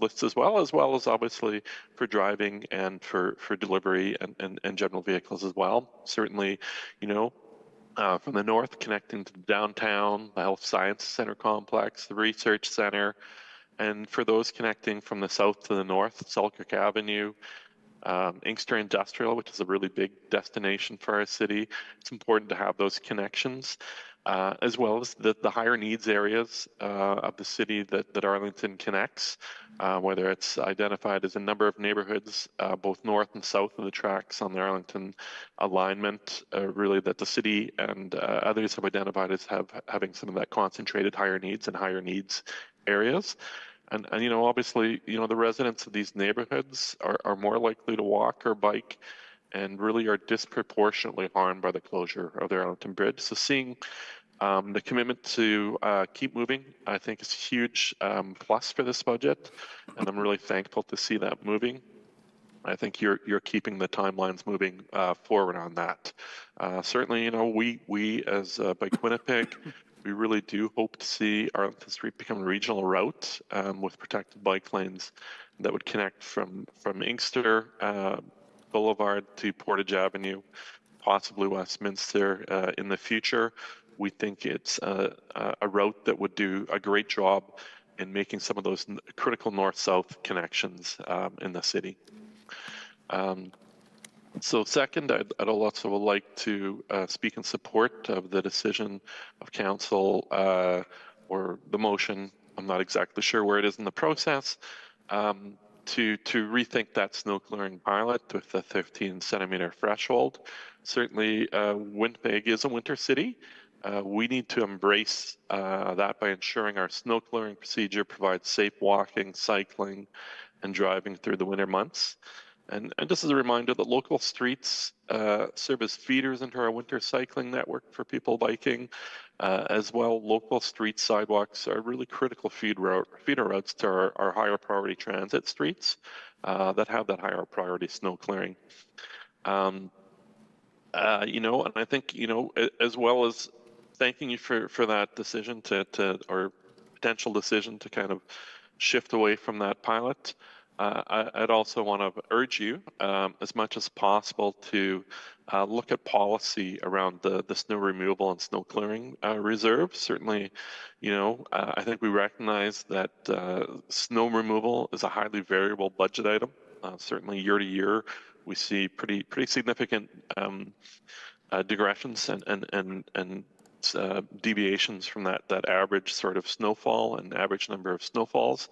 Speaker 7: list as well as obviously for driving and for delivery and general vehicles as well. Certainly, from the north connecting to downtown, the Health Science Center complex, the Research Center, and for those connecting from the south to the north, Selkirk Avenue, Inkster Industrial, which is a really big destination for our city. It's important to have those connections, as well as the higher needs areas of the city that Arlington connects, whether it's identified as a number of neighborhoods, both north and south of the tracks on the Arlington alignment, really that the city and others have identified as having some of that concentrated higher needs areas. And obviously, the residents of these neighborhoods are more likely to walk or bike and really are disproportionately harmed by the closure of the Arlington Bridge. So seeing the commitment to keep moving, I think is a huge plus for this budget, and I'm really thankful to see that moving. I think you're keeping the timelines moving forward on that. Certainly, we as Bike Winnipeg, we really do hope to see Arlington Street become a regional route with protected bike lanes that would connect from Inkster Boulevard to Portage Avenue, possibly Westminster in the future. We think it's a route that would do a great job in making some of those critical north-south connections in the city. So second, I'd also like to speak in support of the decision of council or the motion, I'm not exactly sure where it is in the process, to rethink that snow clearing pilot with the 15 centimeter threshold. Certainly, Winnipeg is a winter city. We need to embrace that by ensuring our snow clearing procedure provides safe walking, cycling, and driving through the winter months. And just as a reminder that local streets serve as feeders into our winter cycling network for people biking. As well, local street sidewalks are really critical feeder routes to our higher priority transit streets that have that higher priority snow clearing. And I think, as well as thanking you for that decision or potential decision to kind of shift away from that pilot, I'd also want to urge you as much as possible to look at policy around the snow removal and snow clearing reserve. Certainly, I think we recognize that snow removal is a highly variable budget item. Certainly year to year, we see pretty significant digressions and deviations from that average sort of snowfall and average number of snowfalls.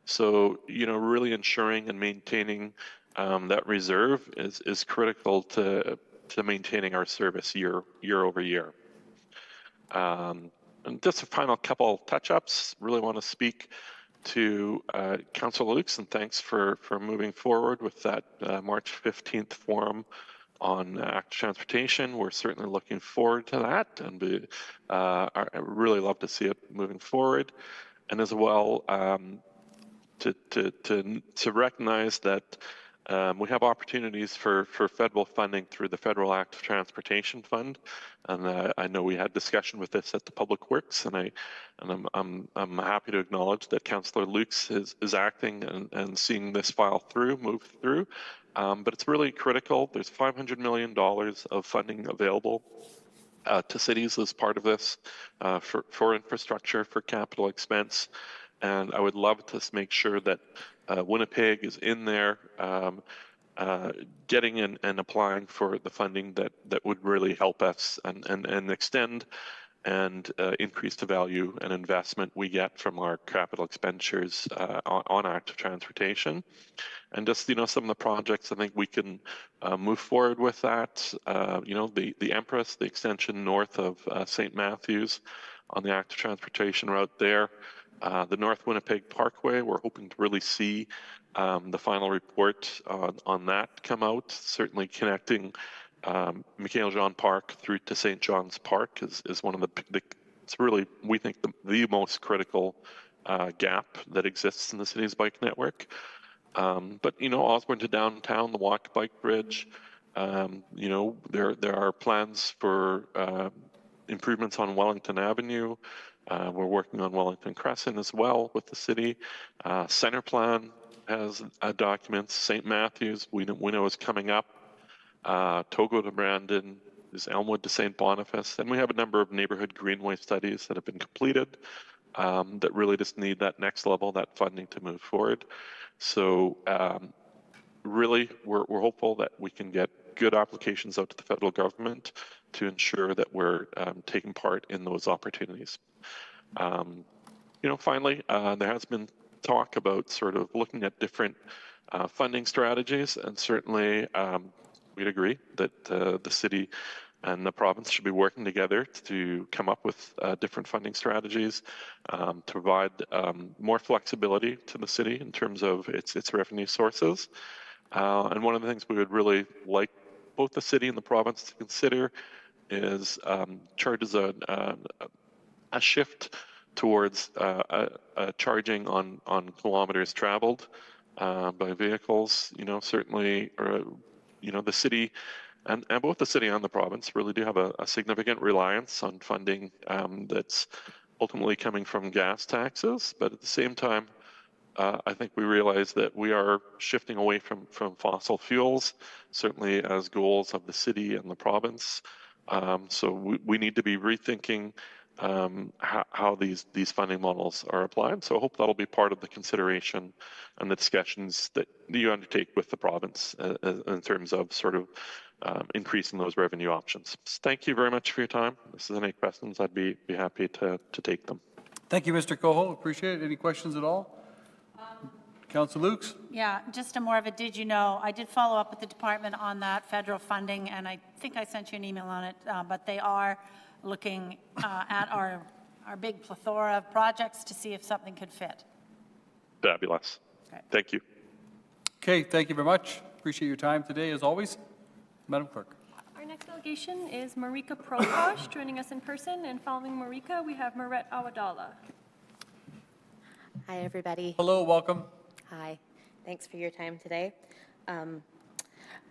Speaker 7: So, really ensuring and maintaining that reserve is critical to maintaining our service year over year. And just a final couple touch-ups. Really want to speak to Councillor Lukes, and thanks for moving forward with that March 15th forum on active transportation. We're certainly looking forward to that, and I really love to see it moving forward. And as well, to recognize that we have opportunities for federal funding through the Federal Active Transportation Fund, and I know we had discussion with this at the Public Works, and I'm happy to acknowledge that Councillor Lukes is acting and seeing this file move through. But it's really critical. There's $500 million of funding available to cities as part of this for infrastructure, for capital expense. And I would love to make sure that Winnipeg is in there getting in and applying for the funding that would really help us and extend and increase the value and investment we get from our capital expenditures on active transportation. And just, some of the projects, I think we can move forward with that. The Empress, the extension north of St. Matthews on the active transportation route there. The North Winnipeg Parkway, we're hoping to really see the final report on that come out. Certainly connecting Michael Jean Park through to St. John's Park is one of it's really, we think, the most critical gap that exists in the city's bike network. But, Osborne to downtown, the walk bike bridge, there are plans for improvements on Wellington Avenue. We're working on Wellington Crescent as well with the city. Center Plan has documents. St. Matthews, we know is coming up. Togo to Brandon, is Elmwood to St. Boniface. And we have a number of neighborhood greenway studies that have been completed that really just need that next level, that funding to move forward. So really, we're hopeful that we can get good applications out to the federal government to ensure that we're taking part in those opportunities. Finally, there has been talk about sort of looking at different funding strategies, and certainly we'd agree that the city and the province should be working together to come up with different funding strategies to provide more flexibility to the city in terms of its revenue sources. And one of the things we would really like both the city and the province to consider is charges a shift towards charging on kilometers traveled by vehicles. Certainly, the city and both the city and the province really do have a significant reliance on funding that's ultimately coming from gas taxes. But at the same time, I think we realize that we are shifting away from fossil fuels, certainly as goals of the city and the province. So we need to be rethinking how these funding models are applied. So I hope that'll be part of the consideration and the discussions that you undertake with the province in terms of sort of increasing those revenue options. Thank you very much for your time. If there's any questions, I'd be happy to take them.
Speaker 1: Thank you, Mr. Coho. Appreciate it. Any questions at all? Councilor Lukes?
Speaker 5: Yeah, just more of a did you know. I did follow up with the department on that federal funding, and I think I sent you an email on it, but they are looking at our big plethora of projects to see if something could fit.
Speaker 7: Fabulous.
Speaker 5: Okay.
Speaker 7: Thank you.
Speaker 1: Okay, thank you very much. Appreciate your time today, as always. Madam Clerk.
Speaker 2: Our next delegation is Marika Prokosh joining us in person, and following Marika, we have Maret Awadallah.
Speaker 3: Hi, everybody.
Speaker 1: Hello, welcome.
Speaker 3: Hi. Thanks for your time today.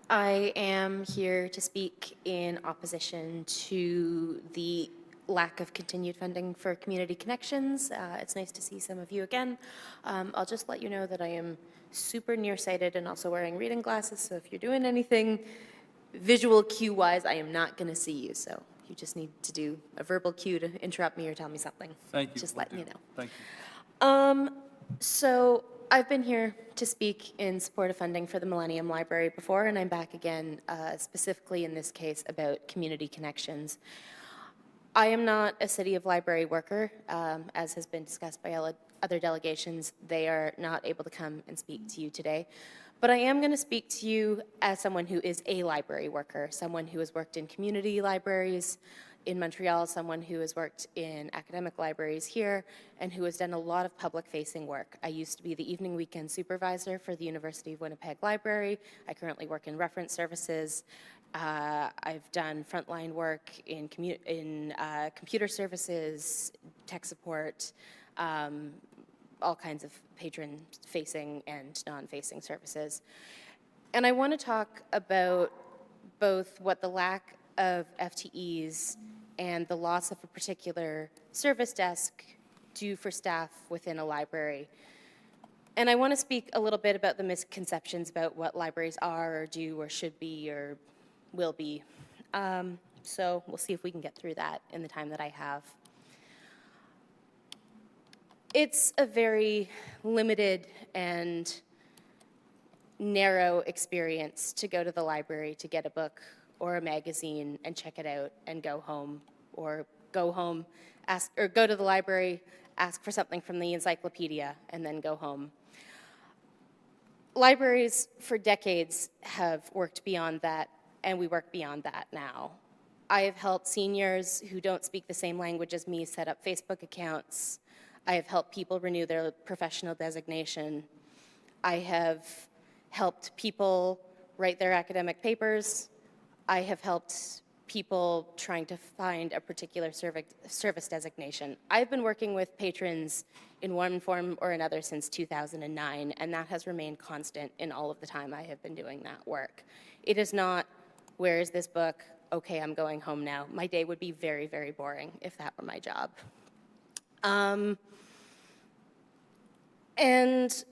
Speaker 3: I am here to speak in opposition to the lack of continued funding for community connections. It's nice to see some of you again. I'll just let you know that I am super nearsighted and also wearing reading glasses, so if you're doing anything visual cue-wise, I am not going to see you, so you just need to do a verbal cue to interrupt me or tell me something.
Speaker 1: Thank you.
Speaker 3: Just letting you know.
Speaker 1: Thank you.
Speaker 3: So I've been here to speak in support of funding for the Millennium Library before, and I'm back again, specifically in this case about community connections. I am not a City of Library worker, as has been discussed by other delegations. They are not able to come and speak to you today. But I am going to speak to you as someone who is a library worker, someone who has worked in community libraries in Montreal, someone who has worked in academic libraries here, and who has done a lot of public-facing work. I used to be the evening weekend supervisor for the University of Winnipeg Library. I currently work in reference services. I've done frontline work in computer services, tech support, all kinds of patron-facing and non-facing services. And I want to talk about both what the lack of FTEs and the loss of a particular service desk do for staff within a library. And I want to speak a little bit about the misconceptions about what libraries are or do or should be or will be. So we'll see if we can get through that in the time that I have. It's a very limited and narrow experience to go to the library to get a book or a magazine and check it out and go home, or go home, go to the library, ask for something from the encyclopedia, and then go home. Libraries for decades have worked beyond that, and we work beyond that now. I have helped seniors who don't speak the same language as me set up Facebook accounts. I have helped people renew their professional designation. I have helped people write their academic papers. I have helped people trying to find a particular service designation. I've been working with patrons in one form or another since 2009, and that has remained constant in all of the time I have been doing that work. It is not, where is this book? Okay, I'm going home now. My day would be very, very boring if that were my job. And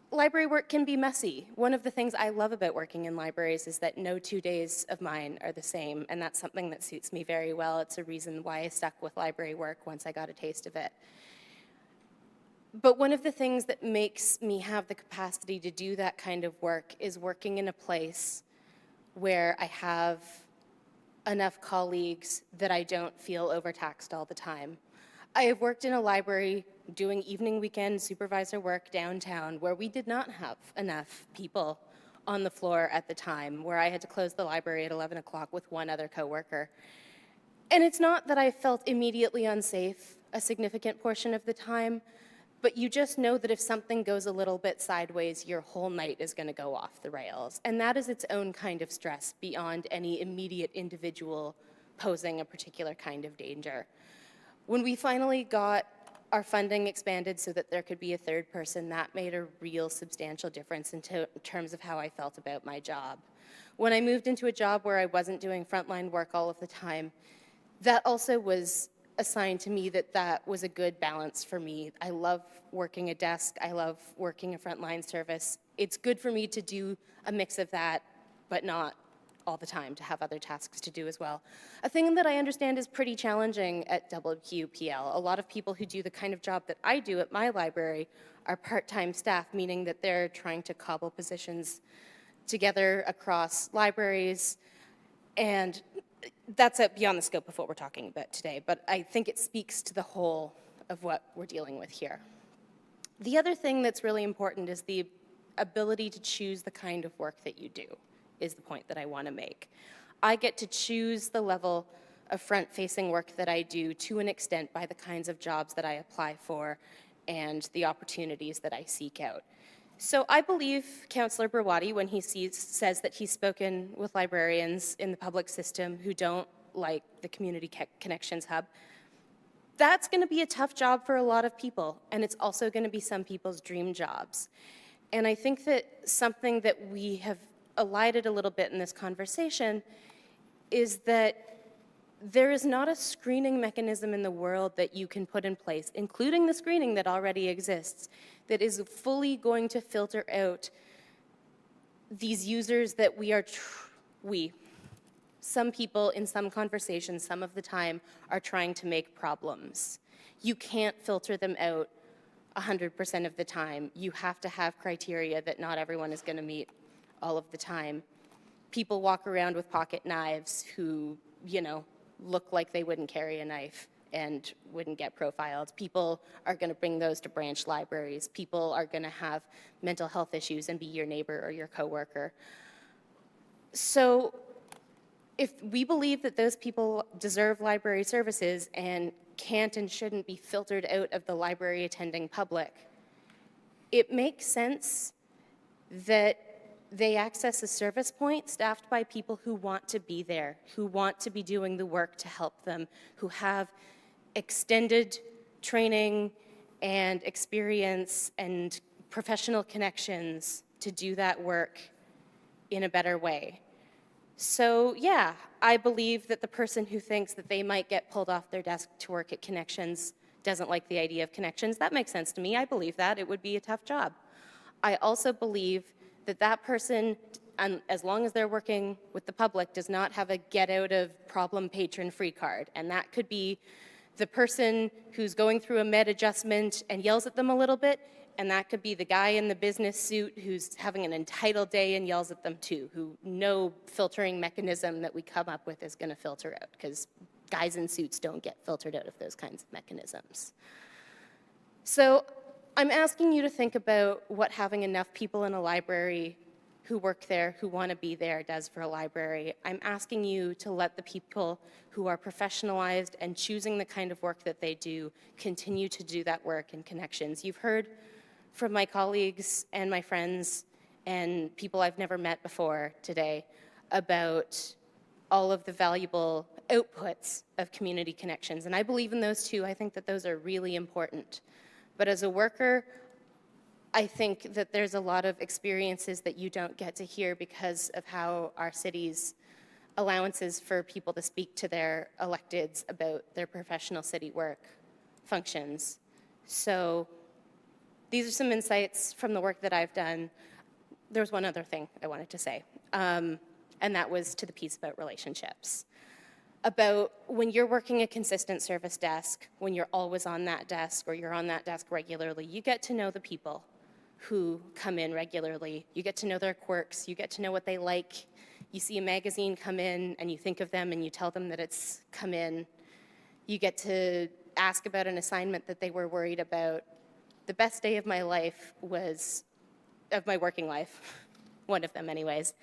Speaker 3: library work can be messy. One of the things I love about working in libraries is that no 2 days of mine are the same, and that's something that suits me very well. It's a reason why I stuck with library work once I got a taste of it. But one of the things that makes me have the capacity to do that kind of work is working in a place where I have enough colleagues that I don't feel overtaxed all the time. I have worked in a library doing evening weekend supervisor work downtown where we did not have enough people on the floor at the time, where I had to close the library at 11 o'clock with one other coworker. And it's not that I felt immediately unsafe a significant portion of the time, but you just know that if something goes a little bit sideways, your whole night is going to go off the rails. And that is its own kind of stress beyond any immediate individual posing a particular kind of danger. When we finally got our funding expanded so that there could be a third person, that made a real substantial difference in terms of how I felt about my job. When I moved into a job where I wasn't doing frontline work all of the time, that also was a sign to me that that was a good balance for me. I love working a desk. I love working a frontline service. It's good for me to do a mix of that, but not all the time, to have other tasks to do as well. A thing that I understand is pretty challenging at WQPL. A lot of people who do the kind of job that I do at my library are part-time staff, meaning that they're trying to cobble positions together across libraries, and that's beyond the scope of what we're talking about today, but I think it speaks to the whole of what we're dealing with here. The other thing that's really important is the ability to choose the kind of work that you do, is the point that I want to make. I get to choose the level of front-facing work that I do to an extent by the kinds of jobs that I apply for and the opportunities that I seek out. So I believe Councillor Brawadi when he says that he's spoken with librarians in the public system who don't like the Community Connections Hub. That's going to be a tough job for a lot of people, and it's also going to be some people's dream jobs. And I think that something that we have elided a little bit in this conversation is that there is not a screening mechanism in the world that you can put in place, including the screening that already exists, that is fully going to filter out these users that some people in some conversations, some of the time, are trying to make problems. You can't filter them out 100% of the time. You have to have criteria that not everyone is going to meet all of the time. People walk around with pocket knives who, look like they wouldn't carry a knife and wouldn't get profiled. People are going to bring those to branch libraries. People are going to have mental health issues and be your neighbor or your coworker. So if we believe that those people deserve library services and can't and shouldn't be filtered out of the library attending public, it makes sense that they access a service point staffed by people who want to be there, who want to be doing the work to help them, who have extended training and experience and professional connections to do that work in a better way. So yeah, I believe that the person who thinks that they might get pulled off their desk to work at Connections doesn't like the idea of Connections. That makes sense to me. I believe that. It would be a tough job. I also believe that that person and as long as they're working with the public, does not have a get out of problem patron free card. And that could be the person who's going through a med adjustment and yells at them a little bit, and that could be the guy in the business suit who's having an entitled day and yells at them too, who no filtering mechanism that we come up with is going to filter out, because guys in suits don't get filtered out of those kinds of mechanisms. So I'm asking you to think about what having enough people in a library who work there, who want to be there, does for a library. I'm asking you to let the people who are professionalized and choosing the kind of work that they do continue to do that work in Connections. You've heard from my colleagues and my friends and people I've never met before today about all of the valuable outputs of Community Connections. And I believe in those too. I think that those are really important. But as a worker, I think that there's a lot of experiences that you don't get to hear because of how our city's allowances for people to speak to their electeds about their professional city work functions. So these are some insights from the work that I've done. There's one other thing I wanted to say, and that was to the piece about relationships. About when you're working a consistent service desk, when you're always on that desk or you're on that desk regularly, you get to know the people who come in regularly. You get to know their quirks. You get to know what they like. You see a magazine come in and you think of them and you tell them that it's come in. You get to ask about an assignment that they were worried about. The best day of my life was, of my working life, one of them anyways,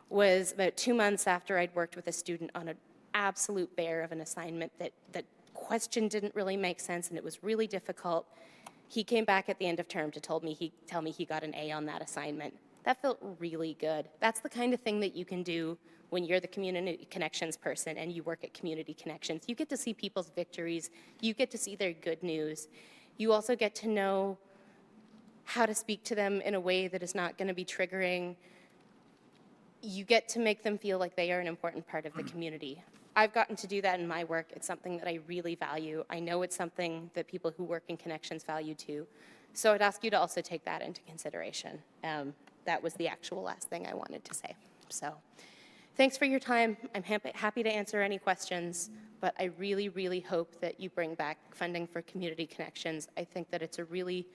Speaker 3: was about 2 months after I'd worked with a student on an absolute bear of an assignment that question didn't really make sense and it was really difficult. He came back at the end of term to tell me he got an A on that assignment. That felt really good. That's the kind of thing that you can do when you're the Community Connections person and you work at Community Connections. You get to see people's victories. You get to see their good news. You also get to know how to speak to them in a way that is not going to be triggering. You get to make them feel like they are an important part of the community. I've gotten to do that in my work. It's something that I really value. I know it's something that people who work in Connections value too. So I'd ask you to also take that into consideration. That was the actual last thing I wanted to say. So thanks for your time. I'm happy to answer any questions, but I really, really hope that you bring back funding for Community Connections. I think that it's a really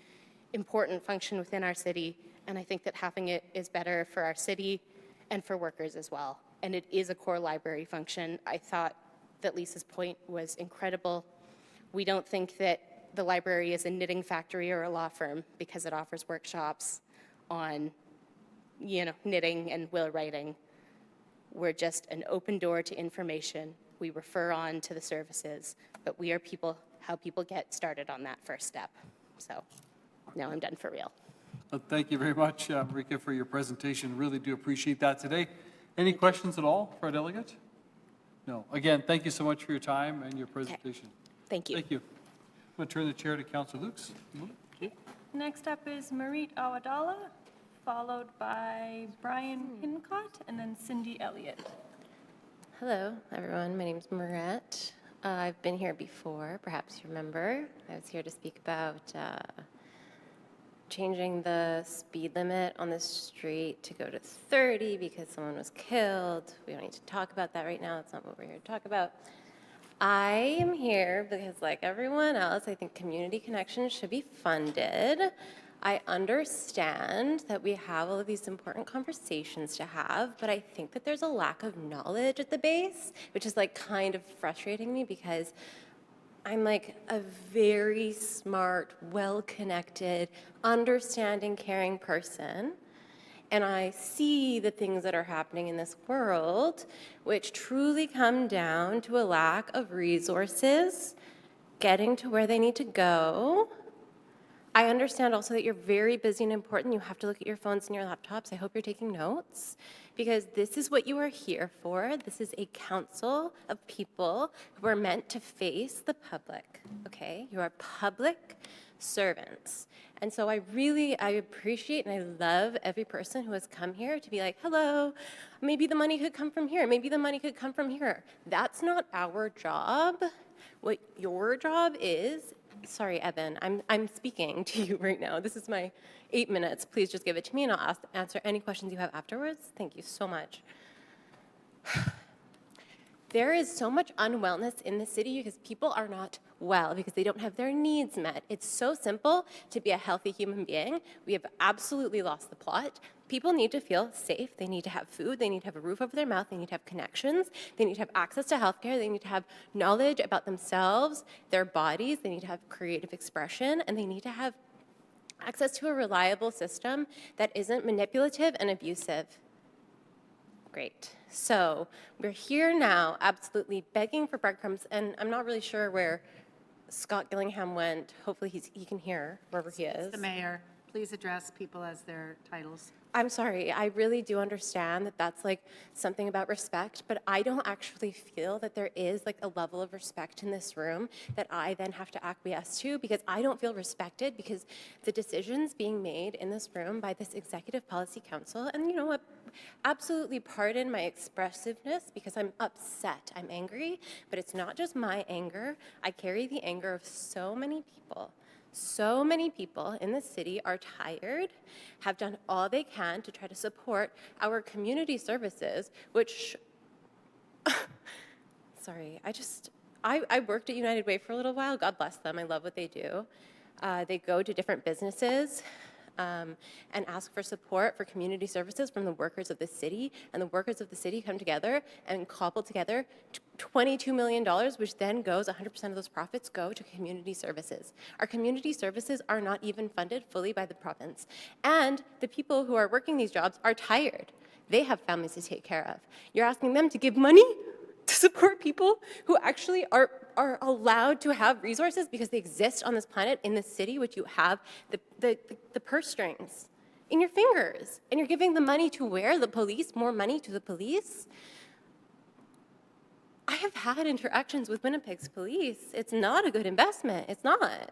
Speaker 3: important function within our city, and I think that having it is better for our city and for workers as well. And it is a core library function. I thought that Lisa's point was incredible. We don't think that the library is a knitting factory or a law firm because it offers workshops on, knitting and will writing. We're just an open door to information. We refer on to the services, but we are how people get started on that first step. So now I'm done for real.
Speaker 1: Well, thank you very much, Marika, for your presentation. Really do appreciate that today. Any questions at all for our delegate? No. Again, thank you so much for your time and your presentation.
Speaker 3: Thank you.
Speaker 1: Thank you. I'm going to turn the chair to Councillor Lukes.
Speaker 2: Next up is Marit Awadallah, followed by Brian Pincott, and then Cindy Elliott.
Speaker 9: Hello, everyone. My name is Marit. I've been here before. Perhaps you remember. I was here to speak about changing the speed limit on the street to go to 30 because someone was killed. We don't need to talk about that right now. That's not what we're here to talk about. I am here because, like everyone else, I think Community Connections should be funded. I understand that we have all of these important conversations to have, but I think that there's a lack of knowledge at the base, which is like kind of frustrating me because I'm like a very smart, well-connected, understanding, caring person. And I see the things that are happening in this world, which truly come down to a lack of resources, getting to where they need to go. I understand also that you're very busy and important. You have to look at your phones and your laptops. I hope you're taking notes because this is what you are here for. This is a council of people who are meant to face the public, okay? You are public servants. And so I appreciate and I love every person who has come here to be like, hello, maybe the money could come from here. Maybe the money could come from here. That's not our job. What your job is Sorry, Evan, I'm speaking to you right now. This is my 8 minutes. Please just give it to me and I'll answer any questions you have afterwards. Thank you so much. There is so much unwellness in the city because people are not well, because they don't have their needs met. It's so simple to be a healthy human being. We have absolutely lost the plot. People need to feel safe. They need to have food. They need to have a roof over their mouth. They need to have connections. They need to have access to healthcare. They need to have knowledge about themselves, their bodies. They need to have creative expression, and they need to have access to a reliable system that isn't manipulative and abusive. Great. So we're here now, absolutely begging for breadcrumbs, and I'm not really sure where Scott Gillingham went. Hopefully he can hear wherever he is.
Speaker 5: The mayor, please address people as their titles.
Speaker 9: I'm sorry, I really do understand that that's like something about respect, but I don't actually feel that there is like a level of respect in this room that I then have to acquiesce to, because I don't feel respected because the decisions being made in this room by this Executive Policy Council, and you know what, absolutely pardon my expressiveness because I'm upset, I'm angry, but it's not just my anger. I carry the anger of so many people. So many people in the city are tired, have done all they can to try to support our community services, which, sorry, I worked at United Way for a little while. God bless them. I love what they do. They go to different businesses and ask for support for community services from the workers of the city, and the workers of the city come together and cobble together $22 million, which then goes, 100% of those profits go to community services. Our community services are not even funded fully by the province. And the people who are working these jobs are tired. They have families to take care of. You're asking them to give money to support people who actually are allowed to have resources because they exist on this planet in this city, which you have the purse strings in your fingers, and you're giving the money to where? The police? More money to the police? I have had interactions with Winnipeg's police. It's not a good investment. It's not.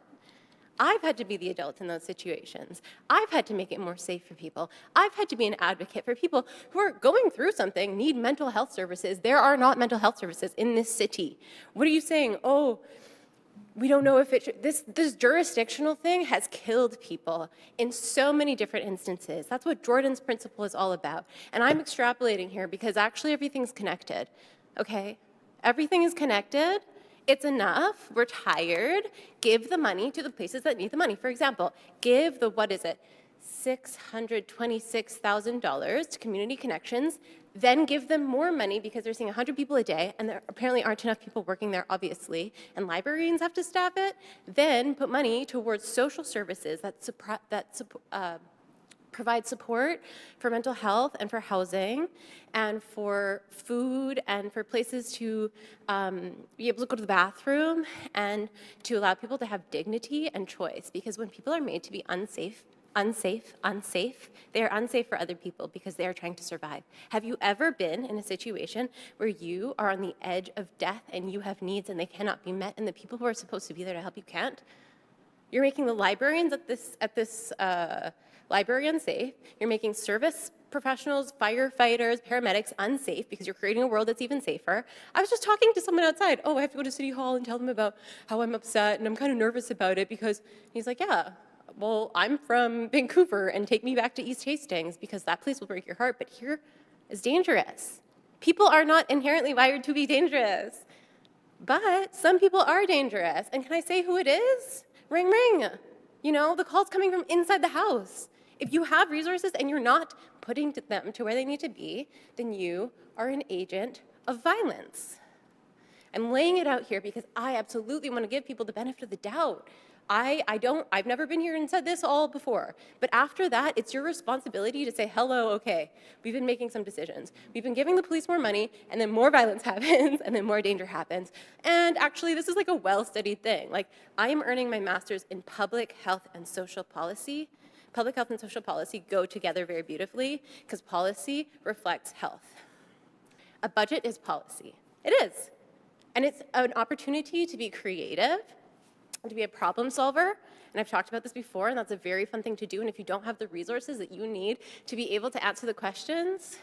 Speaker 9: I've had to be the adult in those situations. I've had to make it more safe for people. I've had to be an advocate for people who are going through something, need mental health services. There are not mental health services in this city. What are you saying? Oh, we don't know if it should. This jurisdictional thing has killed people in so many different instances. That's what Jordan's principle is all about. And I'm extrapolating here because actually everything's connected, okay? Everything is connected. It's enough. We're tired. Give the money to the places that need the money. For example, give the, $626,000 to Community Connections, then give them more money because they're seeing 100 people a day, and there apparently aren't enough people working there, obviously, and librarians have to staff it. Then put money towards social services that provide support for mental health and for housing and for food and for places to be able to go to the bathroom and to allow people to have dignity and choice. Because when people are made to be unsafe, they are unsafe for other people because they are trying to survive. Have you ever been in a situation where you are on the edge of death and you have needs and they cannot be met and the people who are supposed to be there to help you can't? You're making the librarians at this library unsafe. You're making service professionals, firefighters, paramedics unsafe because you're creating a world that's even safer. I was just talking to someone outside. Oh, I have to go to City Hall and tell them about how I'm upset and I'm kind of nervous about it because he's like, yeah, well, I'm from Vancouver and take me back to East Hastings because that place will break your heart, but here is dangerous. People are not inherently wired to be dangerous, but some people are dangerous. And can I say who it is? Ring, ring. You know, the call's coming from inside the house. If you have resources and you're not putting them to where they need to be, then you are an agent of violence. I'm laying it out here because I absolutely want to give people the benefit of the doubt. I've never been here and said this all before, but after that, it's your responsibility to say, hello, okay, we've been making some decisions. We've been giving the police more money, and then more violence happens, and then more danger happens. And actually, this is like a well-studied thing. Like, I am earning my master's in public health and social policy. Public health and social policy go together very beautifully because policy reflects health. A budget is policy. It is. And it's an opportunity to be creative, to be a problem solver, and I've talked about this before, and that's a very fun thing to do, and if you don't have the resources that you need to be able to answer the questions,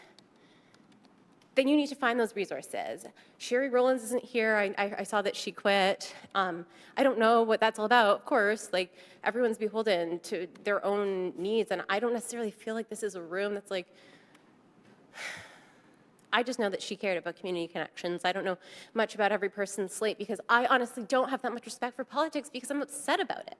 Speaker 9: then you need to find those resources. Sherry Rollins isn't here. I saw that she quit. I don't know what that's all about. Of course, like, everyone's beholden to their own needs, and I don't necessarily feel like this is a room that's like, I just know that she cared about community connections. I don't know much about every person's slate because I honestly don't have that much respect for politics because I'm upset about it.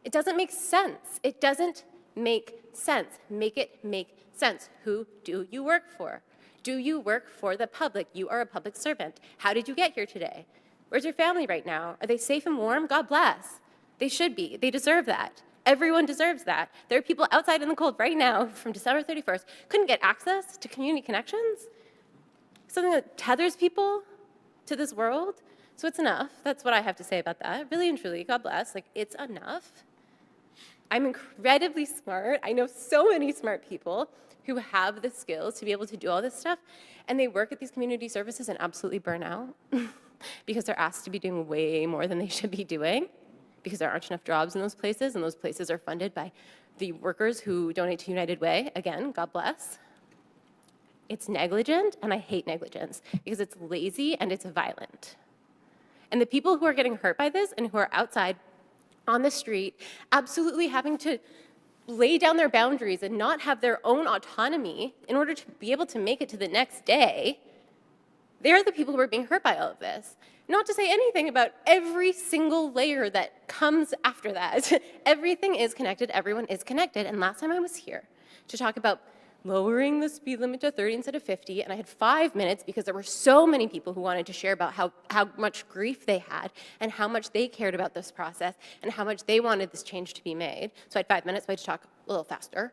Speaker 9: It doesn't make sense. It doesn't make sense. Make it make sense. Who do you work for? Do you work for the public? You are a public servant. How did you get here today? Where's your family right now? Are they safe and warm? God bless. They should be. They deserve that. Everyone deserves that. There are people outside in the cold right now from December 31st, couldn't get access to community connections, something that tethers people to this world. So it's enough. That's what I have to say about that. Really and truly, God bless. Like, it's enough. I'm incredibly smart. I know so many smart people who have the skills to be able to do all this stuff, and they work at these community services and absolutely burn out because they're asked to be doing way more than they should be doing because there aren't enough jobs in those places, and those places are funded by the workers who donate to United Way. Again, God bless. It's negligent, and I hate negligence because it's lazy and it's violent. And the people who are getting hurt by this and who are outside on the street absolutely having to lay down their boundaries and not have their own autonomy in order to be able to make it to the next day, they're the people who are being hurt by all of this. Not to say anything about every single layer that comes after that. Everything is connected, everyone is connected. And last time I was here to talk about lowering the speed limit to 30 instead of 50, and I had 5 minutes because there were so many people who wanted to share about how much grief they had and how much they cared about this process and how much they wanted this change to be made. So I had 5 minutes, so I had to talk a little faster.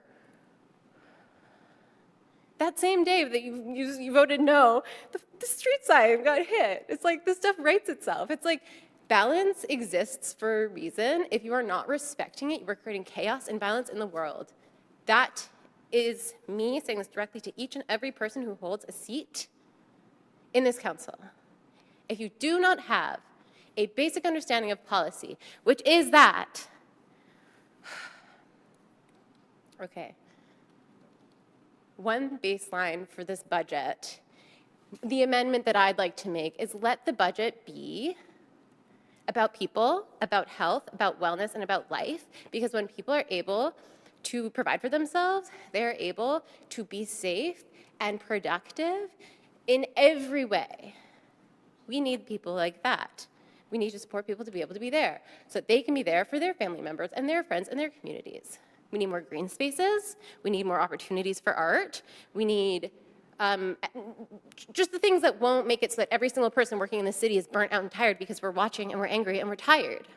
Speaker 9: That same day that you voted no, the street sign got hit. It's like this stuff writes itself. It's like balance exists for a reason. If you are not respecting it, you are creating chaos and violence in the world. That is me saying this directly to each and every person who holds a seat in this council. If you do not have a basic understanding of policy, which is that, okay, one baseline for this budget, the amendment that I'd like to make is let the budget be about people, about health, about wellness, and about life, because when people are able to provide for themselves, they're able to be safe and productive in every way. We need people like that. We need to support people to be able to be there so that they can be there for their family members and their friends and their communities. We need more green spaces. We need more opportunities for art. We need just the things that won't make it so that every single person working in the city is burnt out and tired because we're watching and we're angry and we're tired.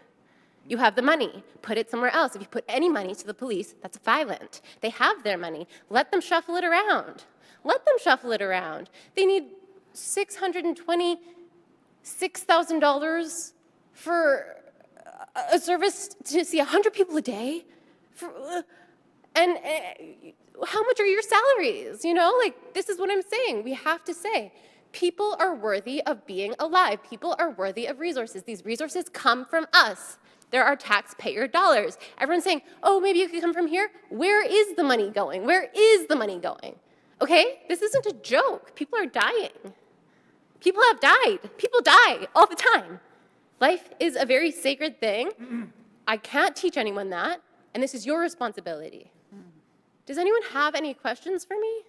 Speaker 9: You have the money, put it somewhere else. If you put any money to the police, that's violent. They have their money. Let them shuffle it around. Let them shuffle it around. They need $626,000 for a service to see 100 people a day. And how much are your salaries? You know, like, this is what I'm saying. We have to say, people are worthy of being alive. People are worthy of resources. These resources come from us. There are taxpayer dollars. Everyone's saying, oh, maybe it could come from here. Where is the money going? Where is the money going? Okay? This isn't a joke. People are dying. People have died. People die all the time. Life is a very sacred thing. I can't teach anyone that, and this is your responsibility. Does anyone have any questions for me?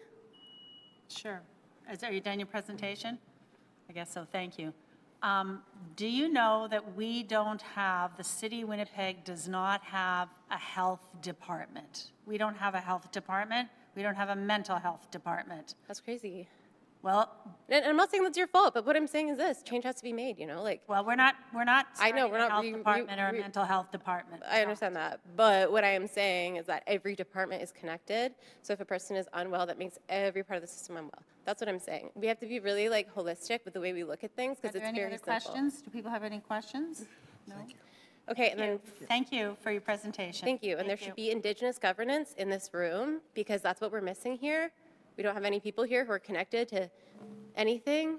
Speaker 5: Sure. Are you done your presentation? I guess so, thank you. Do you know that we don't have, the city of Winnipeg does not have a health department? We don't have a health department. We don't have a mental health department.
Speaker 9: That's crazy.
Speaker 5: Well,
Speaker 9: and I'm not saying that's your fault, but what I'm saying is this: change has to be made. You know, like.
Speaker 5: Well, we're not.
Speaker 9: I know we're not.
Speaker 5: A health department or a mental health department.
Speaker 9: I understand that, but what I am saying is that every department is connected. So if a person is unwell, that makes every part of the system unwell. That's what I'm saying. We have to be really like holistic with the way we look at things because it's very simple.
Speaker 5: Are there any other questions? Do people have any questions? No.
Speaker 9: Okay, and then
Speaker 5: thank you for your presentation.
Speaker 9: Thank you. And there should be Indigenous governance in this room because that's what we're missing here. We don't have any people here who are connected to anything.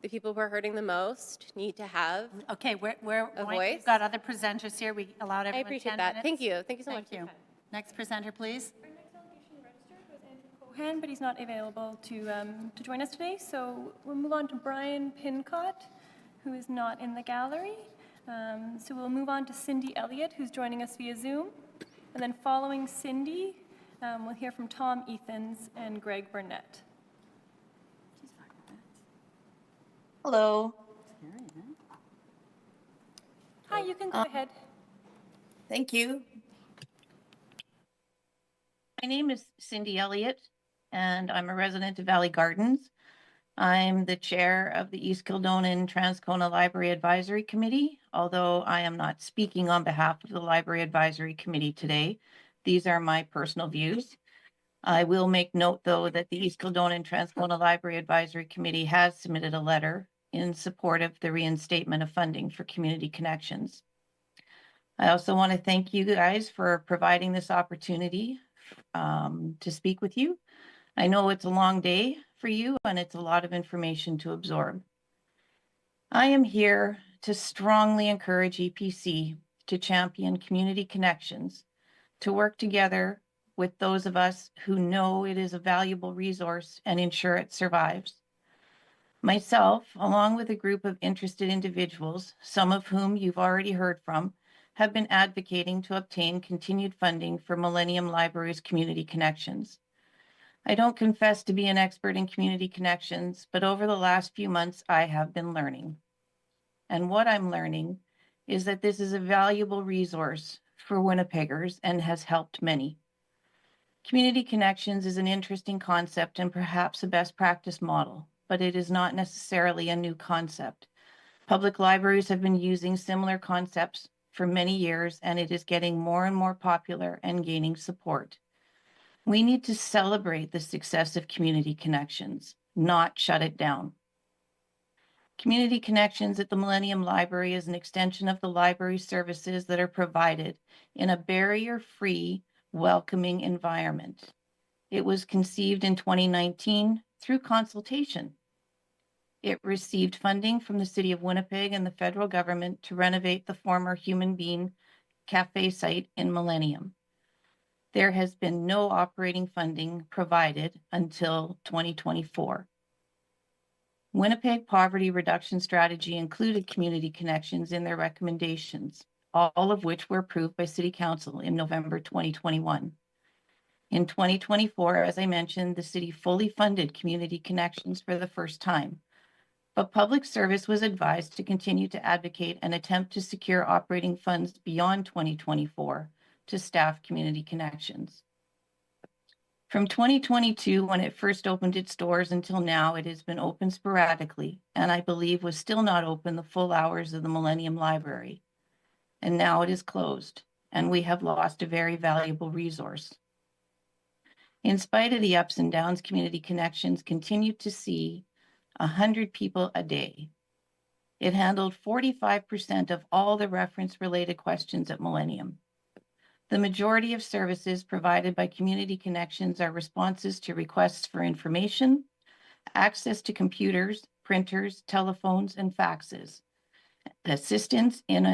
Speaker 9: The people who are hurting the most need to have
Speaker 5: a voice. We've got other presenters here. We allowed everyone 10 minutes.
Speaker 9: I appreciate that. Thank you. Thank you so much.
Speaker 5: Thank you. Next presenter, please.
Speaker 2: Our next delegation registered was Andrew Cohan, but he's not available to join us today. So we'll move on to Brian Pincott, who is not in the gallery. So we'll move on to Cindy Elliott, who's joining us via Zoom. And then following Cindy, we'll hear from Tom Ethans and Greg Burnett.
Speaker 10: Hello.
Speaker 2: Hi, you can go ahead.
Speaker 10: Thank you. My name is Cindy Elliott, and I'm a resident of Valley Gardens. I'm the chair of the East Kildonan Transcona Library Advisory Committee, although I am not speaking on behalf of the Library Advisory Committee today. These are my personal views. I will make note, though, that the East Kildonan Transcona Library Advisory Committee has submitted a letter in support of the reinstatement of funding for Community Connections. I also want to thank you guys for providing this opportunity to speak with you. I know it's a long day for you and it's a lot of information to absorb. I am here to strongly encourage EPC to champion Community Connections, to work together with those of us who know it is a valuable resource and ensure it survives. Myself, along with a group of interested individuals, some of whom you've already heard from, have been advocating to obtain continued funding for Millennium Library's Community Connections. I don't confess to be an expert in Community Connections, but over the last few months, I have been learning. And what I'm learning is that this is a valuable resource for Winnipeggers and has helped many. Community Connections is an interesting concept and perhaps a best practice model, but it is not necessarily a new concept. Public libraries have been using similar concepts for many years, and it is getting more and more popular and gaining support. We need to celebrate the success of Community Connections, not shut it down. Community Connections at the Millennium Library is an extension of the library services that are provided in a barrier-free, welcoming environment. It was conceived in 2019 through consultation. It received funding from the City of Winnipeg and the federal government to renovate the former Human Bean Cafe site in Millennium. There has been no operating funding provided until 2024. Winnipeg Poverty Reduction Strategy included Community Connections in their recommendations, all of which were approved by City Council in November 2021. In 2024, as I mentioned, the city fully funded Community Connections for the first time, but Public Service was advised to continue to advocate and attempt to secure operating funds beyond 2024 to staff Community Connections. From 2022, when it first opened its doors until now, it has been open sporadically, and I believe was still not open the full hours of the Millennium Library. And now it is closed, and we have lost a very valuable resource. In spite of the ups and downs, Community Connections continued to see 100 people a day. It handled 45% of all the reference-related questions at Millennium. The majority of services provided by Community Connections are responses to requests for information, access to computers, printers, telephones, and faxes, assistance in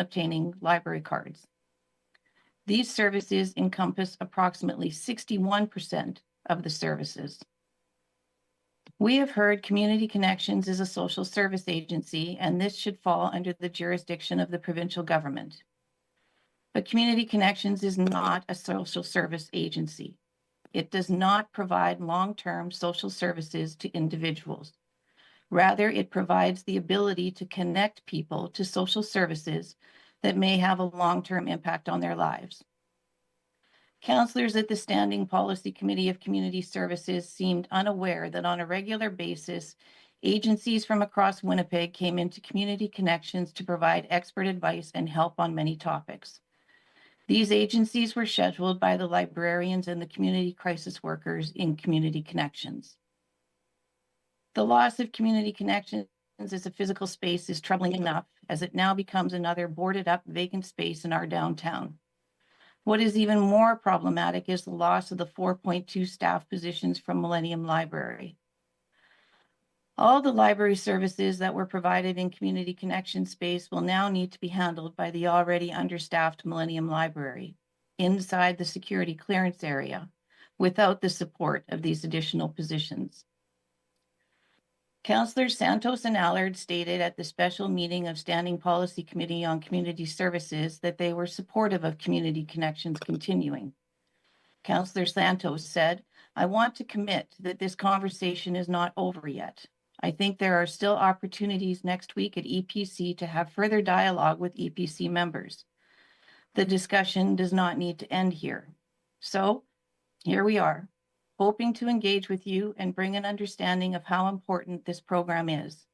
Speaker 10: obtaining library cards. These services encompass approximately 61% of the services. We have heard Community Connections is a social service agency, and this should fall under the jurisdiction of the provincial government. But Community Connections is not a social service agency. It does not provide long-term social services to individuals. Rather, it provides the ability to connect people to social services that may have a long-term impact on their lives. Councillors at the Standing Policy Committee of Community Services seemed unaware that on a regular basis, agencies from across Winnipeg came into Community Connections to provide expert advice and help on many topics. These agencies were scheduled by the librarians and the community crisis workers in Community Connections. The loss of Community Connections as a physical space is troubling enough, as it now becomes another boarded up vacant space in our downtown. What is even more problematic is the loss of the 4.2 staff positions from Millennium Library. All the library services that were provided in Community Connection space will now need to be handled by the already understaffed Millennium Library inside the security clearance area, without the support of these additional positions. Councillors Santos and Allard stated at the special meeting of Standing Policy Committee on Community Services that they were supportive of Community Connections continuing. Councillor Santos said, "I want to commit that this conversation is not over yet. I think there are still opportunities next week at EPC to have further dialogue with EPC members. The discussion does not need to end here." So here we are, hoping to engage with you and bring an understanding of how important this program is.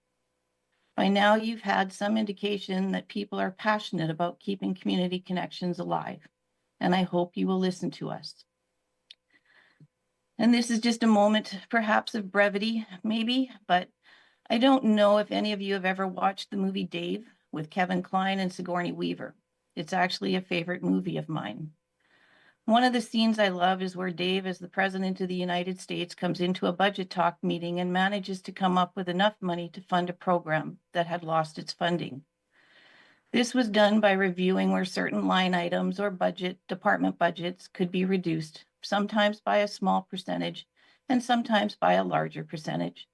Speaker 10: By now, you've had some indication that people are passionate about keeping community connections alive, and I hope you will listen to us. And this is just a moment, perhaps of brevity, maybe, but I don't know if any of you have ever watched the movie Dave with Kevin Kline and Sigourney Weaver. It's actually a favorite movie of mine. One of the scenes I love is where Dave, as the President of the United States, comes into a budget talk meeting and manages to come up with enough money to fund a program that had lost its funding. This was done by reviewing where certain line items or department budgets could be reduced, sometimes by a small percentage and sometimes by a larger percentage.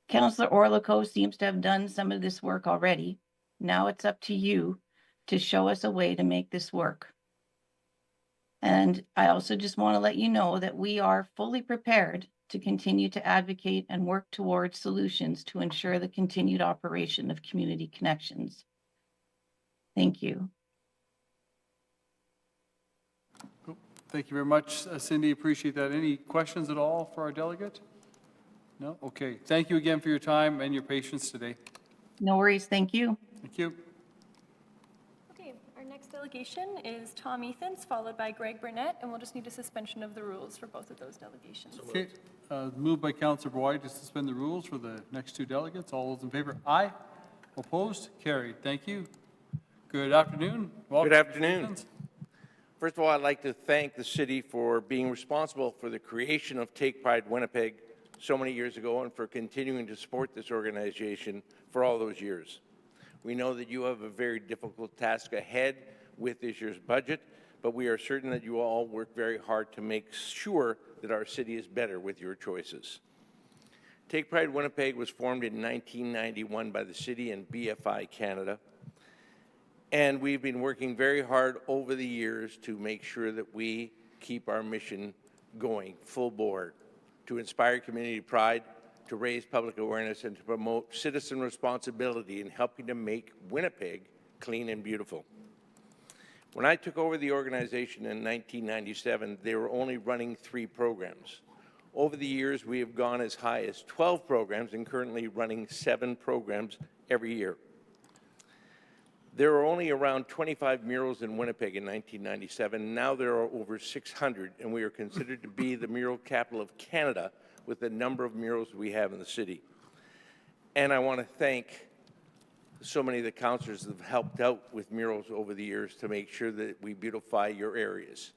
Speaker 10: Councillor Orlikow seems to have done some of this work already. Now it's up to you to show us a way to make this work. And I also just want to let you know that we are fully prepared to continue to advocate and work towards solutions to ensure the continued operation of Community Connections. Thank you.
Speaker 1: Thank you very much, Cindy. Appreciate that. Any questions at all for our delegate? No? Okay. Thank you again for your time and your patience today.
Speaker 10: No worries. Thank you.
Speaker 1: Thank you.
Speaker 2: Okay, our next delegation is Tom Ethans, followed by Greg Burnett, and we'll just need a suspension of the rules for both of those delegations.
Speaker 1: Okay. Moved by Councillor Boyd to suspend the rules for the next two delegates. All those in favor? Aye. Opposed? Carried. Thank you. Good afternoon. Welcome.
Speaker 11: Good afternoon. First of all, I'd like to thank the city for being responsible for the creation of Take Pride Winnipeg so many years ago and for continuing to support this organization for all those years. We know that you have a very difficult task ahead with this year's budget, but we are certain that you all work very hard to make sure that our city is better with your choices. Take Pride Winnipeg was formed in 1991 by the city and BFI Canada. And we've been working very hard over the years to make sure that we keep our mission going full bore, to inspire community pride, to raise public awareness, and to promote citizen responsibility in helping to make Winnipeg clean and beautiful. When I took over the organization in 1997, they were only running 3 programs. Over the years, we have gone as high as 12 programs and currently running 7 programs every year. There were only around 25 murals in Winnipeg in 1997. Now there are over 600, and we are considered to be the mural capital of Canada with the number of murals we have in the city. And I want to thank so many of the councillors that have helped out with murals over the years to make sure that we beautify your areas.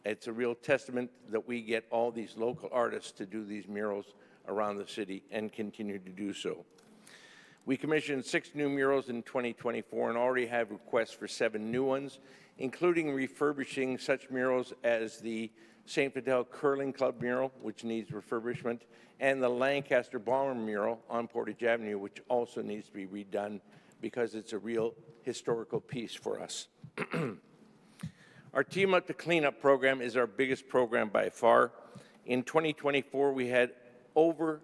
Speaker 11: It's a real testament that we get all these local artists to do these murals around the city and continue to do so. We commissioned 6 new murals in 2024 and already have requests for 7 new ones, including refurbishing such murals as the St. Fidel Curling Club mural, which needs refurbishment, and the Lancaster Bomber mural on Portage Avenue, which also needs to be redone because it's a real historical piece for us. Our Team Up to Clean Up program is our biggest program by far. In 2024, we had over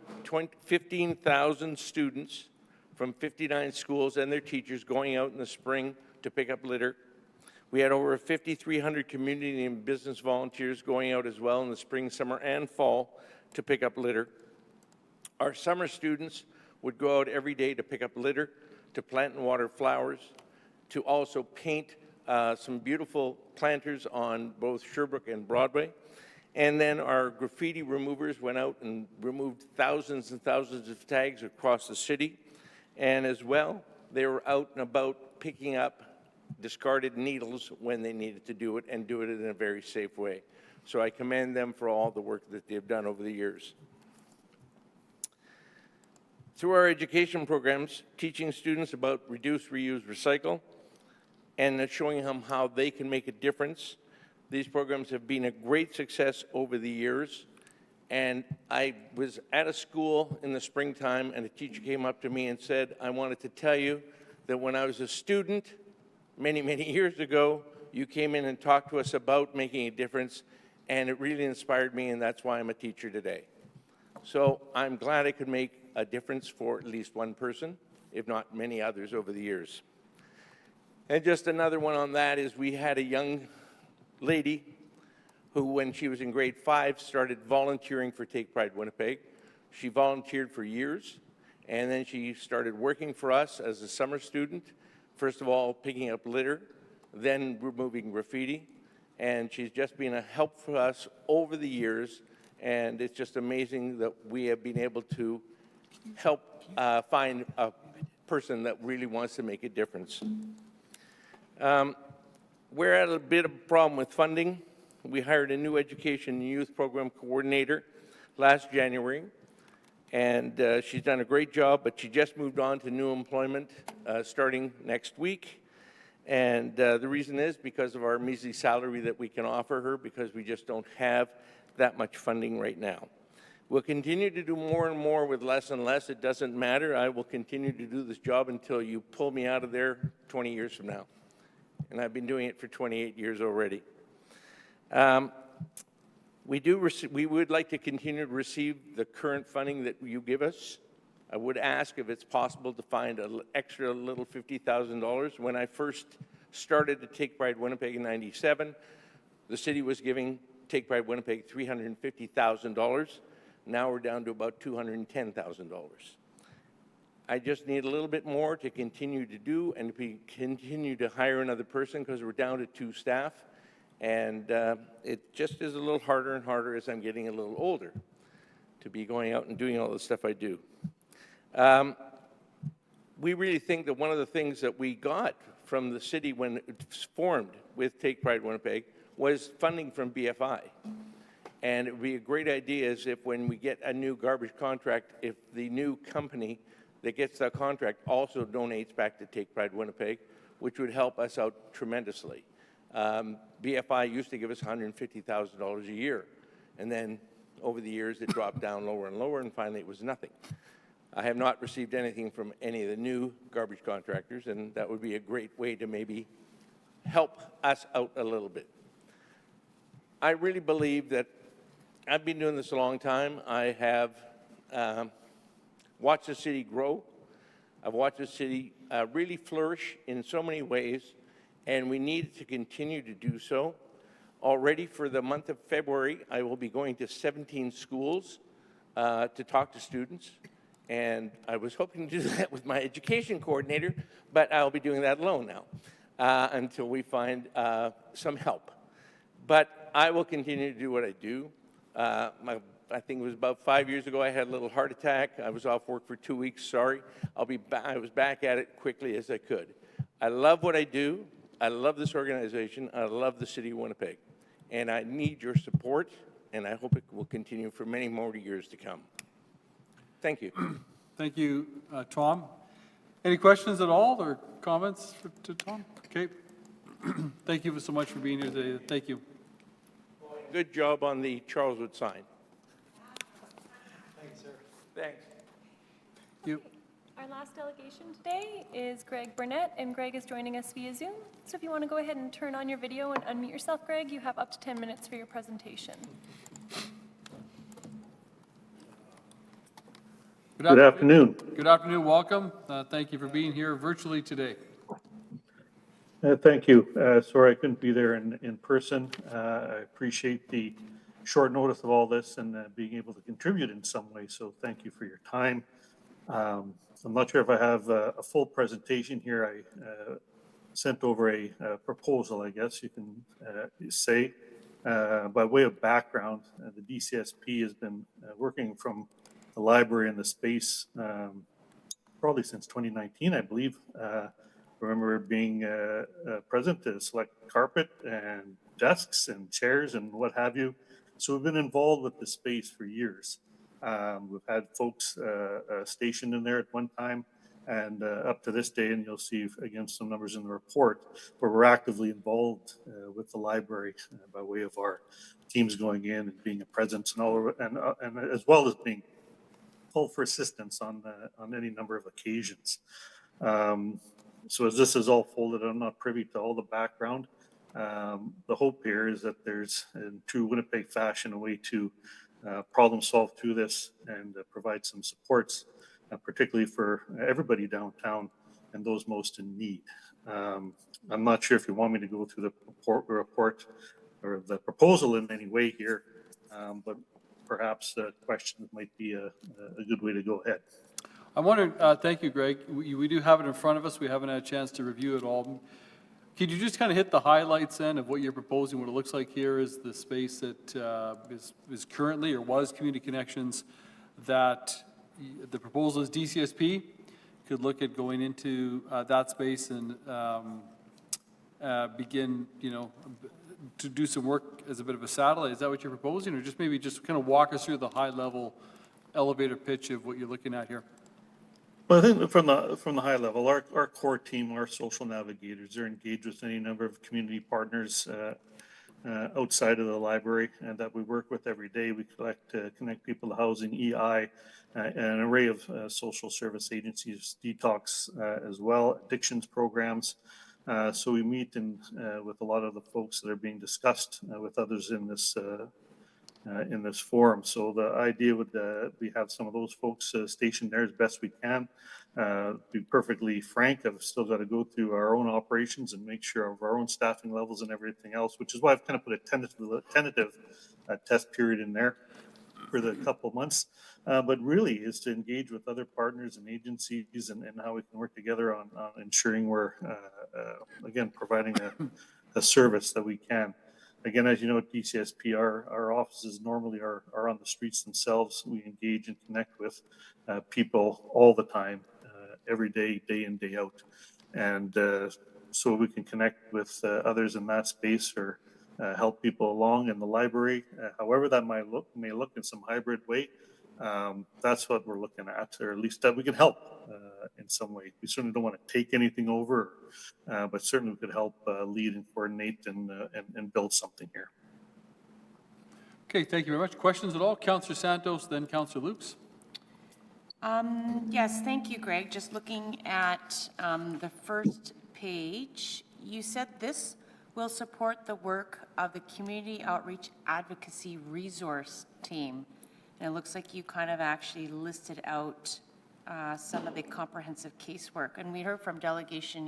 Speaker 11: 15,000 students from 59 schools and their teachers going out in the spring to pick up litter. We had over 5,300 community and business volunteers going out as well in the spring, summer, and fall to pick up litter. Our summer students would go out every day to pick up litter, to plant and water flowers, to also paint some beautiful planters on both Sherbrooke and Broadway. And then our graffiti removers went out and removed thousands and thousands of tags across the city. And as well, they were out and about picking up discarded needles when they needed to do it and do it in a very safe way. So I commend them for all the work that they've done over the years. Through our education programs, teaching students about reduce, reuse, recycle, and showing them how they can make a difference These programs have been a great success over the years. And I was at a school in the springtime, and a teacher came up to me and said, I wanted to tell you that when I was a student many, many years ago, you came in and talked to us about making a difference, and it really inspired me, and that's why I'm a teacher today. So I'm glad I could make a difference for at least one person, if not many others over the years. And just another one on that is we had a young lady who, when she was in grade 5, started volunteering for Take Pride Winnipeg. She volunteered for years, and then she started working for us as a summer student, first of all picking up litter, then removing graffiti, and she's just been a help for us over the years, and it's just amazing that we have been able to help find a person that really wants to make a difference. We're at a bit of a problem with funding. We hired a new education and youth program coordinator last January, and she's done a great job, but she just moved on to new employment starting next week. And the reason is because of our measly salary that we can offer her, because we just don't have that much funding right now. We'll continue to do more and more with less and less. It doesn't matter. I will continue to do this job until you pull me out of there 20 years from now. And I've been doing it for 28 years already. We would like to continue to receive the current funding that you give us. I would ask if it's possible to find an extra little $50,000. When I first started to Take Pride Winnipeg in '97, the city was giving Take Pride Winnipeg $350,000. Now we're down to about $210,000. I just need a little bit more to continue to do and to continue to hire another person, because we're down to 2 staff. And it just is a little harder and harder as I'm getting a little older to be going out and doing all the stuff I do. We really think that one of the things that we got from the city when it was formed with Take Pride Winnipeg was funding from BFI. And it would be a great idea is if when we get a new garbage contract, if the new company that gets that contract also donates back to Take Pride Winnipeg, which would help us out tremendously. BFI used to give us $150,000 a year, and then over the years it dropped down lower and lower, and finally it was nothing. I have not received anything from any of the new garbage contractors, and that would be a great way to maybe help us out a little bit. I really believe that I've been doing this a long time. I have watched the city grow. I've watched the city really flourish in so many ways, and we need to continue to do so. Already for the month of February, I will be going to 17 schools to talk to students, and I was hoping to do that with my education coordinator, but I'll be doing that alone now until we find some help. But I will continue to do what I do. I think it was about 5 years ago, I had a little heart attack. I was off work for 2 weeks, sorry. I was back at it quickly as I could. I love what I do. I love this organization. I love the city of Winnipeg. And I need your support, and I hope it will continue for many more years to come. Thank you.
Speaker 1: Thank you, Tom. Any questions at all or comments to Tom? Okay. Thank you so much for being here today. Thank you.
Speaker 11: Good job on the Charleswood sign.
Speaker 8: Thanks, sir.
Speaker 11: Thanks.
Speaker 1: You.
Speaker 2: Our last delegation today is Greg Burnett, and Greg is joining us via Zoom. So if you want to go ahead and turn on your video and unmute yourself, Greg, you have up to 10 minutes for your presentation.
Speaker 12: Good afternoon.
Speaker 1: Good afternoon. Welcome. Thank you for being here virtually today.
Speaker 12: Thank you. Sorry I couldn't be there in person. I appreciate the short notice of all this and being able to contribute in some way. So thank you for your time. I'm not sure if I have a full presentation here. I sent over a proposal, I guess you can say. By way of background, the DCSP has been working from the library and the space probably since 2019, I believe. I remember being present to select carpet and desks and chairs and what have you. So we've been involved with the space for years. We've had folks stationed in there at one time, And up to this day, and you'll see again some numbers in the report, where we're actively involved with the library by way of our teams going in and being a presence and all, and as well as being called for assistance on any number of occasions. So as this is all folded, I'm not privy to all the background. The hope here is that there's, in true Winnipeg fashion, a way to problem solve through this and provide some supports, particularly for everybody downtown and those most in need. I'm not sure if you want me to go through the report or the proposal in any way here, but perhaps questions might be a good way to go ahead.
Speaker 1: I wonder, thank you, Greg. We do have it in front of us. We haven't had a chance to review it all. Could you just kind of hit the highlights then of what you're proposing? What it looks like here is the space that is currently or was Community Connections, that the proposal is DCSP could look at going into that space and begin, to do some work as a bit of a satellite. Is that what you're proposing? Or just maybe just kind of walk us through the high level elevator pitch of what you're looking at here?
Speaker 12: Well, I think from the high level, our core team, our social navigators, are engaged with any number of community partners outside of the library and that we work with every day. We connect people to housing, EI, an array of social service agencies, detox as well, addictions programs. So we meet with a lot of the folks that are being discussed with others in this forum. So the idea would we have some of those folks stationed there as best we can. Be perfectly frank, I've still got to go through our own operations and make sure of our own staffing levels and everything else, which is why I've kind of put a tentative test period in there for the couple of months. But really is to engage with other partners and agencies and how we can work together on ensuring we're, again, providing a service that we can. Again, as you know, at DCSP, our offices normally are on the streets themselves. We engage and connect with people all the time, every day, day in, day out. And so we can connect with others in that space or help people along in the library, however that may look in some hybrid way. That's what we're looking at, or at least that we can help in some way. We certainly don't want to take anything over, but certainly we could help lead and coordinate and build something here.
Speaker 1: Okay, thank you very much. Questions at all? Councillor Santos, then Councillor Lukes.
Speaker 14: Yes, thank you, Greg. Just looking at the first page, you said this will support the work of the Community Outreach Advocacy Resource Team. And it looks like you kind of actually listed out some of the comprehensive casework. And we heard from delegation,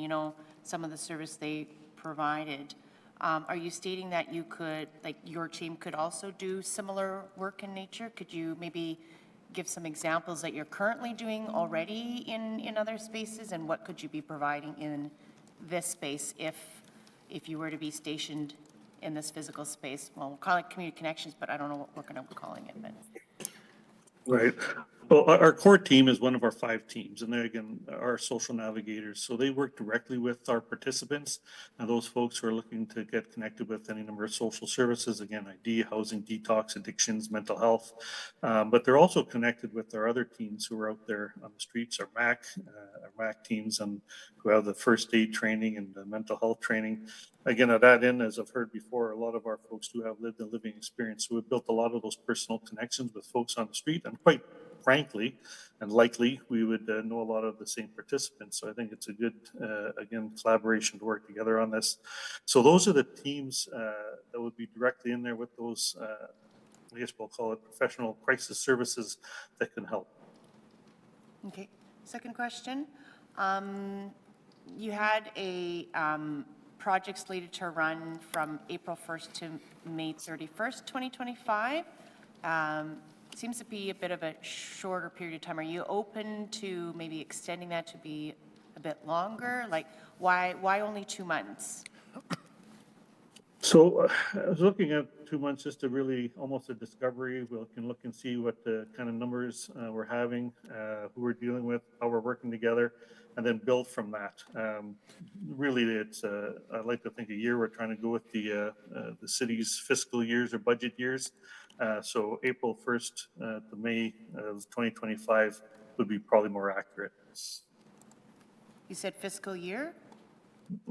Speaker 14: some of the service they provided. Are you stating that you could, like your team could also do similar work in nature? Could you maybe give some examples that you're currently doing already in other spaces? And what could you be providing in this space if you were to be stationed in this physical space? Well, we'll call it Community Connections, but I don't know what we're going to be calling it. But.
Speaker 12: Right. Well, our core team is one of our 5 teams, and they, again, are social navigators. So they work directly with our participants and those folks who are looking to get connected with any number of social services, again, ID, housing, detox, addictions, mental health. But they're also connected with our other teams who are out there on the streets, our MAC teams, and who have the first aid training and the mental health training. Again, at that end, as I've heard before, a lot of our folks do have lived a living experience. So we've built a lot of those personal connections with folks on the street, and quite frankly and likely we would know a lot of the same participants. So I think it's a good, again, collaboration to work together on this. So those are the teams that would be directly in there with those, I guess we'll call it professional crisis services that can help.
Speaker 14: Okay, second question. You had a project slated to run from April 1st to May 31st, 2025. Seems to be a bit of a shorter period of time. Are you open to maybe extending that to be a bit longer? Like, why only 2 months?
Speaker 12: So I was looking at 2 months just to really almost a discovery. We can look and see what the kind of numbers we're having, who we're dealing with, how we're working together, and then build from that. Really, it's I'd like to think a year. We're trying to go with the city's fiscal years or budget years. So April 1st to May of 2025 would be probably more accurate.
Speaker 5: You said fiscal year?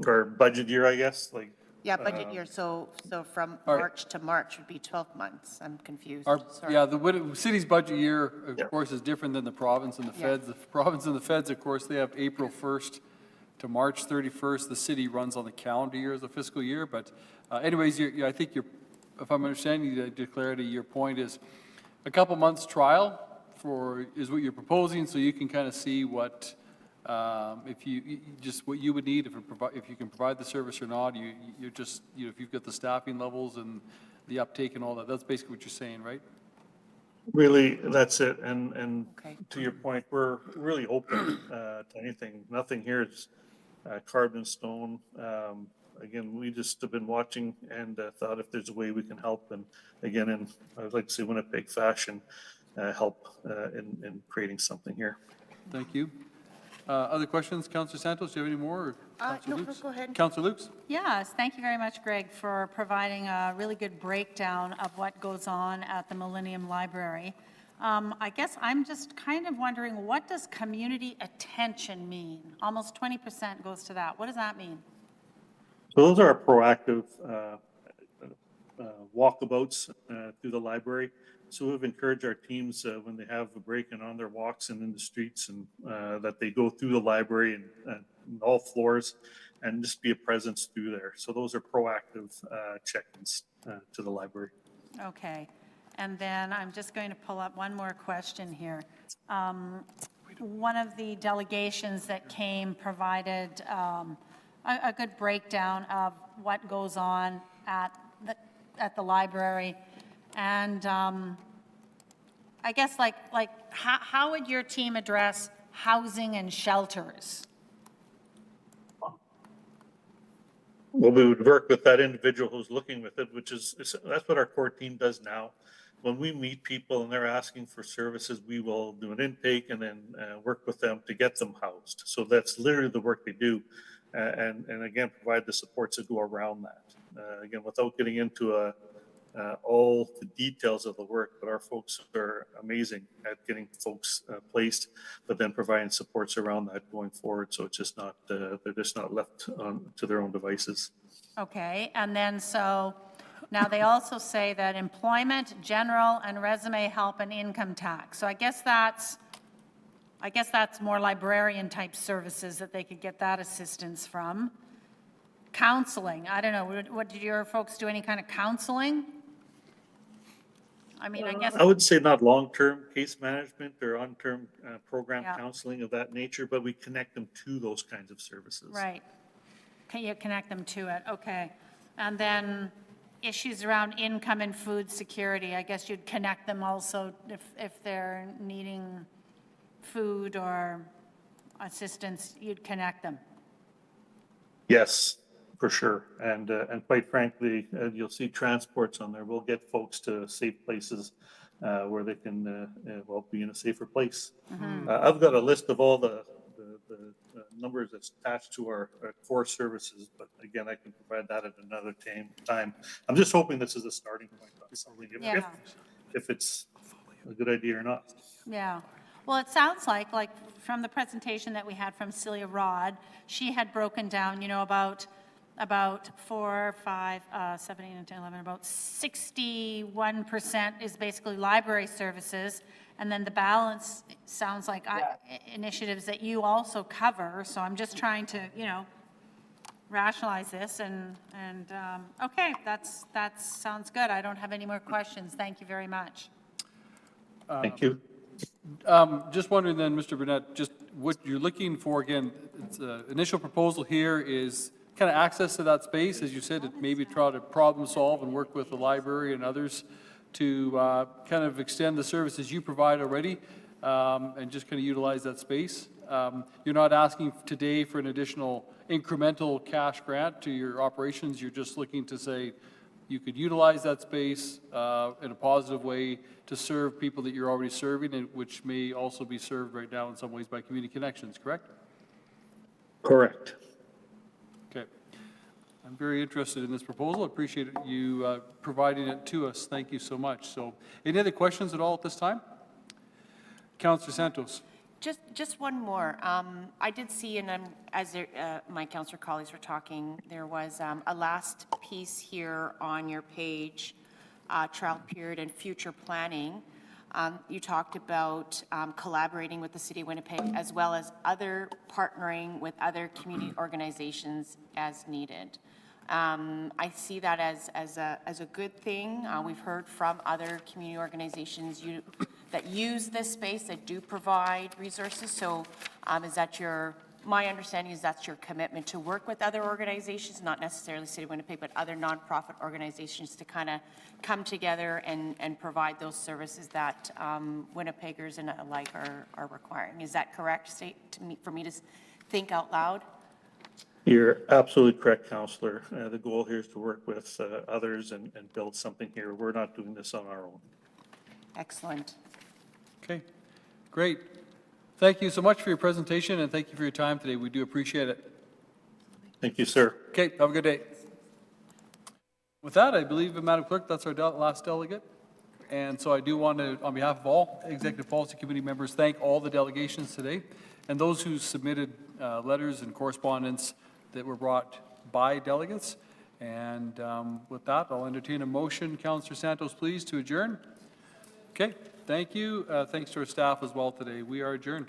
Speaker 12: Or budget year, I guess, like.
Speaker 5: Yeah, budget year, so from
Speaker 1: All right.
Speaker 5: March to March would be 12 months. I'm confused,
Speaker 1: Our,
Speaker 5: sorry.
Speaker 1: yeah, the city's budget year, of course, is different than the province and the
Speaker 5: Yeah.
Speaker 1: feds. The province and the feds, of course, they have April 1st to March 31st. The city runs on the calendar year as a fiscal year, but anyways, I think if I'm understanding the clarity, your point is a couple months trial is what you're proposing, so you can kind of see what, if just what you would need, if you can provide the service or not. You're just, if you've got the staffing levels and the uptake and all that, that's basically what you're saying, right?
Speaker 12: Really, that's it. And
Speaker 5: Okay.
Speaker 12: to your point, we're really open to anything. Nothing here is carved in stone. Again, we just have been watching and thought if there's a way we can help, and again, in, I would like to say Winnipeg fashion, help in creating something here.
Speaker 1: Thank you. Other questions? Councillor Santos, do you have any more? Or Councillor
Speaker 5: No,
Speaker 1: Lukes?
Speaker 5: go ahead.
Speaker 1: Councillor Lukes?
Speaker 5: Yes, thank you very much, Greg, for providing a really good breakdown of what goes on at the Millennium Library. I guess I'm just kind of wondering, what does community attention mean? Almost 20% goes to that. What does that mean?
Speaker 12: So those are our proactive walkabouts through the library. So we've encouraged our teams when they have a break and on their walks and in the streets, and that they go through the library and all floors and just be a presence through there. So those are proactive check-ins to the library.
Speaker 5: Okay. And then I'm just going to pull up one more question here. One of the delegations that came provided a good breakdown of what goes on at the library. And I guess how would your team address housing and shelters?
Speaker 12: Well, we would work with that individual who's looking with it, which is, that's what our core team does now. When we meet people and they're asking for services, we will do an intake and then work with them to get them housed. So that's literally the work they do. And again, provide the supports that go around that. Again, without getting into all the details of the work, but our folks are amazing at getting folks placed, but then providing supports around that going forward. So it's just not, they're just not left to their own devices.
Speaker 5: Okay, and then so now they also say that employment, general, and resume help and income tax. So I guess that's more librarian type services that they could get that assistance from. Counseling, I don't know, what did your folks do, any kind of counseling? I mean, I guess.
Speaker 12: I would say not long-term case management or on-term program
Speaker 5: Yeah.
Speaker 12: counseling of that nature, but we connect them to those kinds of services.
Speaker 5: Right. Can you connect them to it? Okay. And then issues around income and food security, I guess you'd connect them also if they're needing food or assistance, you'd connect them.
Speaker 12: Yes, for sure. And quite frankly, you'll see transports on there. We'll get folks to safe places where they can, be in a safer place. I've got a list of all the numbers that's attached to our core services, but again, I can provide that at another time. I'm just hoping this is a starting point on something, if it's a good idea or not.
Speaker 5: Yeah. Well, it sounds like from the presentation that we had from Celia Rod, she had broken down, about 4, 5, 7, 8, 9, 10, 11, about 61% is basically library services. And then the balance sounds like initiatives that you also cover. So I'm just trying to, rationalize this and okay, that sounds good. I don't have any more questions. Thank you very much.
Speaker 12: Thank you.
Speaker 1: Just wondering then, Mr. Burnett, just what you're looking for, again, it's initial proposal here is kind of access to that space, as you said, maybe try to problem solve and work with the library and others to kind of extend the services you provide already and just kind of utilize that space. You're not asking today for an additional incremental cash grant to your operations. You're just looking to say you could utilize that space in a positive way to serve people that you're already serving, and which may also be served right now in some ways by Community Connections, correct?
Speaker 12: Correct.
Speaker 1: Okay. I'm very interested in this proposal. I appreciate you providing it to us. Thank you so much. So any other questions at all at this time? Councillor Santos.
Speaker 14: Just one more. I did see, and as my councillor colleagues were talking, there was a last piece here on your page, trial period and future planning. You talked about collaborating with the City of Winnipeg as well as partnering with other community organizations as needed. I see that as a good thing. We've heard from other community organizations that use this space, that do provide resources. So is that my understanding is that's your commitment to work with other organizations, not necessarily City of Winnipeg, but other nonprofit organizations to kind of come together and provide those services that Winnipeggers and alike are requiring. Is that correct for me to think out loud?
Speaker 12: You're absolutely correct, Councillor. The goal here is to work with others and build something here. We're not doing this on our own.
Speaker 14: Excellent.
Speaker 1: Okay, great. Thank you so much for your presentation, and thank you for your time today. We do appreciate it.
Speaker 12: Thank you, sir.
Speaker 1: Okay, have a good day. With that, I believe, Madam Clerk, that's our last delegate. And so I do want to, on behalf of all Executive Policy Committee members, thank all the delegations today and those who submitted letters and correspondence that were brought by delegates. And with that, I'll entertain a motion. Councillor Santos, please, to adjourn. Okay, thank you. Thanks to our staff as well today. We are adjourned.